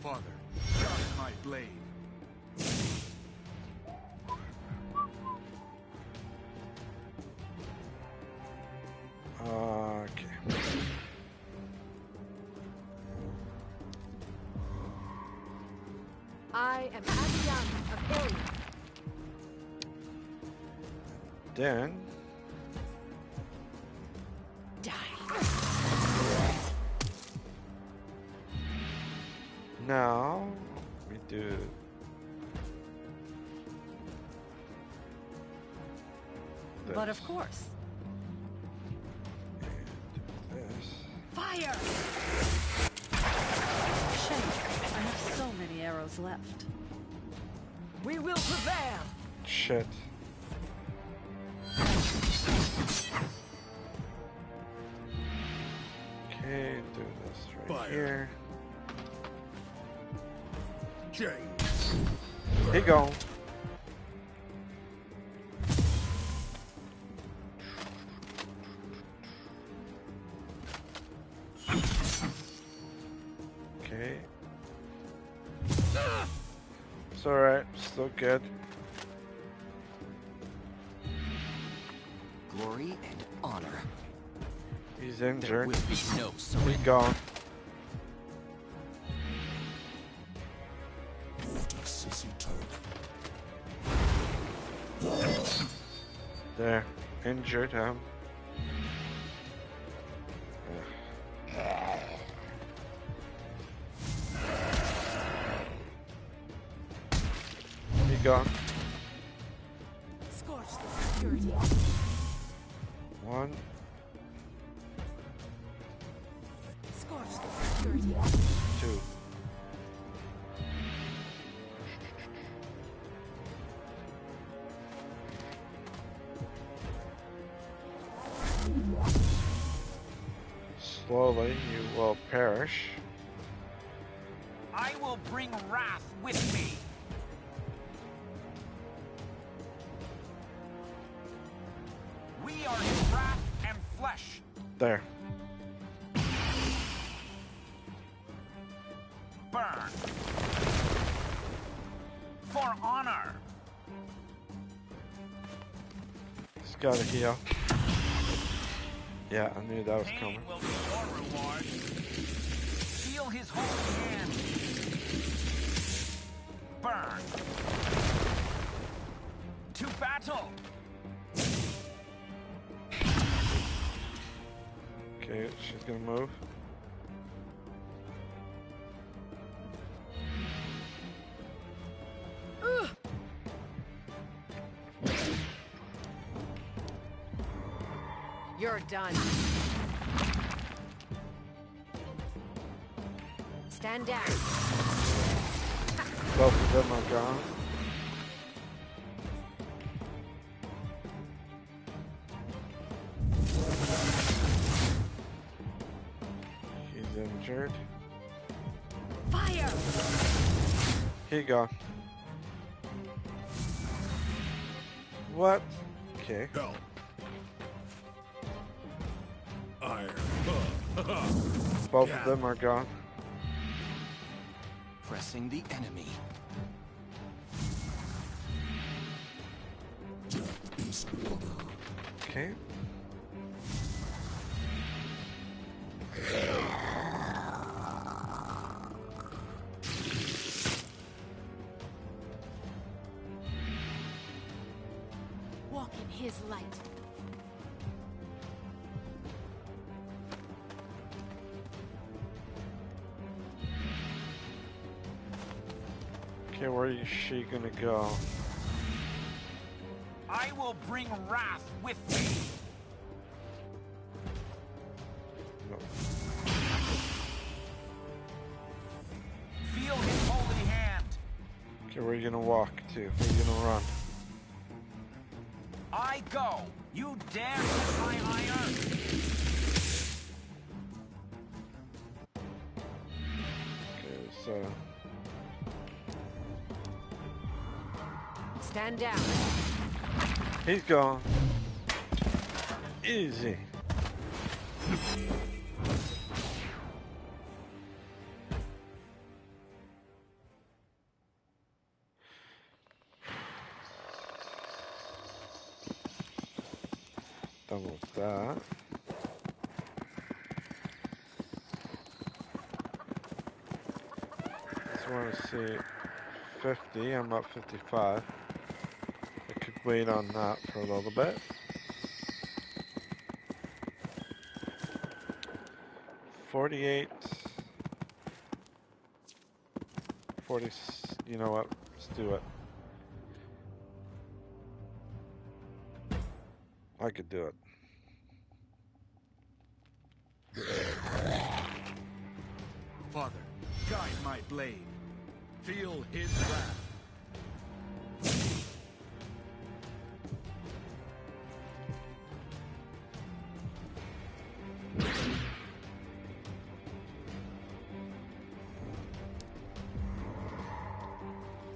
Father, guard my blade. Okay. I am Abiyan of Ilium. Then now we do But of course. this. Fire! Shame. I have so many arrows left. We will prevail! Shit. Okay, do this right Fire. here. James. Here you go. Okay. It's alright, still good. Glory and honor. He's There injured. will be no He surrender. gone. What a sissy toad. There. Injured him. He gone. Scorch the security. One. Scorch the security. Two. Slowly you will perish. I will bring wrath with me. We are his wrath and flesh. There. Burn. For honor. He's got to heal. Yeah, I knew that was coming. Pain will be your reward. Feel his holy hand. Burn. To battle. Okay, she's gonna move. You're done. Stand down. Both of them are gone. He's injured. Fire! Here you go. What? Okay. Help. Iron. Both of them are gone. Pressing the enemy. Death is order. Okay. Walk in his light. Okay, where is she gonna go? I will bring wrath with me. No. Feel his holy hand. Okay, where are you gonna walk to? Where are you gonna run? I go. You dare touch my iron? Okay, so Stand down. He's gone. Easy. Done with that. Just want to see 50. I'm at 55. I could wait on that for a little bit. 48. 40. You know what? Let's do it. I could do it. Father, guide my blade. Feel his wrath.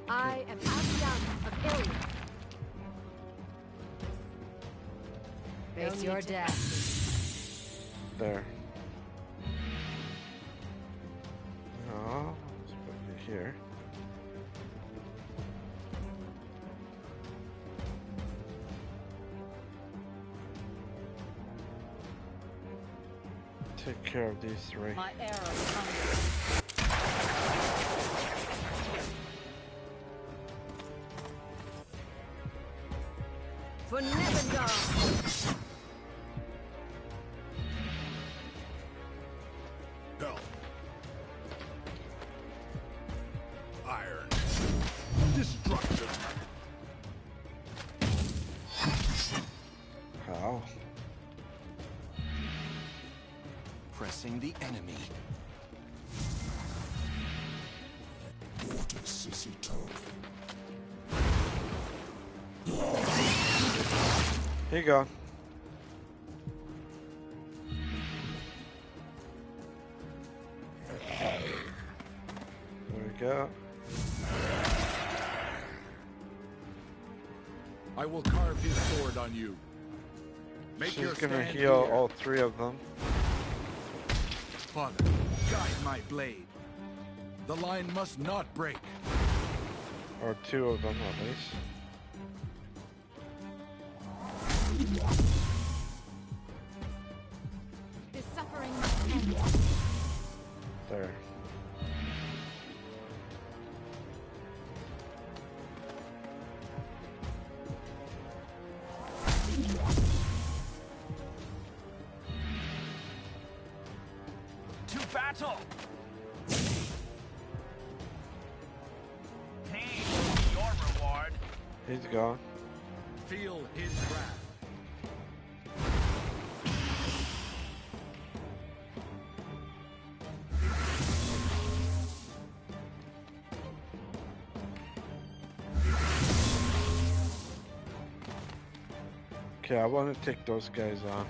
I am Ashiana of Ilion. Face your death. There. No, let's put it here. Take care of these three. My arrow comes. For Nevendar! Hell. Iron. Destruction. How? Pressing the enemy. Water sissy toe. Here you go. There we go. I will carve his sword on you. Make She's your gonna stand heal here. all three of them. Father, guide my blade. The line must not break. Or two of them at least. The suffering must end. There. To battle! Pain will be your reward. He's gone. Feel his wrath. Okay, I want to take those guys on.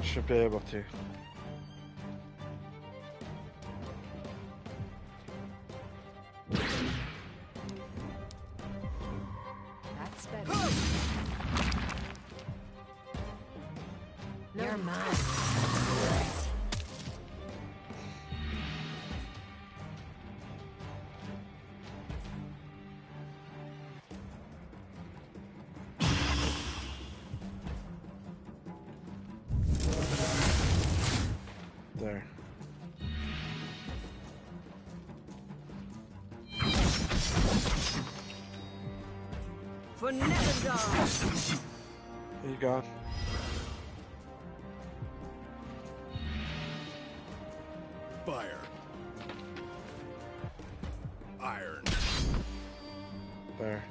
Should be able to. That's better. You're mine. There. For Nevendar! Here you go. Fire. Iron. There.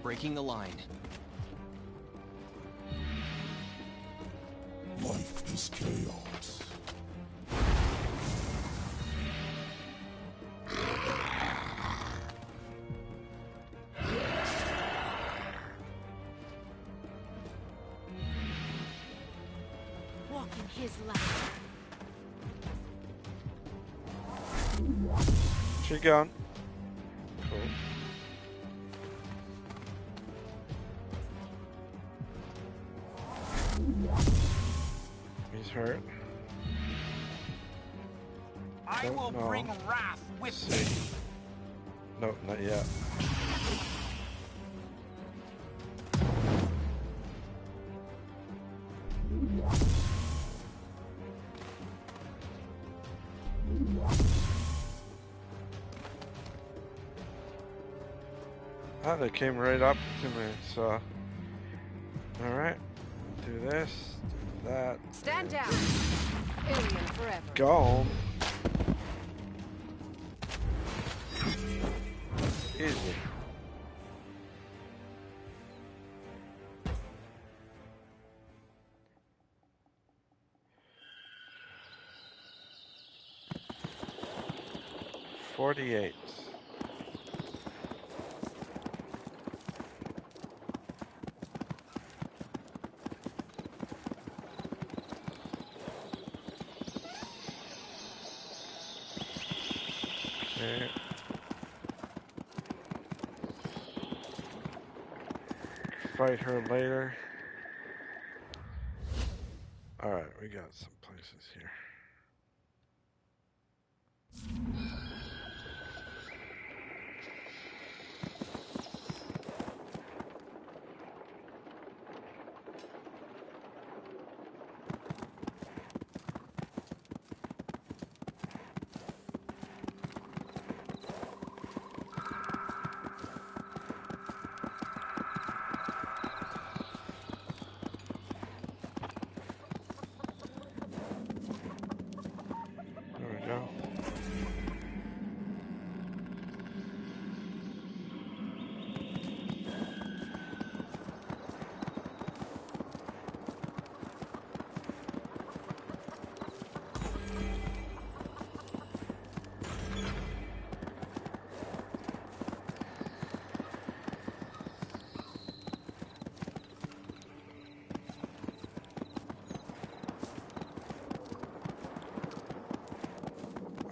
Breaking the line. Life is chaos. Walk in his light. She gone. Cool. He's hurt. I will bring wrath with me. No, not yet. Ah, they came right up to me, so... Alright. Do this, do that. Stand down. Alien forever. Go. Easy. $48. Okay. Fight her later. Alright, we got some places here.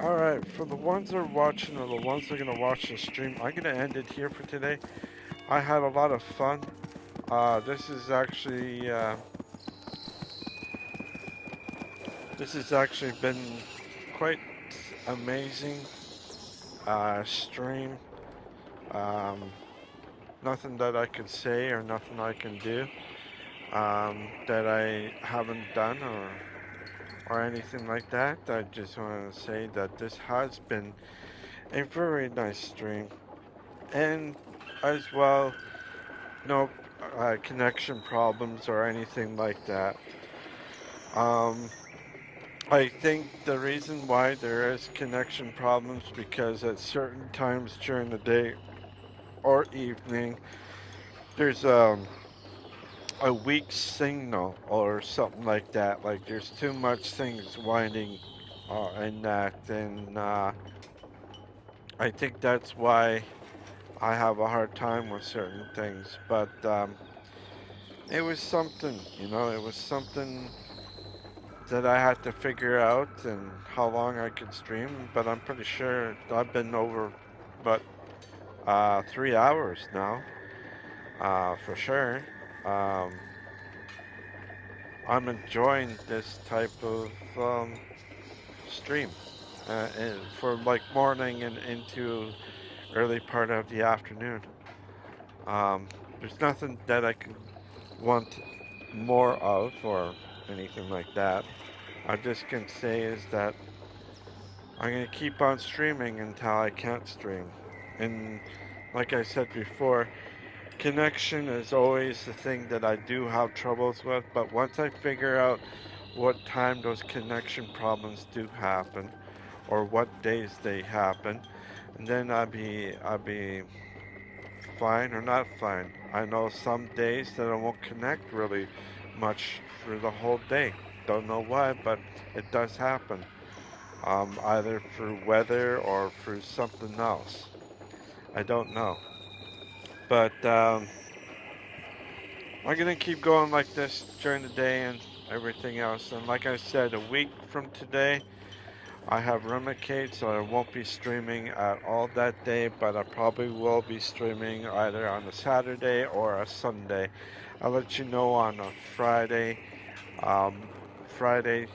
Alright, for the ones that are watching or the ones that are going to watch the stream, I'm going to end it here for today. I had a lot of fun. This has actually been quite amazing stream. Nothing that I could say or nothing I can do that I haven't done or anything like that. I just want to say that this has been a very nice stream, and as well, no connection problems or anything like that. I think the reason why there is connection problems because at certain times during the day or evening, there's a weak signal or something like that. Like there's too much things winding in that, and I think that's why I have a hard time with certain things. But it was something, you know, it was something that I had to figure out and how long I could stream. But I'm pretty sure I've been over about 3 hours now, for sure. I'm enjoying this type of stream for like morning and into early part of the afternoon. There's nothing that I can want more of or anything like that. I just can say is that I'm going to keep on streaming until I can't stream. And like I said before, connection is always the thing that I do have troubles with, but once I figure out what time those connection problems do happen, or what days they happen, and then I'll be fine or not fine. I know some days that I won't connect really much through the whole day. Don't know why, but it does happen. Either through weather or through something else. I don't know. But I'm gonna keep going like this during the day and everything else. And like I said, a week from today, I have Remicade, so I won't be streaming at all that day, but I probably will be streaming either on a Saturday or a Sunday. I'll let you know on a Friday, Friday,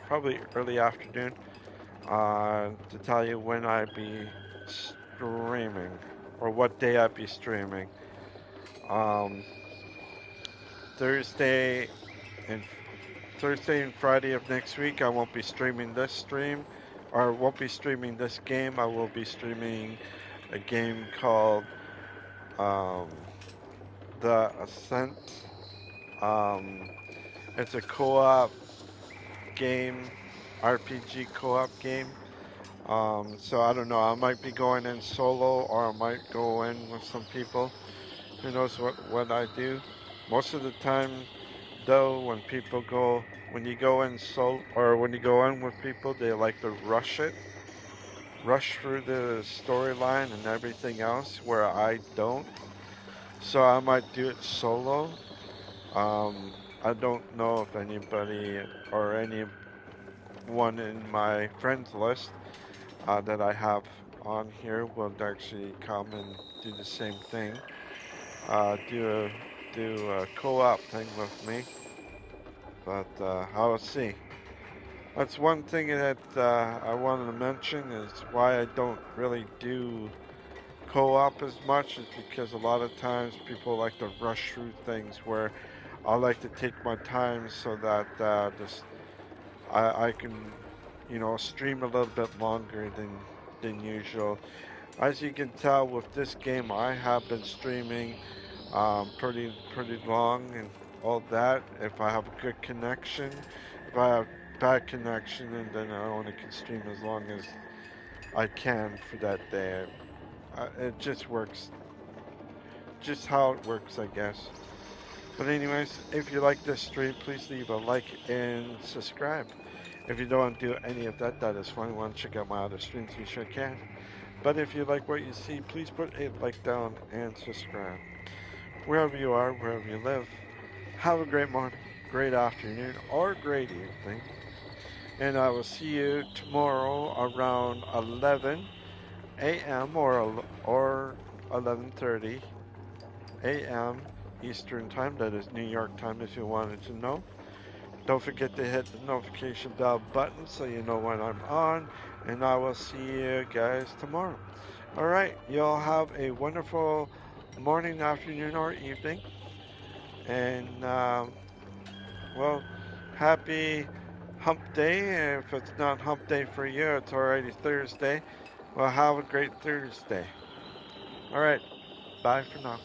probably early afternoon, to tell you when I'd be streaming, or what day I'd be streaming. Thursday and Friday of next week, I won't be streaming this stream, or won't be streaming this game. I will be streaming a game called The Ascent. It's a co-op game, RPG co-op game. So I don't know, I might be going in solo, or I might go in with some people. Who knows what I do. Most of the time, though, when you go in solo, or when you go in with people, they like to rush through the storyline and everything else, where I don't. So I might do it solo. I don't know if anybody or anyone in my friends list that I have on here will actually come and do the same thing. Do a co-op thing with me. But I'll see. That's one thing that I wanted to mention, is why I don't really do co-op as much, is because a lot of times people like to rush through things, where I like to take my time so that I can, stream a little bit longer than usual. As you can tell with this game, I have been streaming pretty long and all that. If I have a good connection, if I have bad connection, and then I only can stream as long as I can for that day. It just works, just how it works, I guess. But anyways, if you like this stream, please leave a like and subscribe. If you don't want to do any of that, that is fine. You want to check out my other streams, you sure can. But if you like what you see, please put a like down and subscribe. Wherever you are, wherever you live, have a great morning, great afternoon, or great evening. And I will see you tomorrow around 11 a.m. or 11:30 a.m. Eastern Time. That is New York time, if you wanted to know. Don't forget to hit the notification bell button so you know when I'm on. And I will see you guys tomorrow. Alright, y'all have a wonderful morning, afternoon, or evening. And, well, happy hump day. If it's not hump day for you, it's already Thursday. Well, have a great Thursday. Alright, bye for now.